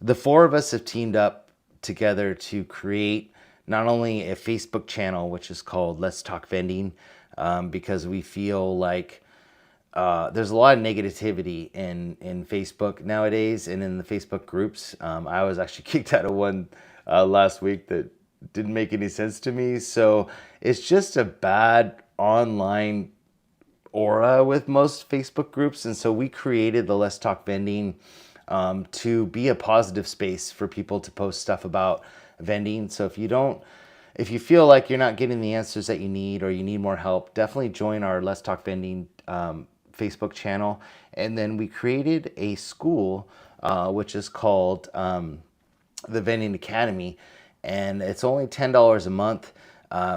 the 4 of us have teamed up together to create not only a Facebook channel, which is called Let's Talk Vending, because we feel like there's a lot of negativity in Facebook nowadays and in the Facebook groups. I was actually kicked out of one last week that didn't make any sense to me. So it's just a bad online aura with most Facebook groups. And so we created the Let's Talk Vending to be a positive space for people to post stuff about vending. So if you feel like you're not getting the answers that you need or you need more help, definitely join our Let's Talk Vending Facebook channel. And then we created a school, which is called the Vending Academy. And it's only $10 a month.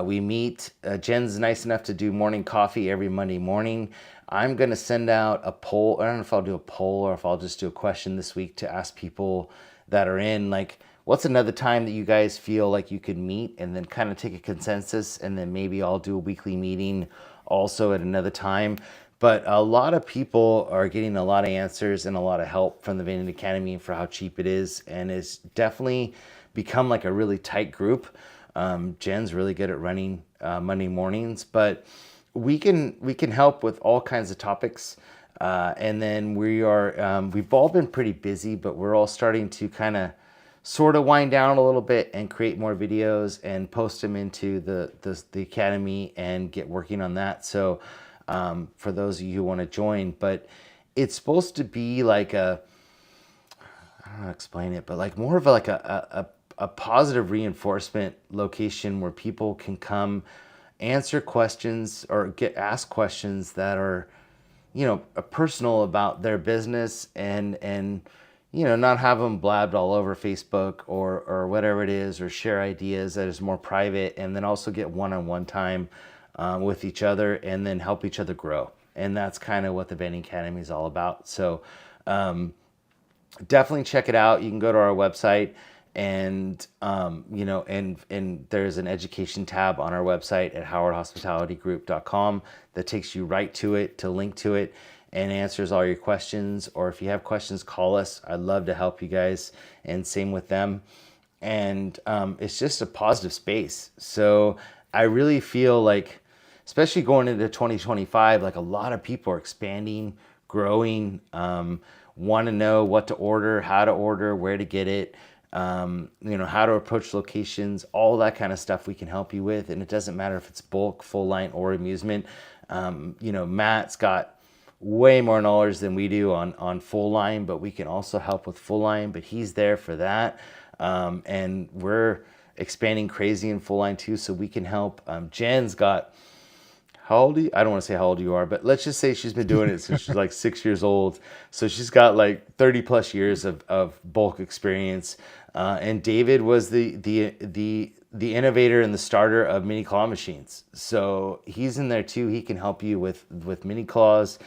We meet, Jen's nice enough to do morning coffee every Monday morning. I'm going to send out a poll. I don't know if I'll do a poll or if I'll just do a question this week to ask people that are in, like, what's another time that you guys feel like you could meet, and then kind of take a consensus, and then maybe I'll do a weekly meeting also at another time. But a lot of people are getting a lot of answers and a lot of help from the Vending Academy for how cheap it is, and it's definitely become like a really tight group. Jen's really good at running Monday mornings, but we can help with all kinds of topics. And then we've all been pretty busy, but we're all starting to kind of sort of wind down a little bit and create more videos and post them into the Academy and get working on that. So for those of you who want to join, but it's supposed to be like I don't know how to explain it, but like more of like a positive reinforcement location where people can come answer questions or get asked questions that are, personal about their business and not have them blabbed all over Facebook or whatever it is, or share ideas that is more private, and then also get one-on-one time with each other and then help each other grow. And that's kind of what the Vending Academy is all about. So definitely check it out. You can go to our website and there's an education tab on our website at howardhospitalitygroup.com that takes you right to it, to link to it, and answers all your questions. Or if you have questions, call us. I'd love to help you guys, and same with them. And it's just a positive space. So I really feel like, especially going into 2025, like a lot of people are expanding, growing, want to know what to order, how to order, where to get it, how to approach locations, all that kind of stuff we can help you with. And it doesn't matter if it's bulk, full line, or amusement. Matt's got way more knowledge than we do on full line, but we can also help with full line, but he's there for that. And we're expanding crazy in full line too, so we can help. Jen's got, how old are you? I don't want to say how old you are, but let's just say she's been doing it since she's like 6 years old. So she's got like 30 plus years of bulk experience. And David was the innovator and the starter of mini claw machines. So he's in there too. He can help you with mini claws,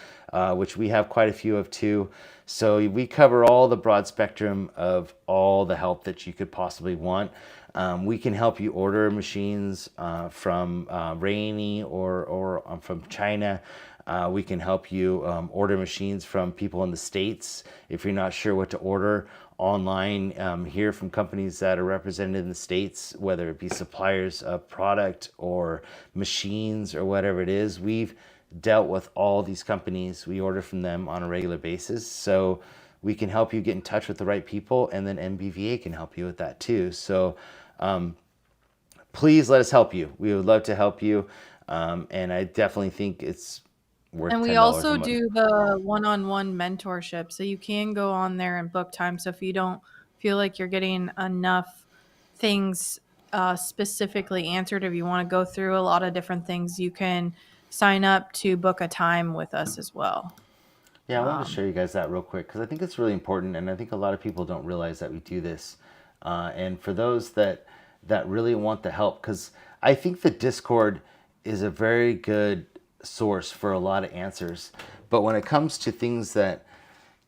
which we have quite a few of too. So we cover all the broad spectrum of all the help that you could possibly want. We can help you order machines from Rainy or from China. We can help you order machines from people in the States if you're not sure what to order. online, hear from companies that are represented in the States, whether it be suppliers of product or machines or whatever it is. We've dealt with all these companies. We order from them on a regular basis. So we can help you get in touch with the right people, and then NBVA can help you with that too. So please let us help you. We would love to help you. And I definitely think it's worth
And
$10
we
a
also
month.
do the one-on-one mentorship. So you can go on there and book time. So if you don't feel like you're getting enough things specifically answered, if you want to go through a lot of different things, you can sign up to book a time with us as well.
Yeah, I wanted to show you guys that real quick because I think it's really important, and I think a lot of people don't realize that we do this. And for those that really want the help, because I think the Discord is a very good source for a lot of answers. But when it comes to things that,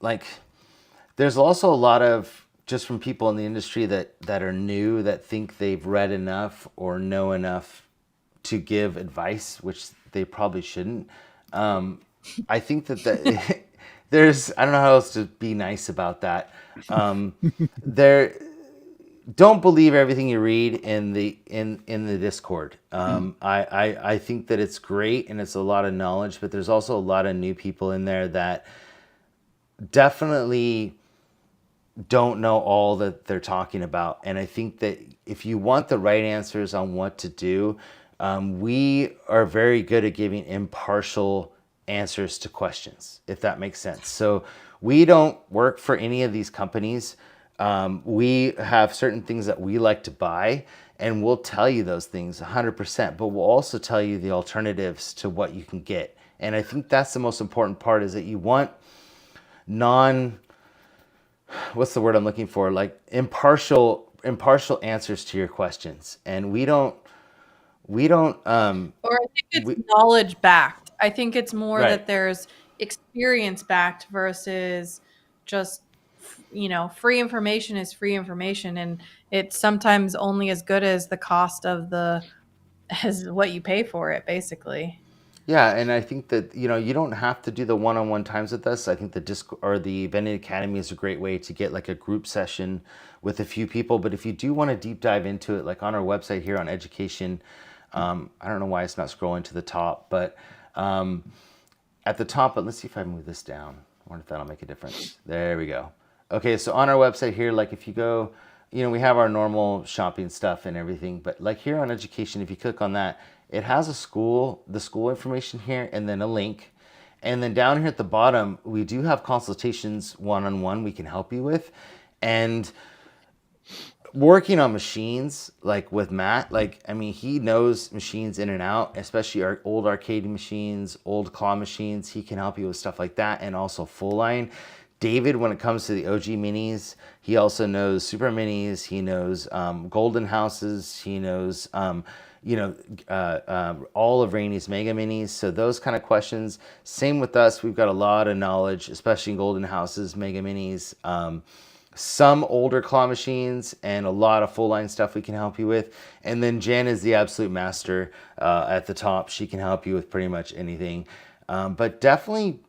like, there's also a lot of, just from people in the industry that are new, that think they've read enough or know enough to give advice, which they probably shouldn't. I think that there's, I don't know how else to be nice about that. There, don't believe everything you read in the Discord. I think that it's great and it's a lot of knowledge, but there's also a lot of new people in there that definitely don't know all that they're talking about. And I think that if you want the right answers on what to do, we are very good at giving impartial answers to questions, if that makes sense. So we don't work for any of these companies. We have certain things that we like to buy, and we'll tell you those things 100%, but we'll also tell you the alternatives to what you can get. And I think that's the most important part, is that you want what's the word I'm looking for? Like impartial answers to your questions. And we don't,
Or I think it's knowledge backed. I think it's more
Right.
that there's experience backed versus just, free information is free information, and it's sometimes only as good as the cost of as what you pay for it, basically.
Yeah, and I think that you don't have to do the one-on-one times with us. I think the the Vending Academy is a great way to get like a group session with a few people. But if you do want to deep dive into it, like on our website here on education, I don't know why it's not scrolling to the top, but at the top. But let's see if I move this down. I wonder if that'll make a difference. There we go. Okay, so on our website here, like if you go, we have our normal shopping stuff and everything, but like here on education, if you click on that, it has the school information here, and then a link. And then down here at the bottom, we do have consultations one-on-one we can help you with. And working on machines, like with Matt, he knows machines in and out, especially our old arcade machines, old claw machines. He can help you with stuff like that, and also full line. David, when it comes to the OG minis, he also knows super minis. He knows golden houses. He knows all of Rainey's mega minis. So those kind of questions. Same with us. We've got a lot of knowledge, especially in golden houses, mega minis, some older claw machines, and a lot of full line stuff we can help you with. And then Jen is the absolute master at the top. She can help you with pretty much anything. But definitely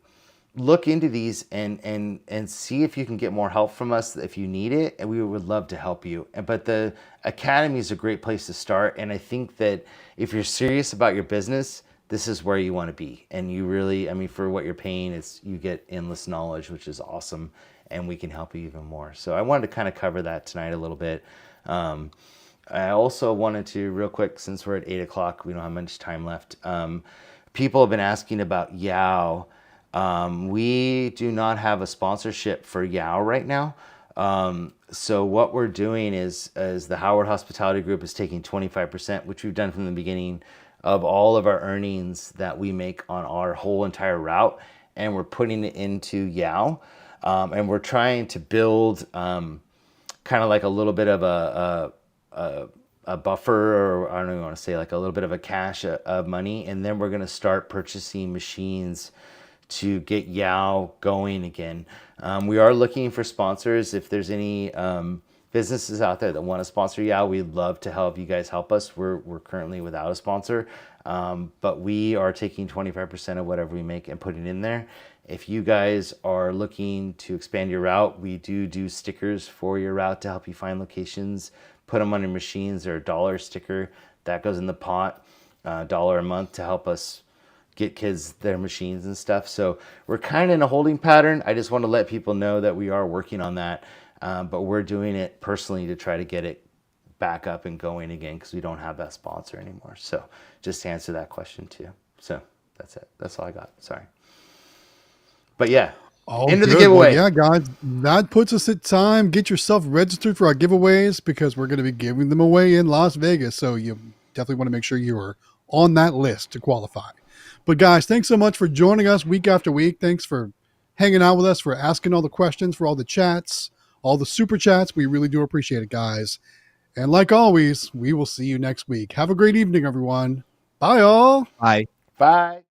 look into these and see if you can get more help from us if you need it, and we would love to help you. But the Academy is a great place to start, and I think that if you're serious about your business, this is where you want to be. And you really, for what you're paying, you get endless knowledge, which is awesome, and we can help you even more. So I wanted to kind of cover that tonight a little bit. I also wanted to, real quick, since we're at 8 o'clock, we don't have much time left. People have been asking about Yao. We do not have a sponsorship for Yao right now. So what we're doing is the Howard Hospitality Group is taking 25%, which we've done from the beginning, of all of our earnings that we make on our whole entire route, and we're putting it into Yao. And we're trying to build kind of like a little bit of a buffer, or I don't even want to say, like a little bit of a cache of money, and then we're going to start purchasing machines to get Yao going again. We are looking for sponsors. If there's any businesses out there that want to sponsor Yao, we'd love to help you guys help us. We're currently without a sponsor, but we are taking 25% of whatever we make and putting in there. If you guys are looking to expand your route, we do stickers for your route to help you find locations. Put them on your machines. They're $1 sticker that goes in the pot, $1 a month to help us get kids their machines and stuff. So we're kind of in a holding pattern. I just want to let people know that we are working on that, but we're doing it personally to try to get it back up and going again because we don't have that sponsor anymore. So just to answer that question too. So that's it. That's all I got. Sorry. But yeah, into the giveaway.
Well, yeah, guys, that puts us at time. Get yourself registered for our giveaways because we're going to be giving them away in Las Vegas. So you definitely want to make sure you are on that list to qualify. But guys, thanks so much for joining us week after week. Thanks for hanging out with us, for asking all the questions, for all the chats, all the super chats. We really do appreciate it, guys. And like always, we will see you next week. Have a great evening, everyone. Bye, all.
Bye.
Bye.